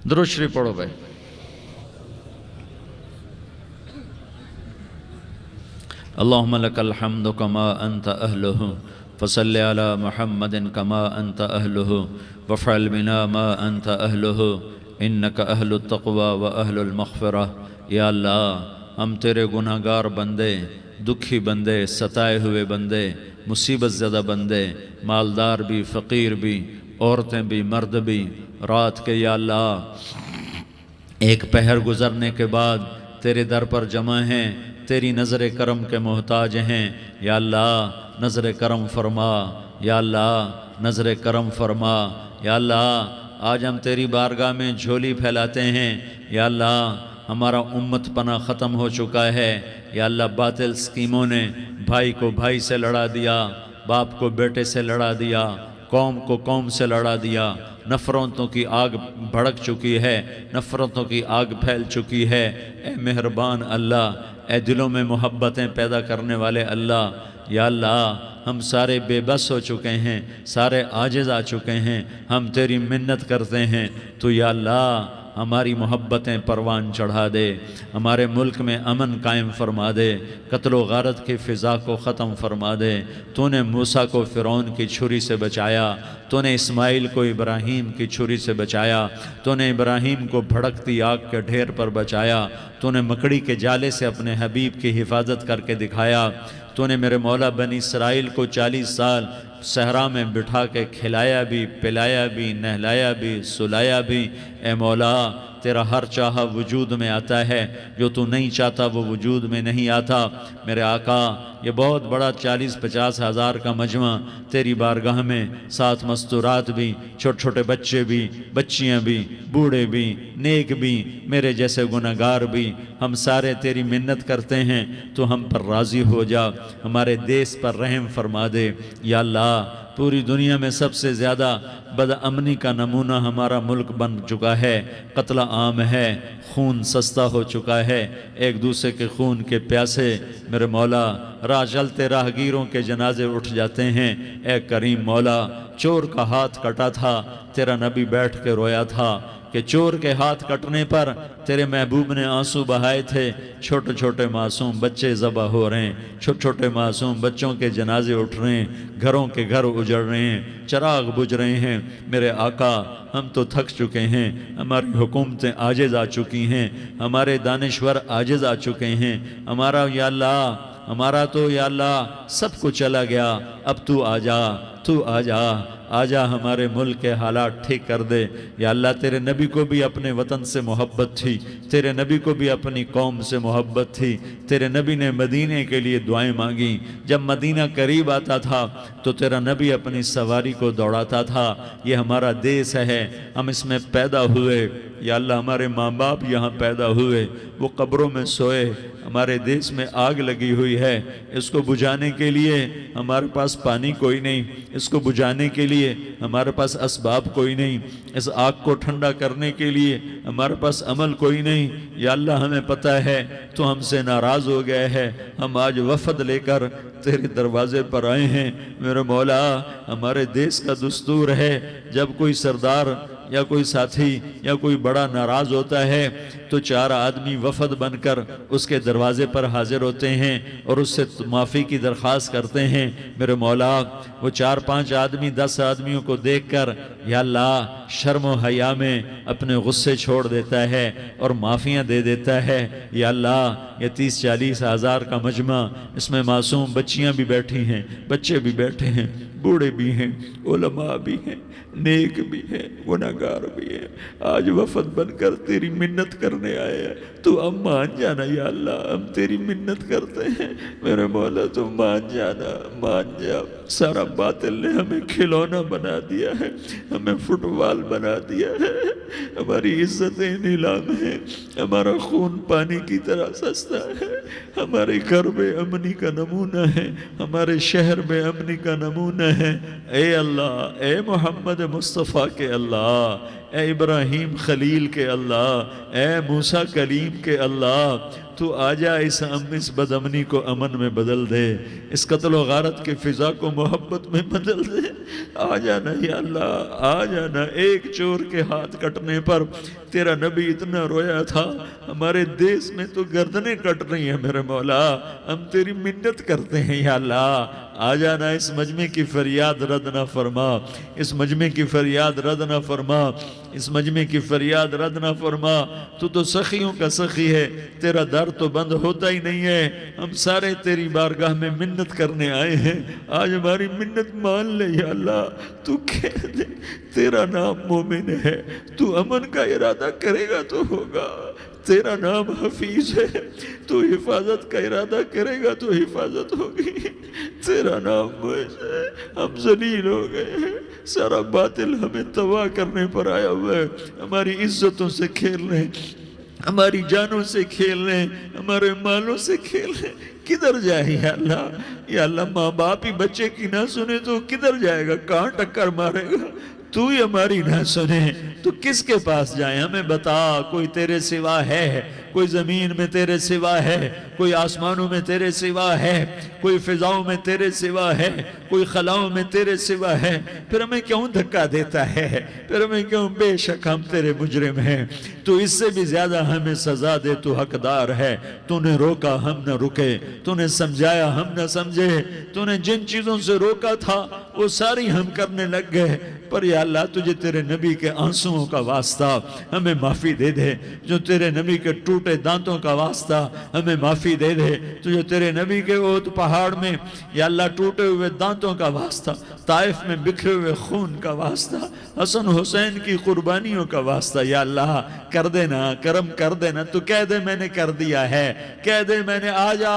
درود شریف پڑھو بھائی۔ اللہم لک الحمد کما انت اہلہ فصل علی محمد کما انت اہلہ وفعل بنا ما انت اہلہ انک اہل التقوی و اہل المغفرہ۔ یا اللہ ہم تیرے گناہگار بندے، دکھی بندے، ستائے ہوئے بندے، مصیبت زدہ بندے، مالدار بھی، فقیر بھی، عورتیں بھی، مرد بھی، رات کے یا اللہ ایک پہر گزرنے کے بعد تیرے در پر جمع ہیں، تیری نظر کرم کے محتاج ہیں۔ یا اللہ نظر کرم فرما، یا اللہ نظر کرم فرما۔ یا اللہ آج ہم تیری بارگاہ میں جھولی پھیلاتے ہیں۔ یا اللہ ہمارا امت پناہ ختم ہو چکا ہے۔ یا اللہ باطل سکیموں نے بھائی کو بھائی سے لڑا دیا، باپ کو بیٹے سے لڑا دیا، قوم کو قوم سے لڑا دیا، نفرتوں کی آگ بھڑک چکی ہے، نفرتوں کی آگ پھیل چکی ہے۔ اے مہربان اللہ، اے دلوں میں محبتیں پیدا کرنے والے اللہ، یا اللہ ہم سارے بے بس ہو چکے ہیں، سارے عاجز آ چکے ہیں، ہم تیری منت کرتے ہیں تو یا اللہ ہماری محبتیں پروان چڑھا دے، ہمارے ملک میں امن قائم فرما دے، قتل و غارت کی فضا کو ختم فرما دے۔ تو نے موسیٰ کو فرعون کی چھری سے بچایا، تو نے اسماعیل کو ابراہیم کی چھری سے بچایا، تو نے ابراہیم کو بھڑکتی آگ کے ڈھیر پر بچایا، تو نے مکڑی کے جالے سے اپنے حبیب کی حفاظت کر کے دکھایا، تو نے میرے مولا بنی اسرائیل کو 40 سال صحرا میں بٹھا کے کھلایا بھی، پلایا بھی، نہلایا بھی، سلایا بھی۔ اے مولا تیرا ہر چاہا وجود میں آتا ہے، جو تو نہیں چاہتا وہ وجود میں نہیں آتا۔ میرے آقا یہ بہت بڑا 40-50 ہزار کا مجمع تیری بارگاہ میں، 7 مستورات بھی، چھوٹے چھوٹے بچے بھی، بچیاں بھی، بوڑھے بھی، نیک بھی، میرے جیسے گناہگار بھی، ہم سارے تیری منت کرتے ہیں تو ہم پر راضی ہو جا، ہمارے دیس پر رحم فرما دے۔ یا اللہ پوری دنیا میں سب سے زیادہ بدامنی کا نمونہ ہمارا ملک بن چکا ہے، قتل عام ہے، خون سستا ہو چکا ہے، ایک دوسرے کے خون کے پیاسے میرے مولا راہ چلتے راہگیروں کے جنازے اٹھ جاتے ہیں۔ اے کریم مولا چور کا ہاتھ کٹا تھا، تیرا نبی بیٹھ کے رویا تھا کہ چور کے ہاتھ کٹنے پر تیرے محبوب نے آنسو بہائے تھے، چھوٹے چھوٹے معصوم بچے ذبح ہو رہے ہیں، چھوٹے چھوٹے معصوم بچوں کے جنازے اٹھ رہے ہیں، گھروں کے گھر اجڑ رہے ہیں، چراغ بجھ رہے ہیں۔ میرے آقا ہم تو تھک چکے ہیں، ہماری حکومتیں عاجز آ چکی ہیں، ہمارے دانشور عاجز آ چکے ہیں، ہمارا یا اللہ ہمارا تو یا اللہ سب کچھ چلا گیا، اب تو آ جا، تو آ جا، آ جا ہمارے ملک کے حالات ٹھیک کر دے۔ یا اللہ تیرے نبی کو بھی اپنے وطن سے محبت تھی، تیرے نبی کو بھی اپنی قوم سے محبت تھی، تیرے نبی نے مدینے کے لیے دعائیں مانگی، جب مدینہ قریب آتا تھا تو تیرا نبی اپنی سواری کو دوڑاتا تھا۔ یہ ہمارا دیس ہے، ہم اس میں پیدا ہوئے، یا اللہ ہمارے ماں باپ یہاں پیدا ہوئے، وہ قبروں میں سوئے، ہمارے دیس میں آگ لگی ہوئی ہے، اس کو بجھانے کے لیے ہمارے پاس پانی کوئی نہیں، اس کو بجھانے کے لیے ہمارے پاس اسباب کوئی نہیں، اس آگ کو ٹھنڈا کرنے کے لیے ہمارے پاس عمل کوئی نہیں۔ یا اللہ ہمیں پتہ ہے تو ہم سے ناراض ہو گئے ہے، ہم آج وفد لے کر تیرے دروازے پر آئے ہیں۔ میرے مولا ہمارے دیس کا دستور ہے جب کوئی سردار یا کوئی ساتھی یا کوئی بڑا ناراض ہوتا ہے تو 4 آدمی وفد بن کر اس کے دروازے پر حاضر ہوتے ہیں اور اس سے معافی کی درخواست کرتے ہیں۔ میرے مولا وہ 4-5 آدمی 10 آدمیوں کو دیکھ کر یا اللہ شرم و حیا میں اپنے غصے چھوڑ دیتا ہے اور معافیاں دے دیتا ہے۔ یا اللہ یہ 30-40 ہزار کا مجمع، اس میں معصوم بچیاں بھی بیٹھی ہیں، بچے بھی بیٹھے ہیں، بوڑھے بھی ہیں، علماء بھی ہیں، نیک بھی ہیں، گناہگار بھی ہیں، آج وفد بن کر تیری منت کرنے آئے ہیں، تو اب مان جانا یا اللہ، ہم تیری منت کرتے ہیں میرے مولا، تو مان جانا، مان جا۔ سارا باطل نے ہمیں کھلونا بنا دیا ہے، ہمیں فٹ بال بنا دیا ہے، ہماری عزتیں نیلام ہیں، ہمارا خون پانی کی طرح سستا ہے، ہمارے گھر بے امنی کا نمونہ ہے، ہمارے شہر بے امنی کا نمونہ ہے۔ اے اللہ، اے محمد مصطفیٰ کے اللہ، اے ابراہیم خلیل کے اللہ، اے موسیٰ کلیم کے اللہ، تو آجا اس بد امنی کو امن میں بدل دے، اس قتل و غارت کی فضا کو محبت میں بدل دے۔ آ جانا یا اللہ، آ جانا۔ ایک چور کے ہاتھ کٹنے پر تیرا نبی اتنا رویا تھا، ہمارے دیس میں تو گردنیں کٹ رہی ہیں میرے مولا، ہم تیری منت کرتے ہیں یا اللہ، آ جانا۔ اس مجمع کی فریاد رد نہ فرما، اس مجمع کی فریاد رد نہ فرما، اس مجمع کی فریاد رد نہ فرما۔ تو سخیوں کا سخی ہے، تیرا در تو بند ہوتا ہی نہیں ہے، ہم سارے تیری بارگاہ میں منت کرنے آئے ہیں، آج ہماری منت مان لے یا اللہ۔ تو کہہ دے تیرا نام مومن ہے، تو امن کا ارادہ کرے گا تو ہوگا، تیرا نام حفیظ ہے، تو حفاظت کا ارادہ کرے گا تو حفاظت ہوگی، تیرا نام معز ہے۔ ہم ذلیل ہو گئے ہیں، سارا باطل ہمیں تباہ کرنے پر آیا ہوا ہے، ہماری عزتوں سے کھیل رہے ہیں، ہماری جانوں سے کھیل رہے ہیں، ہمارے مالوں سے کھیل رہے ہیں۔ کدھر جائے یا اللہ؟ یا اللہ، ماں باپ ہی بچے کی نہ سنے تو کدھر جائے گا؟ کہاں ٹکر مارے گا؟ تو ہی ہماری نہ سنے تو کس کے پاس جائیں؟ ہمیں بتا، کوئی تیرے سوا ہے؟ کوئی زمین میں تیرے سوا ہے؟ کوئی آسمانوں میں تیرے سوا ہے؟ کوئی فضاؤں میں تیرے سوا ہے؟ کوئی خلاؤں میں تیرے سوا ہے؟ پھر ہمیں کیوں دھکا دیتا ہے؟ پھر ہمیں کیوں؟ بے شک ہم تیرے مجرم ہیں، تو اس سے بھی زیادہ ہمیں سزا دے، تو حقدار ہے۔ تو نے روکا ہم نہ رکے، تو نے سمجھایا ہم نہ سمجھے، تو نے جن چیزوں سے روکا تھا وہ ساری ہم کرنے لگ گئے، پر یا اللہ تجھے تیرے نبی کے آنسوؤں کا واسطہ ہمیں معافی دے دے، جو تیرے نبی کے ٹوٹے دانتوں کا واسطہ ہمیں معافی دے دے، تجھے تیرے نبی کے احد پہاڑ میں یا اللہ ٹوٹے ہوئے دانتوں کا واسطہ، طائف میں بکھرے ہوئے خون کا واسطہ، حسن حسین کی قربانیوں کا واسطہ یا اللہ کر دینا، کرم کر دینا۔ تو کہہ دے میں نے کر دیا ہے، کہہ دے میں نے، آ جا،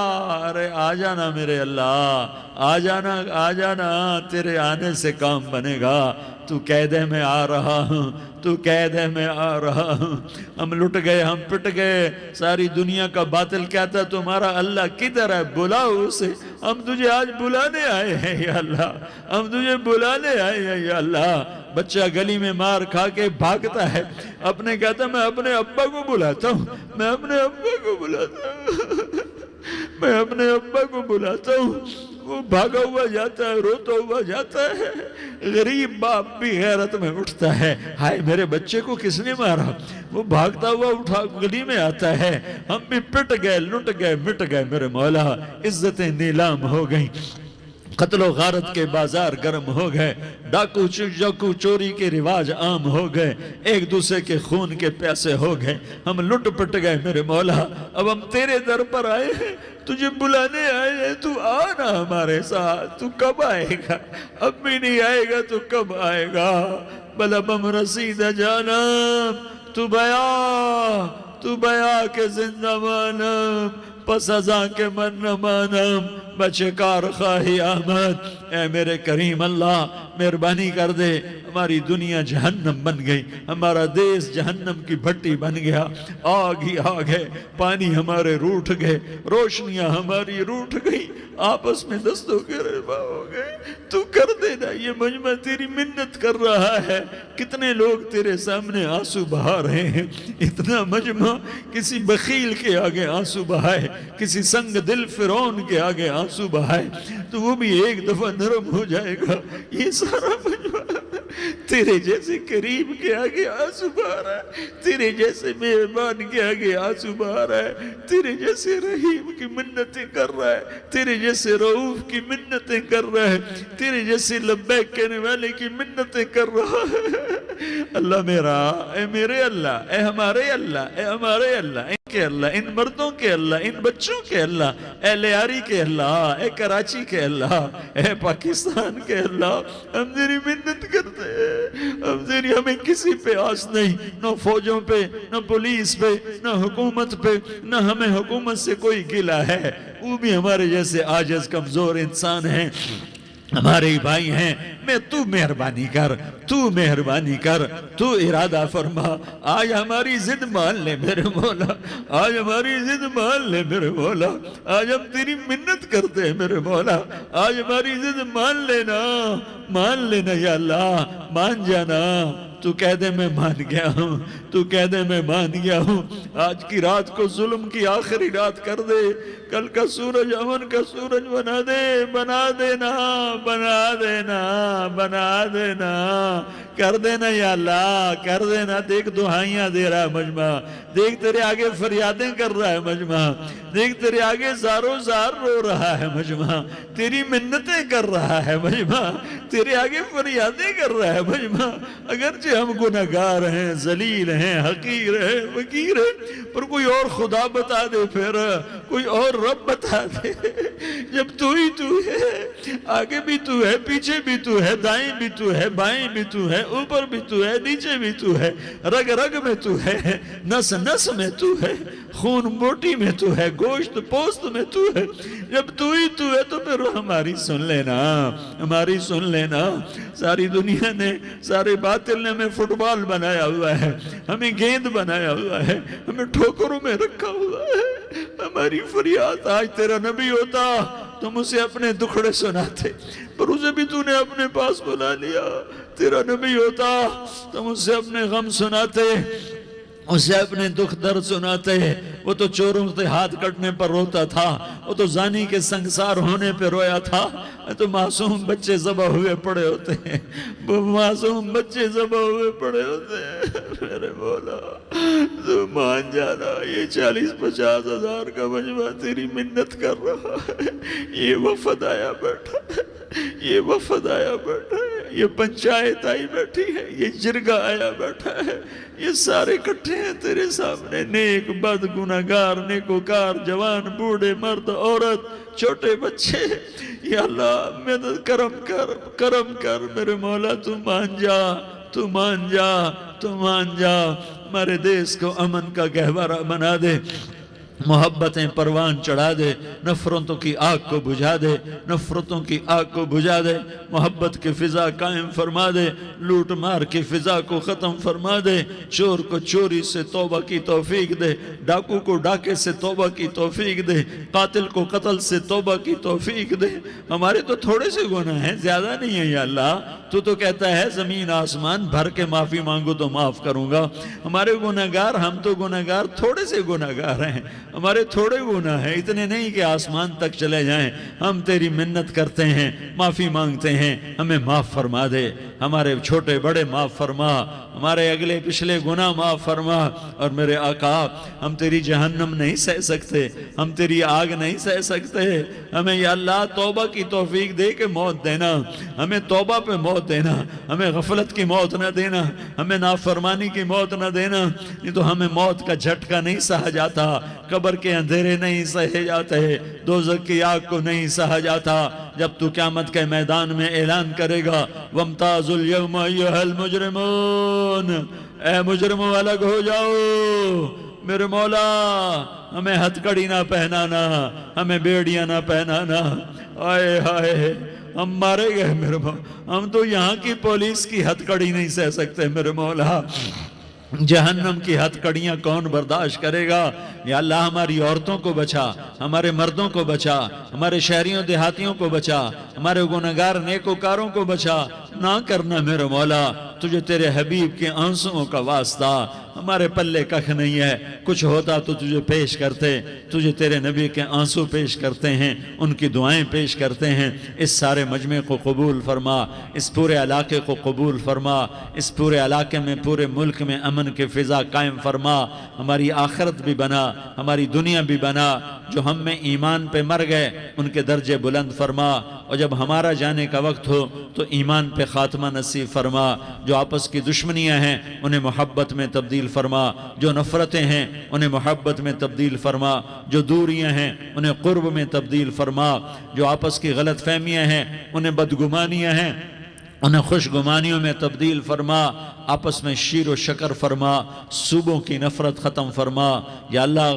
ارے آ جانا میرے اللہ، آ جانا، آ جانا، تیرے آنے سے کام بنے گا۔ تو کہہ دے میں آ رہا ہوں، تو کہہ دے میں آ رہا ہوں۔ ہم لٹ گئے، ہم پٹ گئے، ساری دنیا کا باطل کہتا ہے تمہارا اللہ کدھر ہے؟ بلاؤ اسے، ہم تجھے آج بلانے آئے ہیں یا اللہ، ہم تجھے بلانے آئے ہیں یا اللہ۔ بچہ گلی میں مار کھا کے بھاگتا ہے، اپنے کہتا ہے میں اپنے ابا کو بلاتا ہوں، میں اپنے ابا کو بلاتا ہوں، میں اپنے ابا کو بلاتا ہوں۔ وہ بھاگا ہوا جاتا ہے، روتا ہوا جاتا ہے۔ غریب باپ بھی غیرت میں اٹھتا ہے، ہائے میرے بچے کو کس نے مارا؟ وہ بھاگتا ہوا اٹھا گلی میں آتا ہے۔ ہم بھی پٹ گئے، لٹ گئے، مٹ گئے میرے مولا، عزتیں نیلام ہو گئیں، قتل و غارت کے بازار گرم ہو گئے، ڈاکو چوری کے رواج عام ہو گئے، ایک دوسرے کے خون کے پیاسے ہو گئے، ہم لٹ پٹ گئے میرے مولا۔ اب ہم تیرے در پر آئے ہیں، تجھے بلانے آئے ہیں، تو آنا ہمارے ساتھ۔ تو کب آئے گا؟ اب بھی نہیں آئے گا تو کب آئے گا؟ بل اب ہم رسید جانم، تو بیا کے زندہ مانم، پس ازاں کے من نہ مانم، بچے کار خواہی آمد۔ اے میرے کریم اللہ، مہربانی کر دے، ہماری دنیا جہنم بن گئی، ہمارا دیس جہنم کی بھٹی بن گیا، آگ ہی آگ ہے، پانی ہمارے روٹھ گئے، روشنیاں ہماری روٹھ گئی، آپس میں دستوں کے ربا ہو گئے۔ تو کر دینا، یہ مجمع تیری منت کر رہا ہے۔ کتنے لوگ تیرے سامنے آنسو بہا رہے ہیں، اتنا مجمع کسی بخیل کے آگے آنسو بہائے، کسی سنگ دل فرعون کے آگے آنسو بہائے تو وہ بھی ایک دفعہ نرم ہو جائے گا۔ یہ سارا مجمع تیرے جیسے کریم کے آگے آنسو بہا رہا ہے، تیرے جیسے مہربان کے آگے آنسو بہا رہا ہے، تیرے جیسے رحیم کی منتیں کر رہا ہے، تیرے جیسے رؤوف کی منتیں کر رہا ہے، تیرے جیسے لبیک کہنے والے کی منتیں کر رہا ہے۔ اللہ میرا، اے میرے اللہ، اے ہمارے اللہ، اے ہمارے اللہ، کے اللہ، ان مردوں کے اللہ، ان بچوں کے اللہ، اے لیاری کے اللہ، اے کراچی کے اللہ، اے پاکستان کے اللہ، ہم تیری منت کرتے ہیں، ہمیں کسی پہ آس نہیں، نہ فوجوں پہ، نہ پولیس پہ، نہ حکومت پہ، نہ ہمیں حکومت سے کوئی گلہ ہے، وہ بھی ہمارے جیسے عاجز کمزور انسان ہیں، ہمارے ہی بھائی ہیں، میں تو مہربانی کر، تو مہربانی کر، تو ارادہ فرما، آج ہماری ضد مان لے میرے مولا، آج ہماری ضد مان لے میرے مولا، آج ہم تیری منت کرتے ہیں میرے مولا، آج ہماری ضد مان لینا یا اللہ، مان جانا، تو کہہ دے میں مان گیا ہوں، تو کہہ دے میں مان گیا ہوں، آج کی رات کو ظلم کی آخری رات کر دے، کل کا سورج امن کا سورج بنا دینا، کر دینا یا اللہ، کر دینا، دیکھ دعائیاں دے رہا ہے مجمع، دیکھ تیرے آگے فریادیں کر رہا ہے مجمع، دیکھ تیرے آگے زارو زار رو رہا ہے مجمع، تیری منتیں کر رہا ہے مجمع، تیرے آگے فریادیں کر رہا ہے مجمع، اگرچہ ہم گناہگار ہیں، ذلیل ہیں، حقیر ہیں، فقیر ہیں، پر کوئی اور خدا بتا دے، پھر کوئی اور رب بتا دے، جب تو ہی تو ہے، آگے بھی تو ہے، پیچھے بھی تو ہے، دائیں بھی تو ہے، بائیں بھی تو ہے، اوپر بھی تو ہے، نیچے بھی تو ہے، رگ رگ میں تو ہے، نس نس میں تو ہے، خون بوٹی میں تو ہے، گوشت پوست میں تو ہے، جب تو ہی تو ہے تو پھر ہماری سن لینا، ہماری سن لینا، ساری دنیا نے، سارے باطل نے ہمیں فٹ بال بنایا ہوا ہے، ہمیں گیند بنایا ہوا ہے، ہمیں ٹھوکروں میں رکھا ہوا ہے، ہماری فریاد، آج تیرا نبی ہوتا تم اسے اپنے دکھڑے سناتے، پر اسے بھی تو نے اپنے پاس بلا لیا، تیرا نبی ہوتا تم اسے اپنے غم سناتے، اسے اپنے دکھ درد سناتے، وہ تو چوروں سے ہاتھ کٹنے پر روتا تھا، وہ تو زانی کے سنگسار ہونے پہ رویا تھا، تو معصوم بچے ذبح ہوئے پڑے ہوتے ہیں، وہ معصوم بچے ذبح ہوئے پڑے ہوتے ہیں، میرے مولا تو مان جانا، یہ 40-50 ہزار کا مجمع تیری منت کر رہا ہے، یہ وفد آیا بیٹھا ہے، یہ وفد آیا بیٹھا ہے، یہ پنچایت آئی بیٹھی ہے، یہ جرگہ آیا بیٹھا ہے، یہ سارے کٹھے ہیں تیرے سامنے، نیک بد گناہگار نیکوکار، جوان بوڑھے مرد عورت چھوٹے بچے، یا اللہ مدد کرم کر میرے مولا، تو مان جا، تو مان جا، تو مان جا، ہمارے دیس کو امن کا گہوارہ بنا دے، محبتیں پروان چڑھا دے، نفرتوں کی آگ کو بجھا دے، نفرتوں کی آگ کو بجھا دے، محبت کی فضا قائم فرما دے، لوٹ مار کی فضا کو ختم فرما دے، چور کو چوری سے توبہ کی توفیق دے، ڈاکو کو ڈاکے سے توبہ کی توفیق دے، قاتل کو قتل سے توبہ کی توفیق دے، ہمارے تو تھوڑے سے گناہ ہیں، زیادہ نہیں ہے یا اللہ، تو کہتا ہے زمین آسمان بھر کے معافی مانگو تو معاف کروں گا، ہمارے گناہگار، ہم تو گناہگار تھوڑے سے گناہگار ہیں، ہمارے تھوڑے گناہ ہیں، اتنے نہیں کہ آسمان تک چلے جائیں، ہم تیری منت کرتے ہیں، معافی مانگتے ہیں، ہمیں معاف فرما دے، ہمارے چھوٹے بڑے معاف فرما، ہمارے اگلے پچھلے گناہ معاف فرما، اور میرے آقا ہم تیری جہنم نہیں سہ سکتے، ہم تیری آگ نہیں سہ سکتے، ہمیں یا اللہ توبہ کی توفیق دے کے موت دینا، ہمیں توبہ پہ موت دینا، ہمیں غفلت کی موت نہ دینا، ہمیں نافرمانی کی موت نہ دینا، نہیں تو ہمیں موت کا جھٹکا نہیں سہا جاتا، قبر کے اندھیرے نہیں سہے جاتے، دوزخ کی آگ کو نہیں سہا جاتا، جب تو قیامت کے میدان میں اعلان کرے گا وَامْتَازُ الْيَوْمَ أَيُّهَا الْمُجْرِمُونَ، اے مجرموں الگ ہو جاؤ، میرے مولا ہمیں ہتھ کڑی نہ پہنانا، ہمیں بیڑیاں نہ پہنانا، آئے ہائے ہم مارے گئے میرے مولا، ہم تو یہاں کی پولیس کی ہتھ کڑی نہیں سہ سکتے میرے مولا، جہنم کی ہتھ کڑیاں کون برداشت کرے گا، یا اللہ ہماری عورتوں کو بچا، ہمارے مردوں کو بچا، ہمارے شہریوں دیہاتیوں کو بچا، ہمارے گناہگار نیکوکاروں کو بچا، نہ کرنا میرے مولا، تجھے تیرے حبیب کے آنسوؤں کا واسطہ، ہمارے پلے ککھ نہیں ہے، کچھ ہوتا تو تجھے پیش کرتے، تجھے تیرے نبی کے آنسو پیش کرتے ہیں، ان کی دعائیں پیش کرتے ہیں، اس سارے مجمع کو قبول فرما، اس پورے علاقے کو قبول فرما، اس پورے علاقے میں پورے ملک میں امن کی فضا قائم فرما، ہماری آخرت بھی بنا، ہماری دنیا بھی بنا، جو ہم میں ایمان پہ مر گئے ان کے درجے بلند فرما، اور جب ہمارا جانے کا وقت ہو تو ایمان پہ خاتمہ نصیب فرما، جو جو آپس کی دشمنیاں ہیں انہیں محبت میں تبدیل فرما، جو نفرتیں ہیں انہیں محبت میں تبدیل فرما، جو دوریاں ہیں انہیں قرب میں تبدیل فرما، جو آپس کی غلط فہمیاں ہیں انہیں بدگمانیاں ہیں انہیں خوش گمانیوں میں تبدیل فرما، آپس میں شیر و شکر فرما، صوبوں کی نفرت ختم فرما یا اللہ،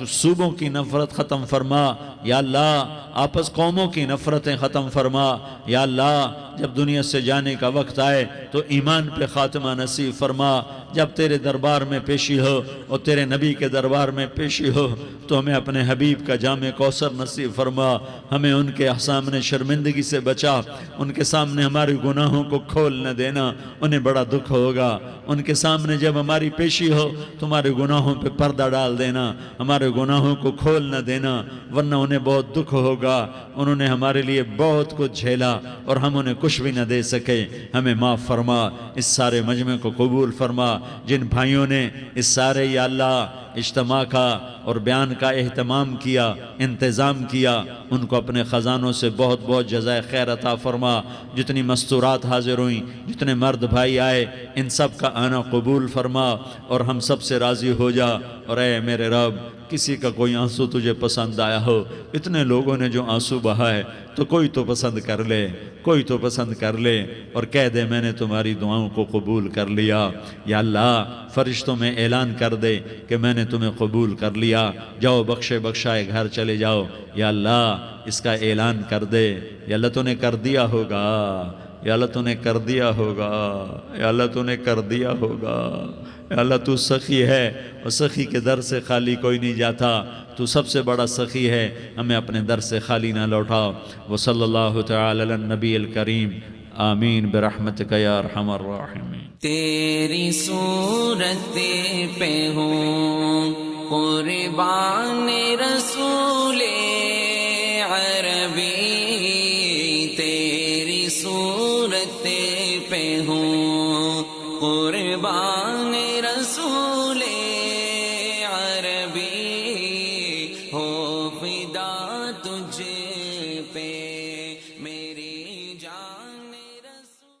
صوبوں کی نفرت ختم فرما یا اللہ، آپس قوموں کی نفرتیں ختم فرما یا اللہ، جب دنیا سے جانے کا وقت آئے تو ایمان پہ خاتمہ نصیب فرما، جب تیرے دربار میں پیشی ہو اور تیرے نبی کے دربار میں پیشی ہو تو ہمیں اپنے حبیب کا جام کوثر نصیب فرما، ہمیں ان کے سامنے شرمندگی سے بچا، ان کے سامنے ہمارے گناہوں کو کھول نہ دینا، انہیں بڑا دکھ ہوگا، ان کے سامنے جب ہماری پیشی ہو تمہارے گناہوں پہ پردہ ڈال دینا، ہمارے گناہوں کو کھول نہ دینا، ورنہ انہیں بہت دکھ ہوگا، انہوں نے ہمارے لیے بہت کچھ جھیلا اور ہم انہیں کچھ بھی نہ دے سکے، ہمیں معاف فرما، اس سارے مجمع کو قبول فرما، جن بھائیوں نے اس سارے یا اللہ اجتماع کا اور بیان کا اہتمام کیا، انتظام کیا، ان کو اپنے خزانوں سے بہت بہت جزائے خیر عطا فرما، جتنی مستورات حاضر ہوئیں، جتنے مرد بھائی آئے، ان سب کا آنا قبول فرما اور ہم سب سے راضی ہو جا، اور اے میرے رب کسی کا کوئی آنسو تجھے پسند آیا ہو، اتنے لوگوں نے جو آنسو بہا ہے تو کوئی تو پسند کر لے، کوئی تو پسند کر لے اور کہہ دے میں نے تمہاری دعاؤں کو قبول کر لیا یا اللہ، فرشتوں میں اعلان کر دے کہ میں نے تمہیں قبول کر لیا، جاؤ بخشے بخشائے گھر چلے جاؤ یا اللہ، اس کا اعلان کر دے یا اللہ تو نے کر دیا ہوگا، یا اللہ تو نے کر دیا ہوگا، یا اللہ تو نے کر دیا ہوگا، یا اللہ تو سخی ہے اور سخی کے در سے خالی کوئی نہیں جاتا، تو سب سے بڑا سخی ہے، ہمیں اپنے در سے خالی نہ لوٹا۔ وصلی اللہ تعالی علی النبی الکریم، آمین برحمتک یا ارحم الراحمین۔ تیری صورت پہ ہوں قربان رسول عربی، تیری صورت پہ ہوں قربان رسول عربی، ہو فدا تجھ پہ